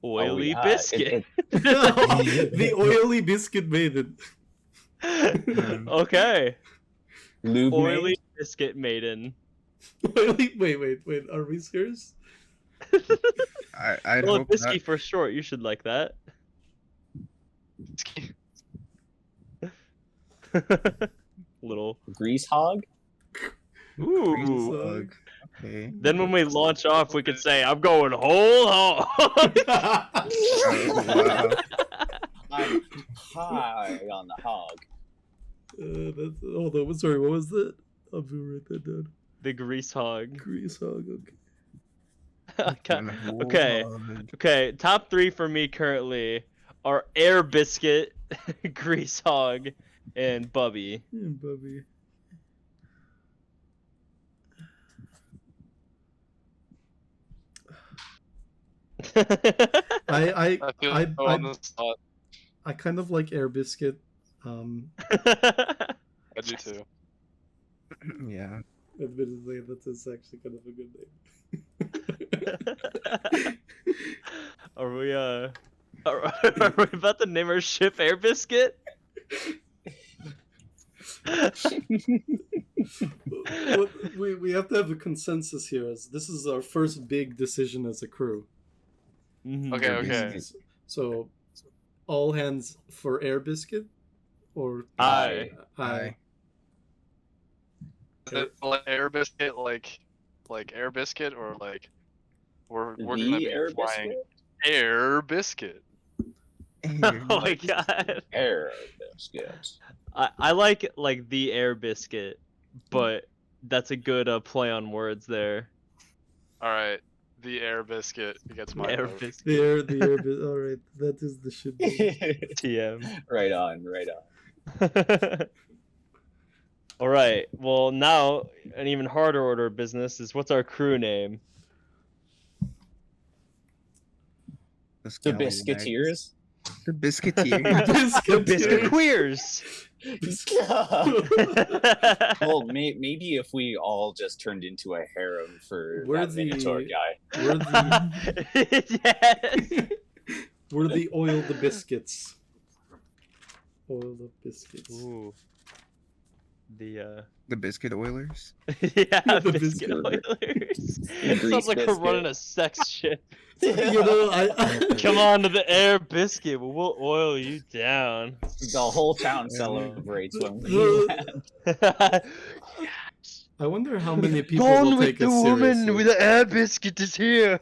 oily yeah, biscuit. The oily biscuit maiden. Okay, Lube oily Maid? biscuit maiden. Wait. Are we serious? I'd Well, hope biscuit not. for short. You should like that. Little. Grease Hog? Ooh. Hog. Okay. Then when we launch off, we could say, "I'm going whole hog." Oh, wow. I'm high on the hog. Hold on. Sorry, what was that? I'm gonna write that down. The grease hog. Grease hog. Okay. Okay. And whole Okay. hog. Okay, top 3 for me currently are Air Biscuit, Grease Hog, and Bubby. Yeah, Bubby. I I feel I- so on the spot. I kind of like air biscuit. I do too. Yeah. Admittedly, that is actually kind of a good name. Are we are we about to name our ship Air Biscuit? We have to have a consensus here, as this is our first big decision as a crew. Okay, okay. So, all hands for Air Biscuit, or Aye. Aye. Is it like Air Biscuit, like Air Biscuit, or like we're gonna be Air flying biscuit? Air Biscuit? Oh my god. Air biscuit. I like the Air Biscuit, but that's a good play on words there. All right, the Air Biscuit gets my Air vote. Biscuit. The Air Biscuit. All right, that is the shit. TM. Right on, right on. All right. Well, now an even harder order of business is what's our crew name? The Scallywags. Biscuiteers? The Biscuiteers. The Biscuit Queers. Well, maybe if we all just turned into a harem for We're that Minotaur guy. We're the Yes. we're the Oil the Biscuits. Oil the Biscuits. Ooh. The The Biscuit Oilers. yeah, The Biscuit Biscuit. Oilers. The It sounds Grease like we're Biscuit. running a sex ship. You know, I Come on to the Air Biscuit, we'll oil you down. The whole town celebrates when we land. I wonder how many people will take us seriously. the Air Biscuit is here.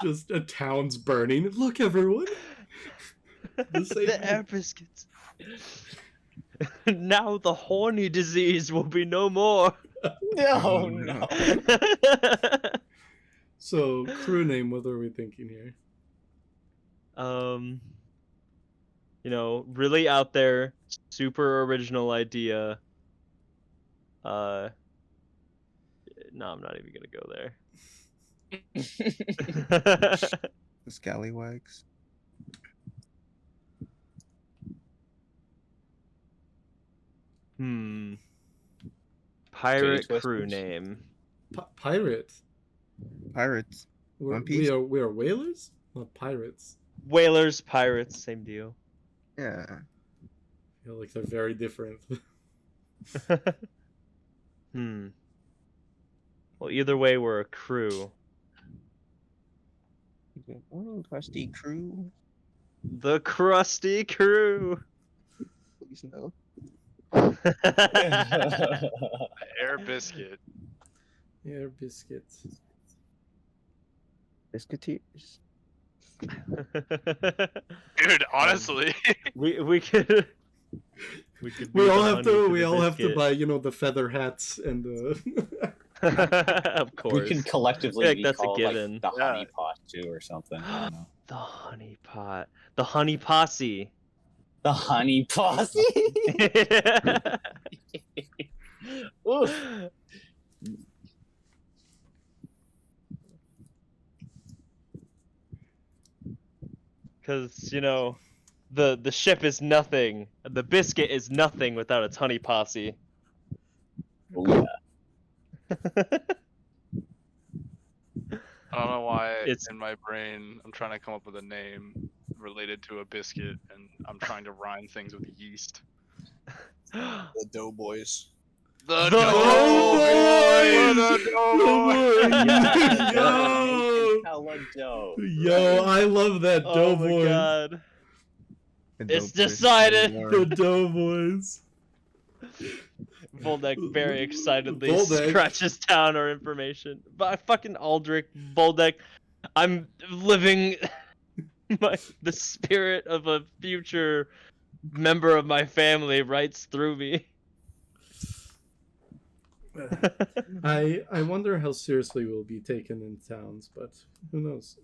Just a town's burning. Look, everyone. The Air Biscuits. Now the horny disease will be no more. No, no. So, crew name, what are we thinking here? You know, really out there, super original idea. No, I'm not even gonna go there. The Scallywags. Pirate Titty crew twisters. name. Pirate. Pirates. We're, One Piece? we are whalers? Not pirates. Whalers, pirates, same deal. Yeah. I feel like they're very different. Well, either way, we're a crew. Good morning, Krusty Crew. The Krusty Crew. Please no. Air Biscuit. Air Biscuits. Biscuiteers. Dude, honestly. we could. We could. We be all the have honey to. the We all have to biscuit. buy, you know, the feather hats and the. Of course. We can collectively Like, be that's a called given. like the Yeah. honey pot too or something. I don't know. The honey pot. The honey posse. The honey posse. Oof. Because, you know, the ship is nothing. The biscuit is nothing without its honey posse. Oh, yeah. I don't know why It's- in my brain I'm trying to come up with a name related to a biscuit, and I'm trying to rhyme things with yeast. The Doughboys. The Doughboys! Doughboys! Yo! Hella dope. Yo, I love that Oh my Doughboys. god. The It's dopest decided. The Doughboys. Voldeck very excitedly Voldeck. scratches down our information. But fucking Aldrich, Voldeck, I'm living the spirit of a future member of my family writes through me. I wonder how seriously we'll be taken in towns, but who knows?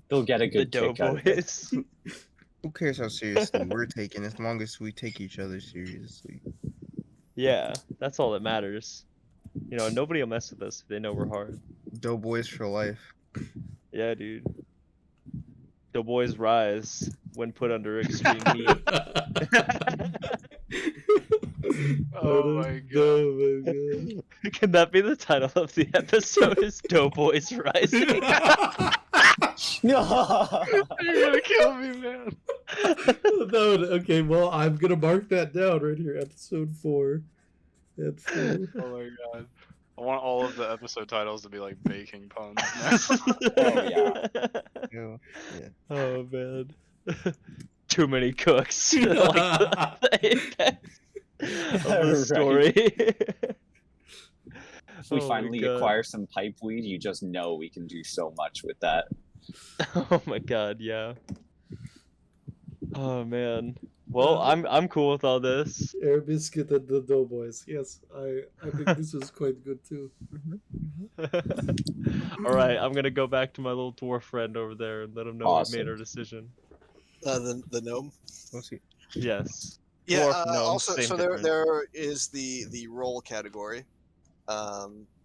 They'll get a The good kick out of it. Doughboys. Who cares how seriously we're taken as long as we take each other seriously. Yeah, that's all that matters. You know, nobody will mess with us if they know we're hard. Doughboys for life. Yeah, dude. Doughboys rise when put under extreme heat. Oh my god. Oh my god. Can that be the title of the episode? Is Doughboys Rising? No. You're gonna kill me, man. Okay, well, I'm gonna mark that down right here. Episode 4. Episode. Oh my god. I want all of the episode titles to be like baking puns. yeah. Ew. Yeah. Oh man. Too many cooks. Like the apex of the Right. story. If we Oh my finally God. acquire some pipe weed, you just know we can do so much with that. Oh my god, yeah. Oh man. Well, I'm cool with all this. Air Biscuit and the Doughboys. Yes, I think this was quite good too. All right, I'm gonna go back to my little dwarf friend over there and let him know Awesome. we made our decision. The gnome. We'll see. Yes. Yeah. Dwarf, gnome, Also, same so difference. there is the role category.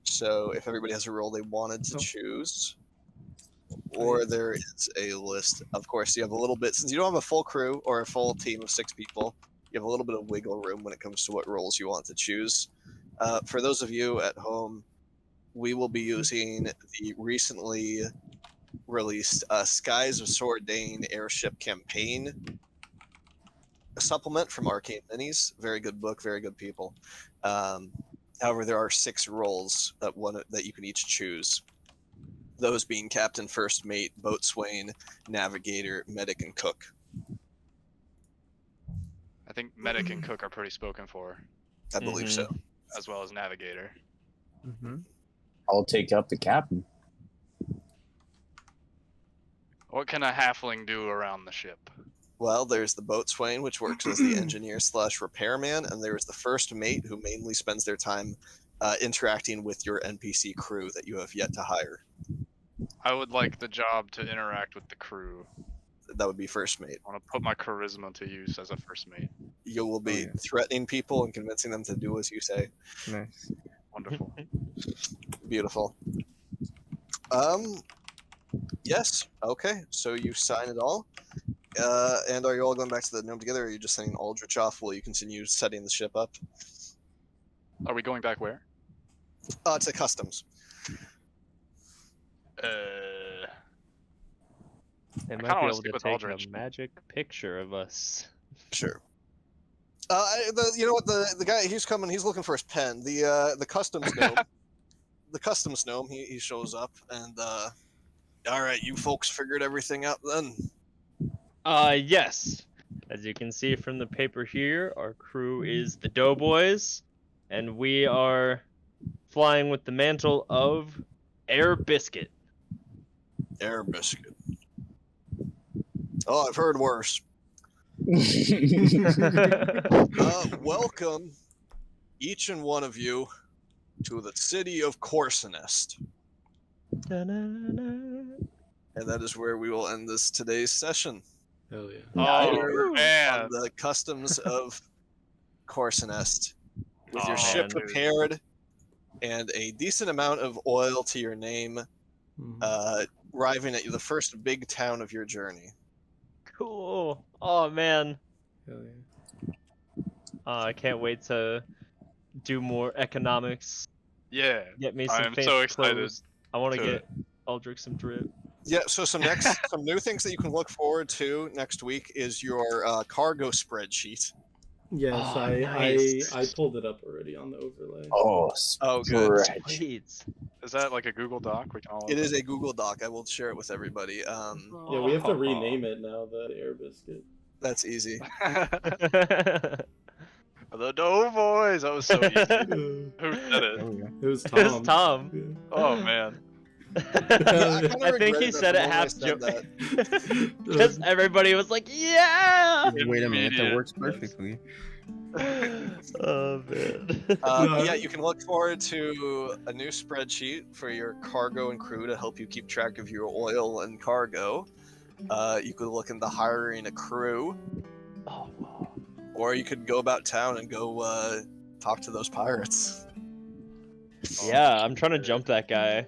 So if everybody has a role they wanted to choose, or there is a list. Of course, you have a little bit, since you don't have a full crew or a full team of 6 people, you have a little bit of wiggle room when it comes to what roles you want to choose. For those of you at home, we will be using the recently released Skies of Sordain Airship Campaign, a supplement from Arcane Minis. Very good book, very good people. However, there are 6 roles that you can each choose. Those being captain, first mate, boatswain, navigator, medic, and cook. I think medic and cook are pretty spoken for, I believe so. as well as navigator. Mm-hmm. I'll take up the captain. What can a halfling do around the ship? Well, there's the boatswain, which works as the engineer/repairman, and there's the first mate, who mainly spends their time interacting with your NPC crew that you have yet to hire. I would like the job to interact with the crew. That would be first mate. I want to put my charisma to use as a first mate. You will be threatening people and convincing them to do as you say. Nice. Wonderful. Beautiful. Yes. Okay. So you sign it all. And are you all going back to the gnome together, or are you just sending Aldrich off while you continue setting the ship up? Are we going back where? It's a customs. They kinda might be wanna able stick to with take Aldrich. a magic picture of us. Sure. You know what? The guy, he's coming. He's looking for his pen. The customs gnome. The customs gnome. He shows up and. All right, you folks figured everything out then. Yes. As you can see from the paper here, our crew is the Doughboys, and we are flying with the mantle of Air Biscuit. Air biscuit. Oh, I've heard worse. Welcome, each and one of you, to the city of Corsinest. Da-na-na. And that is where we will end today's session. Hell yeah. Oh Here man! on the customs of Corsinest, with your Oh, ship dude. prepared and a decent amount of oil to your name, Mhm. arriving at the first big town of your journey. Cool. Oh man. Hell yeah. I can't wait to do more economics. Yeah, Get me I some am fancy so excited clothes. I want to to- get Aldrich some drip. Yeah, so some new things that you can look forward to next week is your cargo spreadsheet. Yes, Oh, I nice. pulled it up already on the overlay. Oh, Oh, good. stretch. Sweet. Is that like a Google Doc? We can all. It is a Google Doc. I will share it with everybody. Yeah, we have to rename it now. That Air Biscuit. That's easy. The Doughboys. That was so easy. It Who said it? There we go. was Tom. It was Tom. Yeah. Oh man. kinda I think he regretted said that it the half moment I joke. Because everybody was like, yeah! Wait a minute, that Immediate. works perfectly. Oh, man. Yeah, you can look forward to a new spreadsheet for your cargo and crew to help you keep track of your oil and cargo. You could look into hiring a crew, Oh, wow. or you could go about town and go talk to those pirates. Yeah, I'm trying to jump that guy.